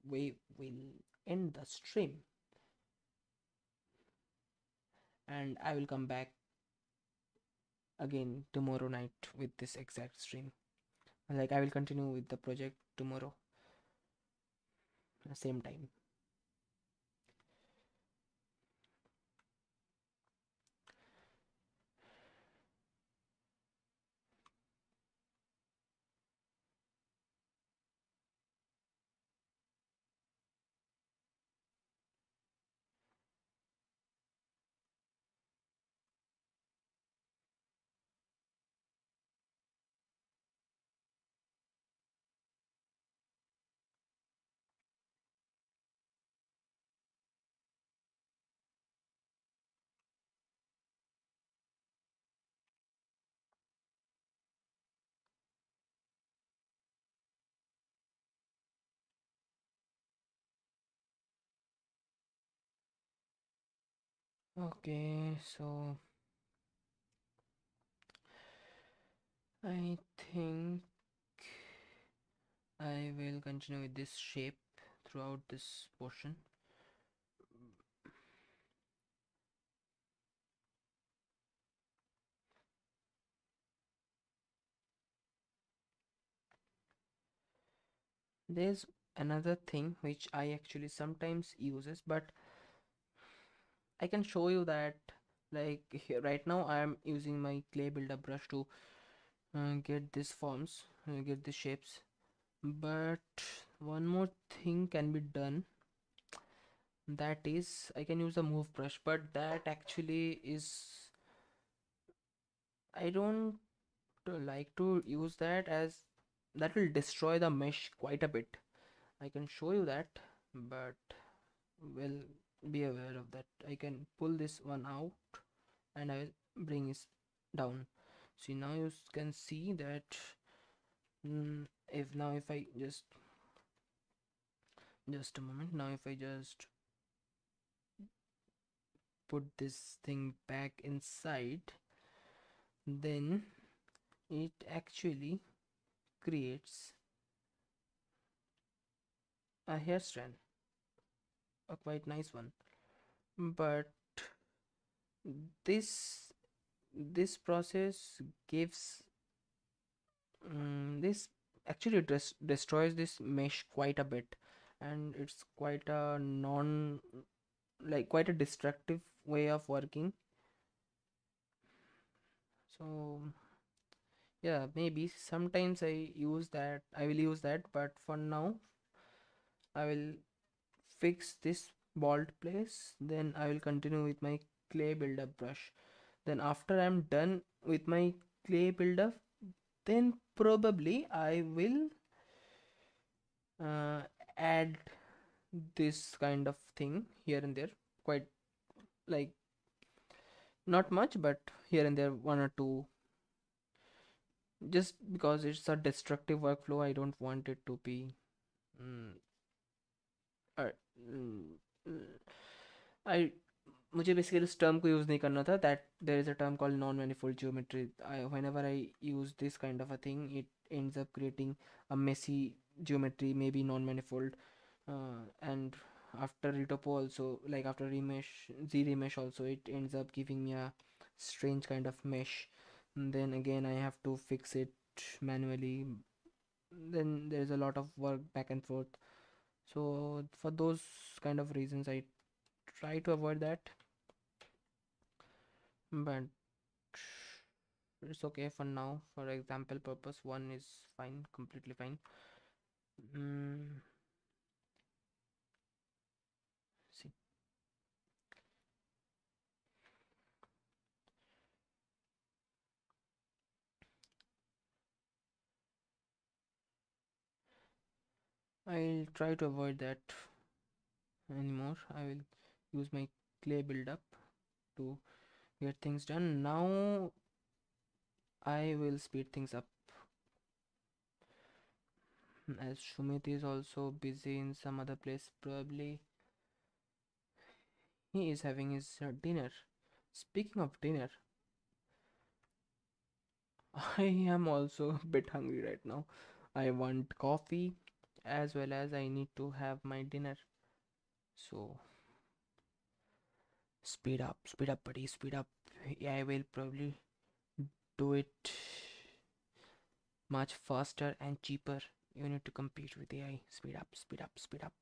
we will end the stream and I will come back again tomorrow night with this exact stream. Like I will continue with the project tomorrow, same time. Okay, so I think I will continue with this shape throughout this portion. There's another thing which I actually sometimes uses, but I can show you that, like here, right now I am using my clay builder brush to get these forms, get the shapes. But one more thing can be done, that is I can use the move brush, but that actually is I don't like to use that, as that will destroy the mesh quite a bit. I can show you that, but will be aware of that. I can pull this one out and I will bring it down. See, now you can see that. If I just a moment, now if I just put this thing back inside, then it actually creates a hair strand, a quite nice one. But this this process gives this actually destroys this mesh quite a bit, and it's quite a non like quite a destructive way of working. So yeah, maybe sometimes I will use that, but for now I will fix this bald place, then I will continue with my clay buildup brush. Then after I'm done with my clay buildup, then probably I will uh, add this kind of thing here and there, quite like not much, but here and there one or two, just because it's a destructive workflow. I don't want it to be mm, uh, mm, I मुझे basically उस term को use नहीं करना था, that there is a term called non manifold geometry. Whenever I use this kind of a thing, it ends up creating a messy geometry, maybe non manifold. And after retopo also, like after remesh, z remesh also, it ends up giving me a strange kind of mesh. And then again I have to fix it manually, then there's a lot of work back and forth. So for those kind of reasons I try to avoid that, but it's okay for now. For example purpose, one is fine, completely fine. mm, See, I'll try to avoid that anymore. I will use my clay buildup to get things done. Now I will speed things up, as Shumit is also busy in some other place. Probably he is having his dinner. Speaking of dinner, I am also a bit hungry right now. I want coffee as well as I need to have my dinner. So speed up, buddy, speed up. I will probably do it much faster and cheaper. You need to compete with AI. Speed up, speed up, speed up.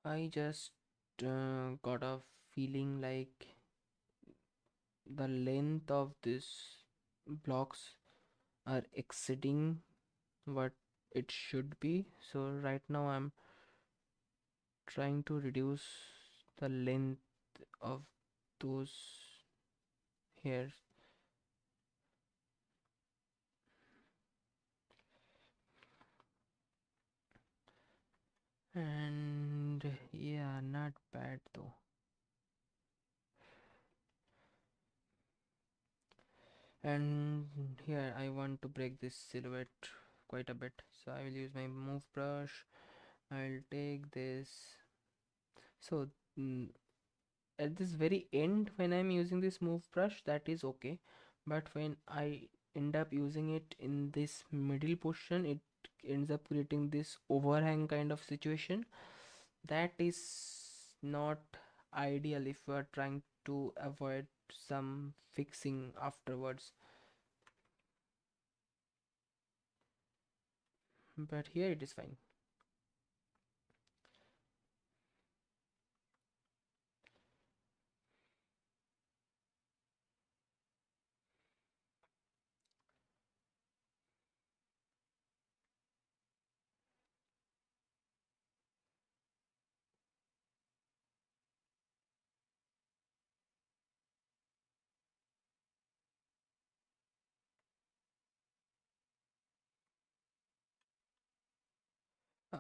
I just got a feeling like the length of these blocks are exceeding what it should be. So right now I'm trying to reduce the length of those hairs. And yeah, not bad though. And here I want to break this silhouette quite a bit, so I will use my move brush. I will take this. So mm, at this very end, when I'm using this move brush, that is okay, but when I end up using it in this middle portion, it ends up creating this overhang kind of situation. That is not ideal if we are trying to avoid some fixing afterwards. But here it is fine.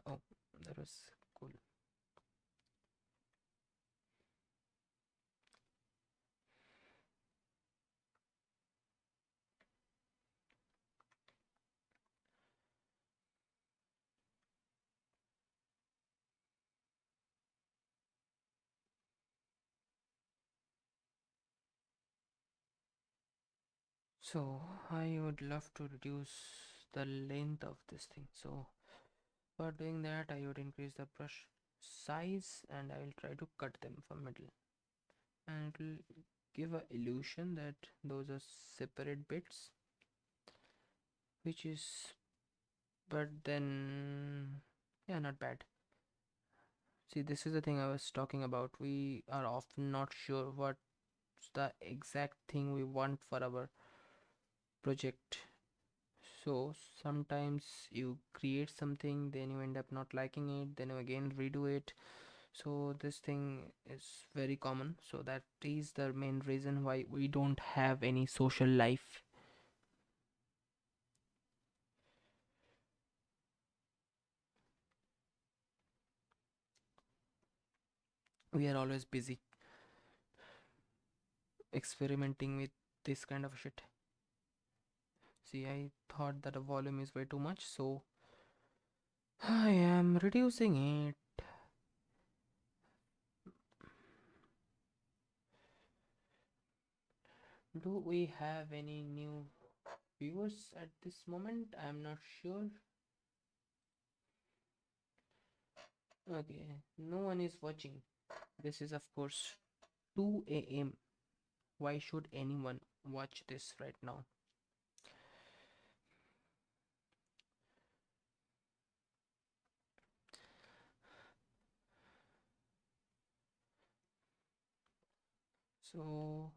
Oh, that was cool. So I would love to reduce the length of this thing. So for doing that, I would increase the brush size and I will try to cut them from middle. And it will give a illusion that those are separate bits, which is, but then, yeah, not bad. See, this is the thing I was talking about. We are often not sure what's the exact thing we want for our project. So sometimes you create something, then you end up not liking it, then you again redo it. So this thing is very common. So that is the main reason why we don't have any social life. We are always busy experimenting with this kind of shit. See, I thought that the volume is way too much, so I am reducing it. Do we have any new viewers at this moment? I'm not sure. Okay, no one is watching. This is, of course, 2 a.m. Why should anyone watch this right now? So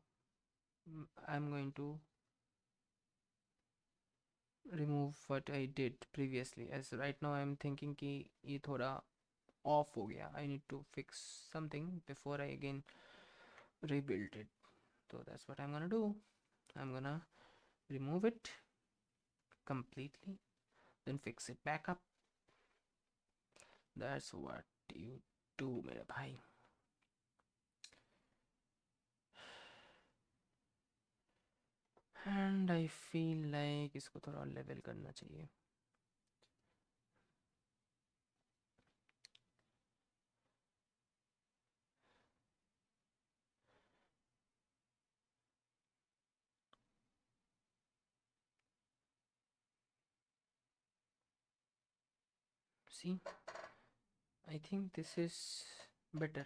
I'm going to remove what I did previously, as right now I'm thinking कि ये थोड़ा off हो गया. I need to fix something before I again rebuild it. So that's what I'm gonna do. I'm gonna remove it completely, then fix it back up. That's what you do, मेरे भाई. And I feel like इसको थोड़ा level करना चाहिए. See, I think this is better.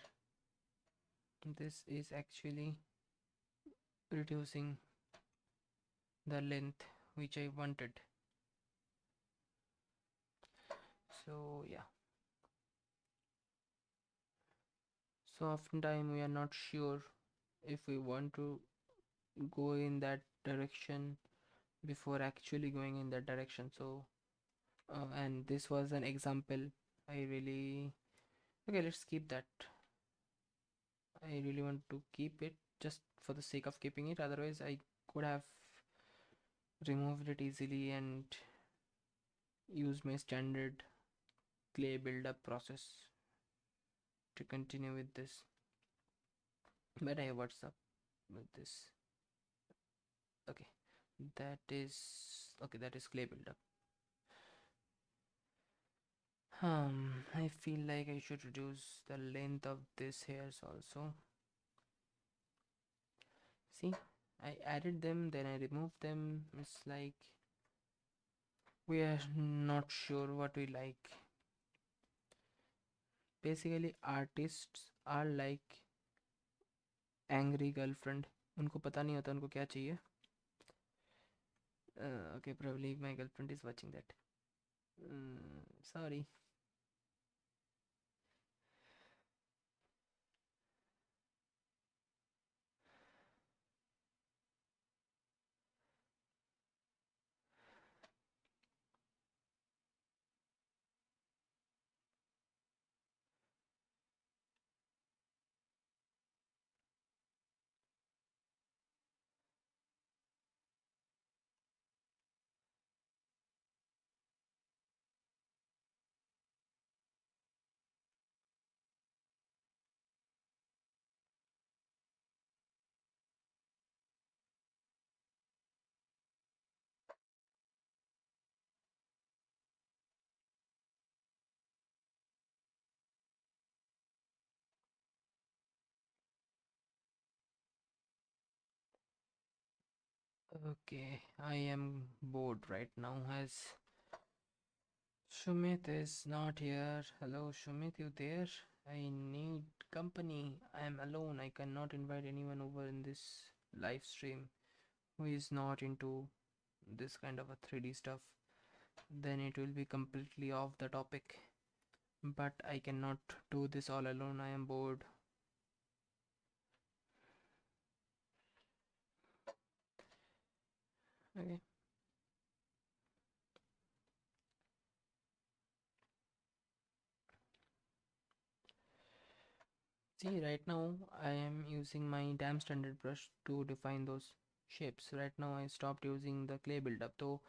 This is actually reducing the length which I wanted. So yeah. So oftentimes we are not sure if we want to go in that direction before actually going in that direction. So and this was an example. I really, okay, let's keep that. I really want to keep it just for the sake of keeping it. Otherwise I could have removed it easily and use my standard clay build-up process to continue with this. But I what's up with this? Okay, that is okay. That is clay build-up. I feel like I should reduce the length of this hairs also. See, I added them, then I removed them. It's like we are not sure what we like. Basically, artists are like angry girlfriend, उनको पता नहीं होता उनको क्या चाहिए. Okay, probably my girlfriend is watching that. Sorry. Okay, I am bored right now as Shumit is not here. Hello, Shumit, you there? I need company. I am alone. I cannot invite anyone over in this live stream who is not into this kind of a 3D stuff. Then it will be completely off the topic. But I cannot do this all alone. I am bored. Okay. See, right now I am using my damn standard brush to define those shapes. Right now I stopped using the clay buildup, though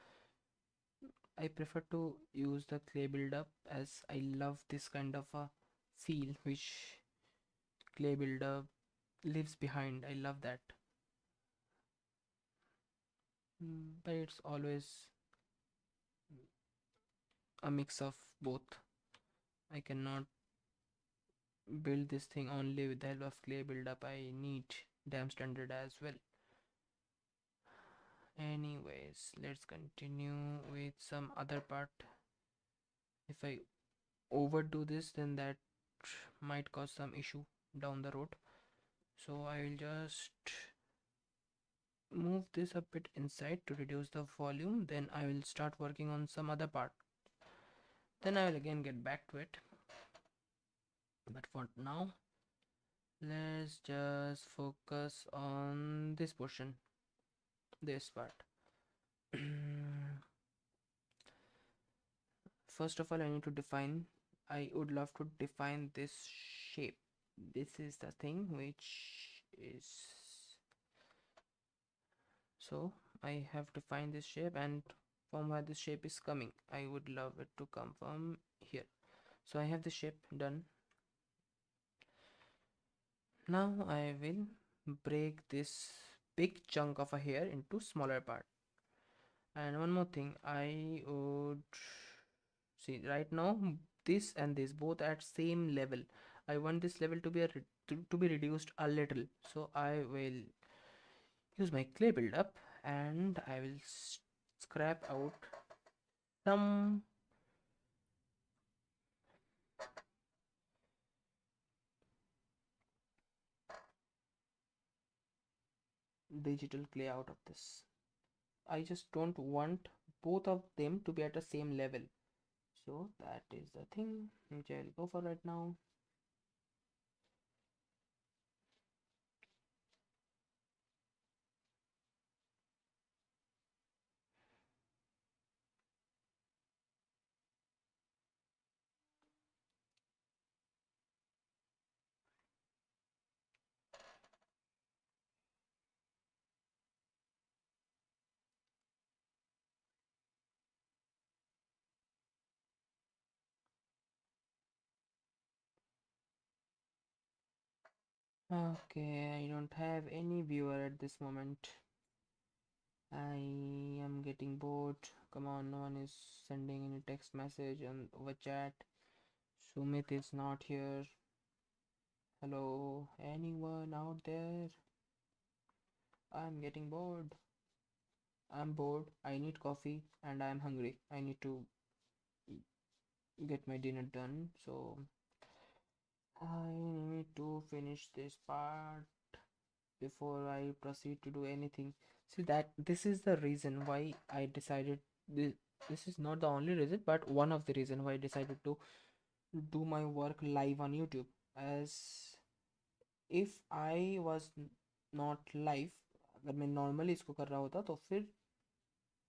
I prefer to use the clay buildup as I love this kind of a feel which clay buildup leaves behind. I love that. But it's always a mix of both. I cannot build this thing only with the help of clay buildup. I need damn standard as well. Anyways, let's continue with some other part. If I overdo this, then that might cause some issue down the road. So I will just move this a bit inside to reduce the volume. Then I will start working on some other part. Then I will again get back to it. But for now, let's just focus on this portion, this part. First of all, I need to define, I would love to define this shape. This is the thing which is, so I have defined this shape, and from where this shape is coming, I would love it to come from here. So I have the shape done. Now I will break this big chunk of a hair into smaller part. And one more thing, I would see right now this and this both at same level. I want this level to be to be reduced a little. So I will use my clay buildup and I will scrap out some digital clay out of this. I just don't want both of them to be at the same level. So that is the thing which I will go for right now. Okay, I don't have any viewer at this moment. I am getting bored. Come on, no one is sending any text message on over chat. Sumit is not here. Hello, anyone out there? I'm getting bored. I'm bored. I need coffee and I'm hungry. I need to get my dinner done. So I need to finish this part. before I proceed to do anything. See that this is the reason why I decided this. This is not the only reason, but one of the reason why I decided to do my work live on YouTube. As if I was not live, अगर मैं normally इसको कर रहा होता तो फिर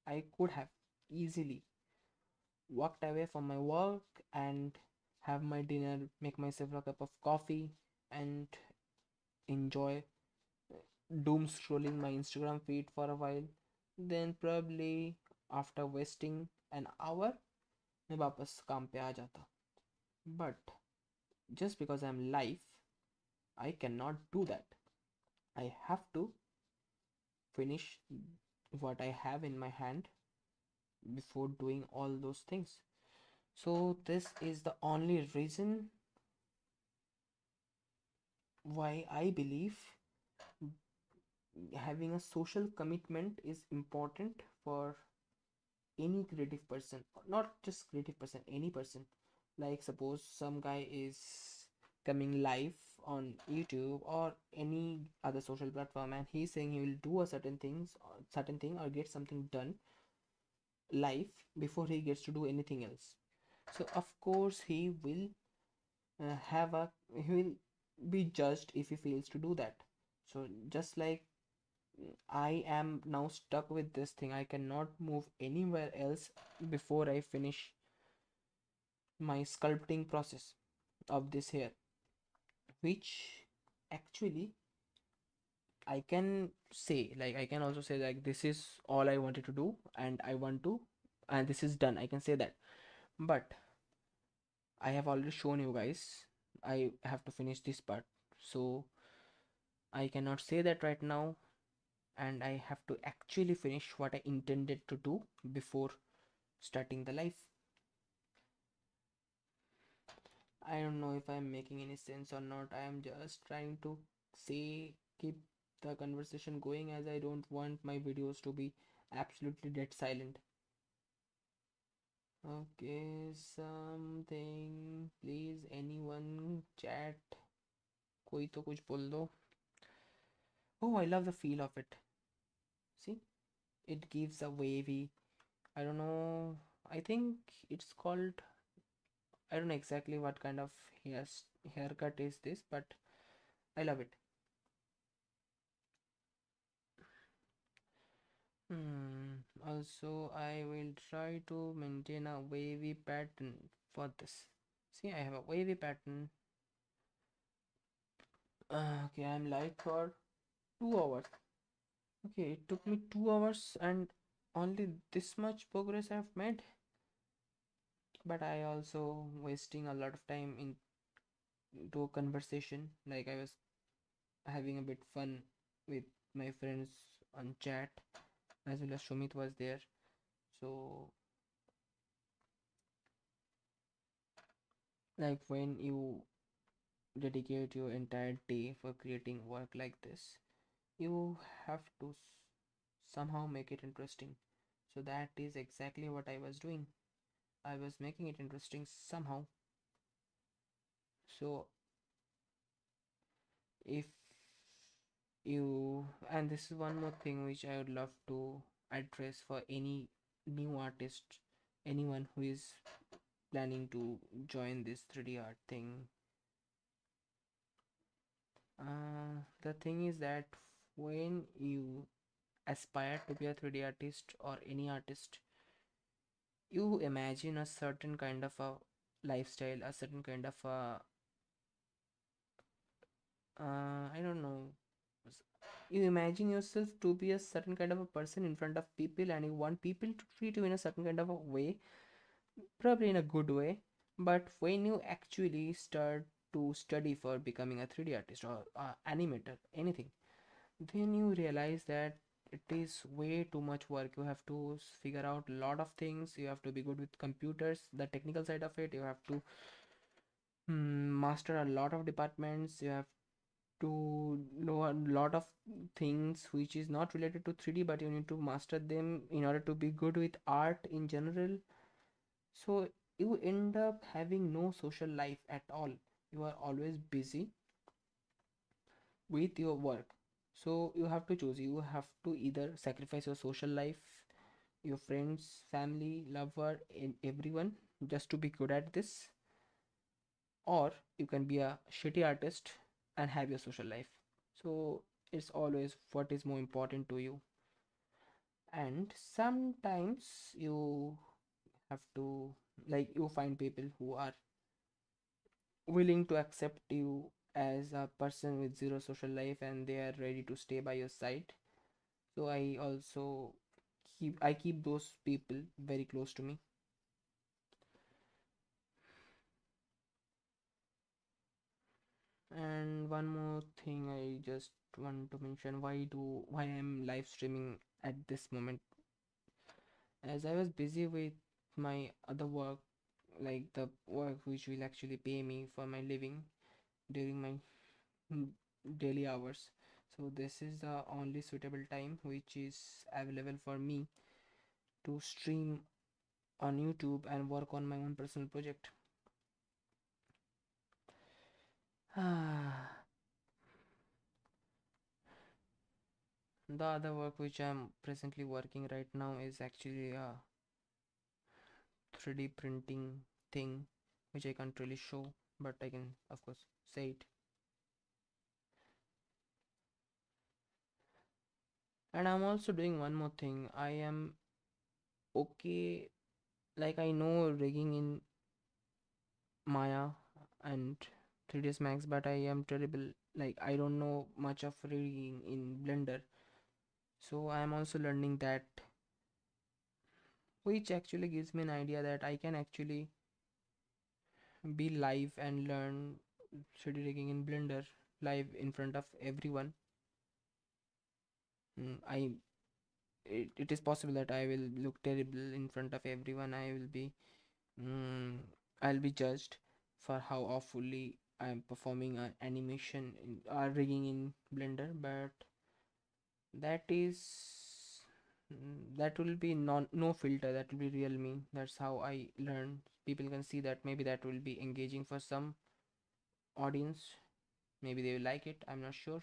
I could have easily walked away from my work and have my dinner, make myself a cup of coffee, and enjoy doom scrolling my Instagram feed for a while. Then probably after wasting an hour, मैं वापस काम पे आ जाता. But just because I'm live, I cannot do that. I have to finish what I have in my hand before doing all those things. So this is the only reason why I believe having a social commitment is important for any creative person, not just creative person, any person. Like suppose some guy is coming live on YouTube or any other social platform, and he's saying he will do a certain thing or get something done live before he gets to do anything else. So of course he will be judged if he fails to do that. So just like I am now stuck with this thing, I cannot move anywhere else before I finish my sculpting process of this hair, which actually I can say, like I can also say like this is all I wanted to do and I want to, and this is done, I can say that. But I have already shown you guys I have to finish this part, so I cannot say that right now, and I have to actually finish what I intended to do before starting the life. I don't know if I'm making any sense or not. I am just trying to say, keep the conversation going, as I don't want my videos to be absolutely dead silent. Okay, something. Please, anyone chat. कोई तो कुछ बोल दो. Oh, I love the feel of it. See, it gives a wavy. I don't know. I think it's called. I don't know exactly what kind of haircut is this, but I love it. Also, I will try to maintain a wavy pattern for this. See, I have a wavy pattern. Okay, I'm live for 2 hours. Okay, it took me 2 hours and only this much progress I've made. But I also wasting a lot of time into a conversation. Like I was having a bit fun with my friends on chat, as well as Shumit was there. So like when you dedicate your entire day for creating work like this, you have to somehow make it interesting. So that is exactly what I was doing. I was making it interesting somehow. So if you, and this is one more thing which I would love to address for any new artist, anyone who is planning to join this 3D art thing. The thing is that when you aspire to be a 3D artist or any artist, you imagine a certain kind of a lifestyle, a certain kind of a I don't know. You imagine yourself to be a certain kind of a person in front of people, and you want people to treat you in a certain kind of a way, probably in a good way. But when you actually start to study for becoming a 3D artist or animator, anything, then you realize that it is way too much work. You have to figure out a lot of things. You have to be good with computers, the technical side of it. You have to master a lot of departments. You have to know a lot of things which is not related to 3D, but you need to master them in order to be good with art in general. So you end up having no social life at all. You are always busy with your work. So you have to choose. You have to either sacrifice your social life, your friends, family, lover, and everyone just to be good at this, or you can be a shitty artist and have your social life. So it's always what is more important to you. And sometimes you have to, like, you find people who are willing to accept you as a person with zero social life and they are ready to stay by your side. So I keep those people very close to me. And one more thing I just want to mention, why I'm live streaming at this moment. As I was busy with my other work, like the work which will actually pay me for my living during my mm, daily hours. So this is the only suitable time which is available for me to stream on YouTube and work on my own personal project. The other work which I'm presently working right now is actually a 3D printing thing which I can't really show, but I can of course say it. And I'm also doing one more thing. I am okay, like I know rigging in Maya and 3ds Max, but I am terrible. Like I don't know much of rigging in Blender. So I am also learning that, which actually gives me an idea that I can actually be live and learn 3D rigging in Blender live in front of everyone. I it is possible that I will look terrible in front of everyone. Mm, I'll be judged for how awfully I'm performing an animation or rigging in Blender, but that is that will be no filter. That will be real me. That's how I learn. People can see that. Maybe that will be engaging for some audience. Maybe they will like it. I'm not sure.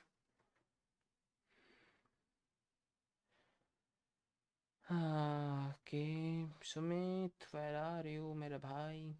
Okay, Sumit, where are you, मेरा भाई?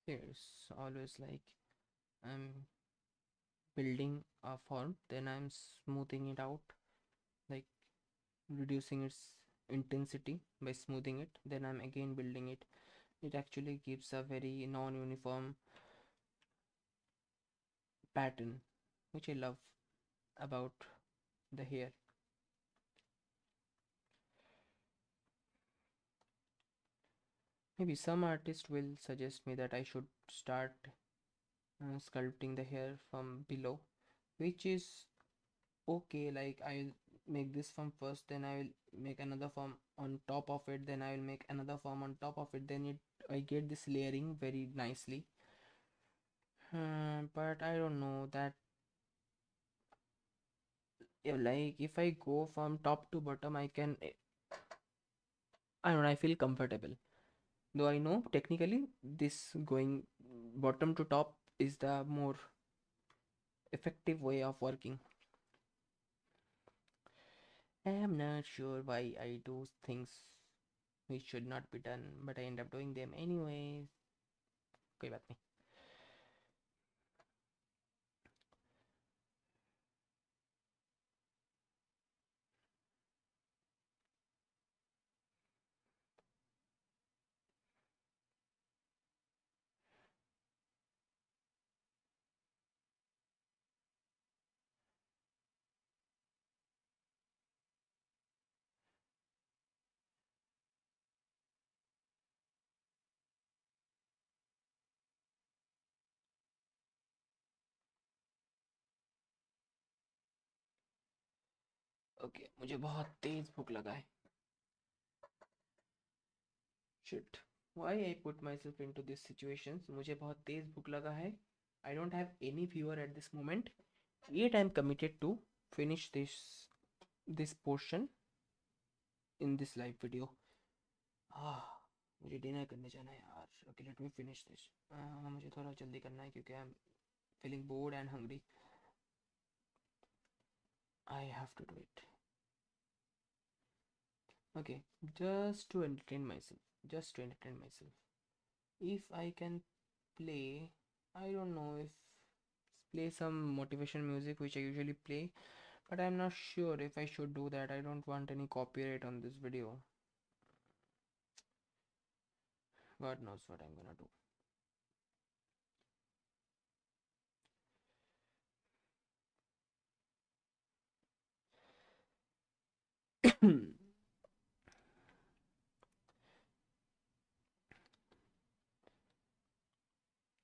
It's always like I'm building a form, then I'm smoothing it out, like reducing its intensity by smoothing it, then I'm again building it. It actually gives a very non-uniform pattern, which I love about the hair. Maybe some artist will suggest me that I should start sculpting the hair from below, which is okay. Like I'll make this form first, then I will make another form on top of it, then I will make another form on top of it, then it I get this layering very nicely. But I don't know that, yeah, like if I go from top to bottom, I don't know, I feel comfortable. Though I know technically this going bottom to top is the more effective way of working. I am not sure why I do things which should not be done, but I end up doing them anyways. कोई बात नहीं. Okay, मुझे बहुत तेज भूख लगा है। Shit, why I put myself into this situations. मुझे बहुत तेज भूख लगा है। I don't have any fever at this moment, yet I am committed to finish this portion in this live video. ah मुझे dinner करने जाना है यार। Okay, let me finish this. मुझे थोड़ा जल्दी करना है क्योंकि I am feeling bored and hungry. I have to do it. Okay, just to entertain myself. Just to entertain myself. If I can play, I don't know if play some motivation music which I usually play, but I'm not sure if I should do that. I don't want any copyright on this video. God knows what I'm gonna do.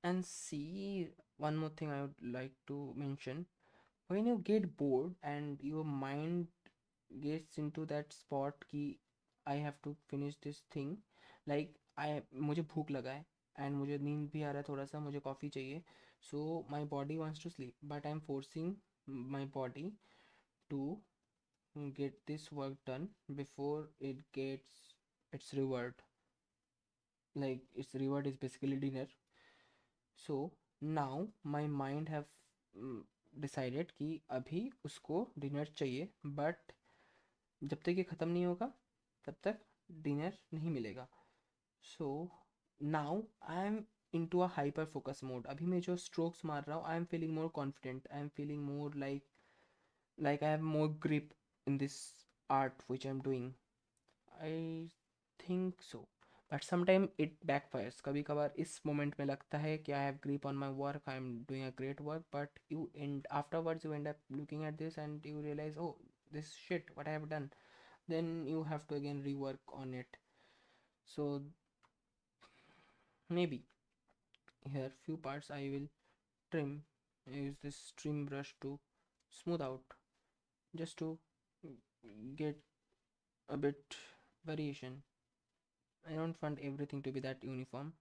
And see, one more thing I would like to mention. When you get bored and your mind gets into that spot कि I have to finish this thing, like मुझे भूख लगा है and मुझे नींद भी आ रहा है, थोड़ा सा मुझे कॉफ़ी चाहिए, so my body wants to sleep but I'm forcing my body to get this work done before it gets its reward. Like its reward is basically dinner. So now my mind have decided कि अभी उसको dinner चाहिए, but जब तक ये ख़त्म नहीं होगा तब तक डिनर नहीं मिलेगा. So now I am into a hyper focus mode. अभी मैं जो स्ट्रोक्स मार रहा हूँ, I am feeling more confident, I am feeling more like I have more grip in this art which I'm doing. I think so. But sometimes it backfires. कभी कभार इस moment में लगता है कि I have grip on my work, I am doing a great work, but you end afterwards you end up looking at this and you realize, oh, this shit, what I have done. Then you have to again rework on it. So maybe here few parts I will trim. Use this trim brush to smooth out, just to get a bit variation. I don't want everything to be that uniform.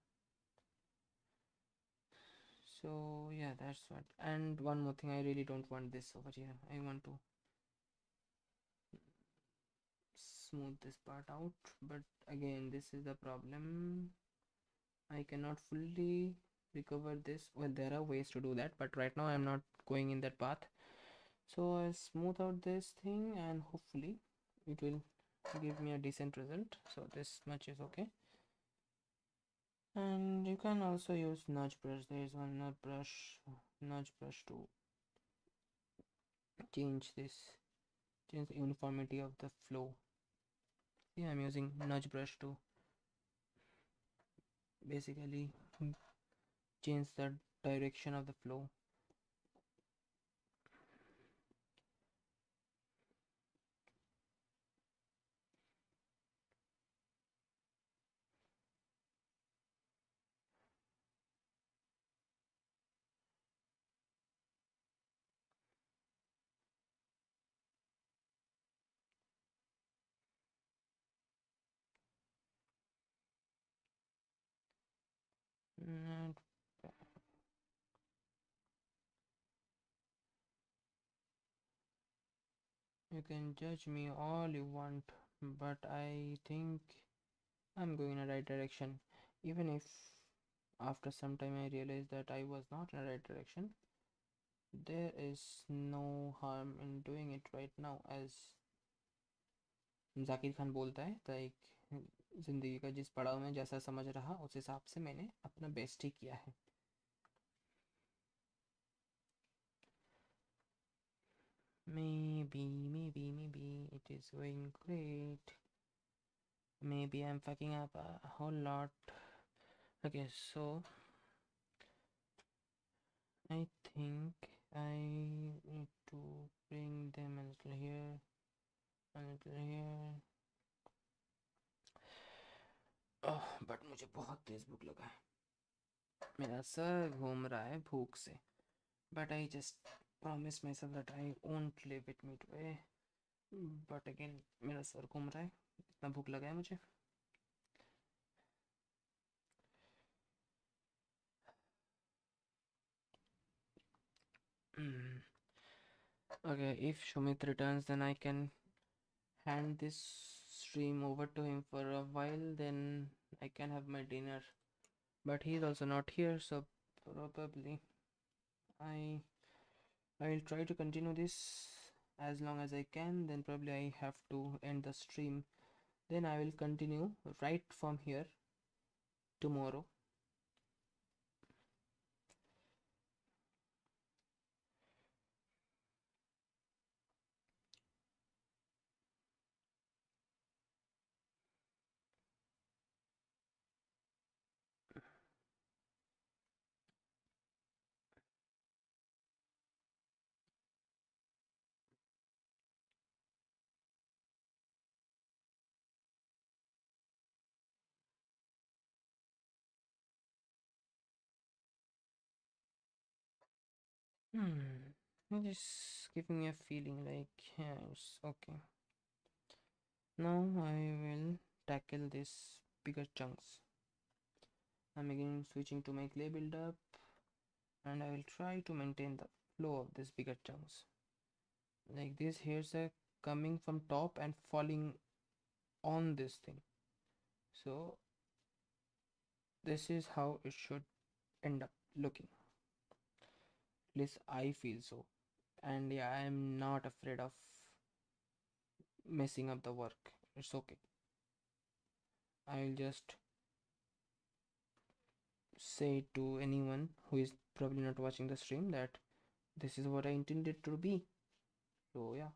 So yeah, that's what. And one more thing, I really don't want this over here. I want to smooth this part out, but again this is the problem. I cannot fully recover this. Well, there are ways to do that, but right now I'm not going in that path. So I'll smooth out this thing and hopefully it will give me a decent result. So this much is okay. And you can also use nudge brush. There is one nudge brush to change the uniformity of the flow. Yeah, I'm using nudge brush to basically change the direction of the flow. And you can judge me all you want, but I think I'm going in a right direction. Even if after some time I realized that I was not in the right direction, there is no harm in doing it right now. As Zakir Khan बोलता है, like ज़िंदगी का जिस पड़ाव में जैसा समझ रहा उस हिसाब से मैंने अपना बेस्ट ही किया है. Maybe it is going great. Maybe I'm fucking up a whole lot. Okay, so I think I need to bring them a little here, a little here. But मुझे बहुत तेज भूख लगा है. मेरा सर घूम रहा है भूख से. But I just promised myself that I won't leave it midway. But again मेरा सर घूम रहा है, इतना भूख लगा है मुझे. Okay, if Shumit returns, then I can hand this stream over to him for a while, then I can have my dinner. But he's also not here, so probably I I'll try to continue this as long as I can, then probably I have to end the stream. Then I will continue right from here tomorrow. Just giving me a feeling like yes, okay. Now I will tackle this bigger chunks. I'm again switching to my clay buildup, and I will try to maintain the flow of these bigger chunks. Like these hairs are coming from top and falling on this thing. So this is how it should end up looking. At least I feel so. And yeah, I am not afraid of messing up the work. It's okay. I'll just say to anyone who is probably not watching the stream that this is what I intended to be. So yeah.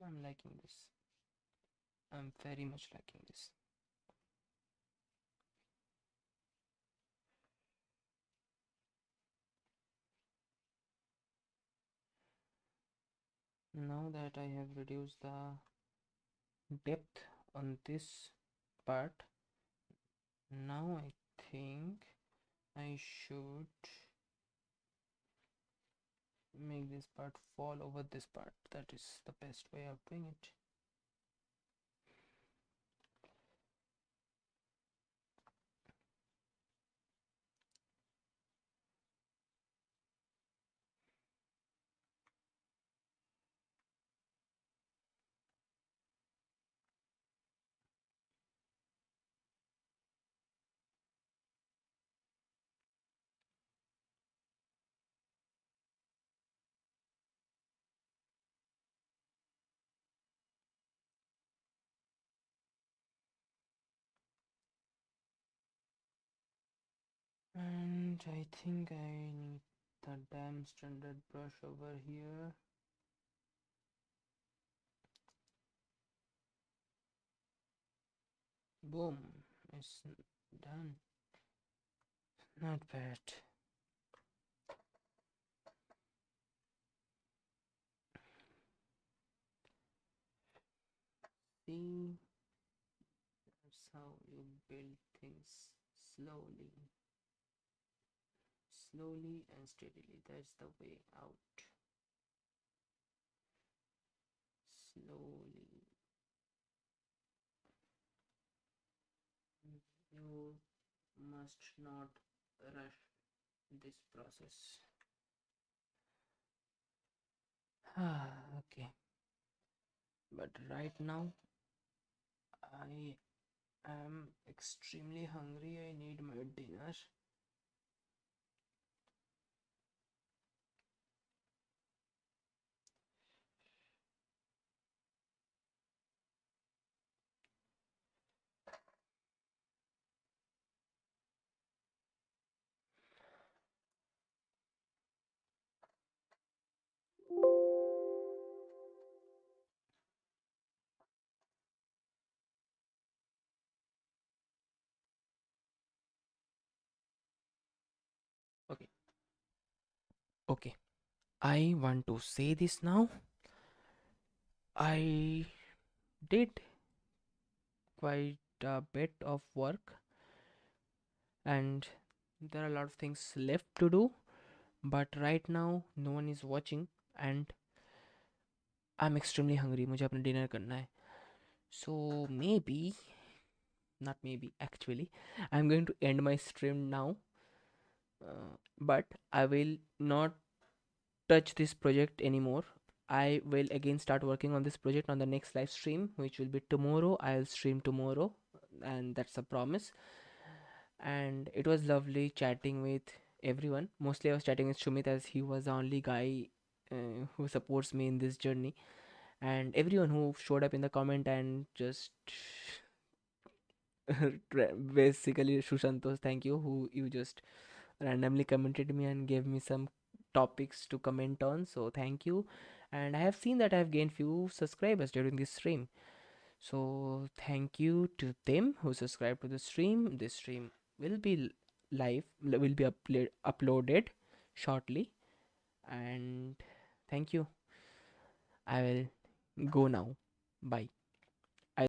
I'm liking this. I'm very much liking this. Now that I have reduced the depth on this part, now I think I should make this part fall over this part. That is the best way of doing it. And I think I need the damn standard brush over here. Boom, it's done. Not bad. See, that's how you build things slowly. Slowly and steadily. That's the way out. Slowly. You must not rush this process. Okay. But right now, I am extremely hungry. I need my dinner. Okay. Okay. I want to say this now. I did quite a bit of work, and there are a lot of things left to do, but right now no one is watching, and I'm extremely hungry. मुझे अपना dinner करना है. So maybe, not maybe, actually, I'm going to end my stream now. But I will not touch this project anymore. I will again start working on this project on the next live stream, which will be tomorrow. I'll stream tomorrow, and that's a promise. And it was lovely chatting with everyone. Mostly, I was chatting with Shumit as he was the only guy who supports me in this journey, and everyone who showed up in the comment and just basically Shushantos, thank you, who you just randomly commented me and gave me some topics to comment on, so thank you. And I have seen that I have gained few subscribers during this stream, so thank you to them who subscribed to the stream. This stream will be live, will be uploaded shortly, and thank you. I will go now. Bye.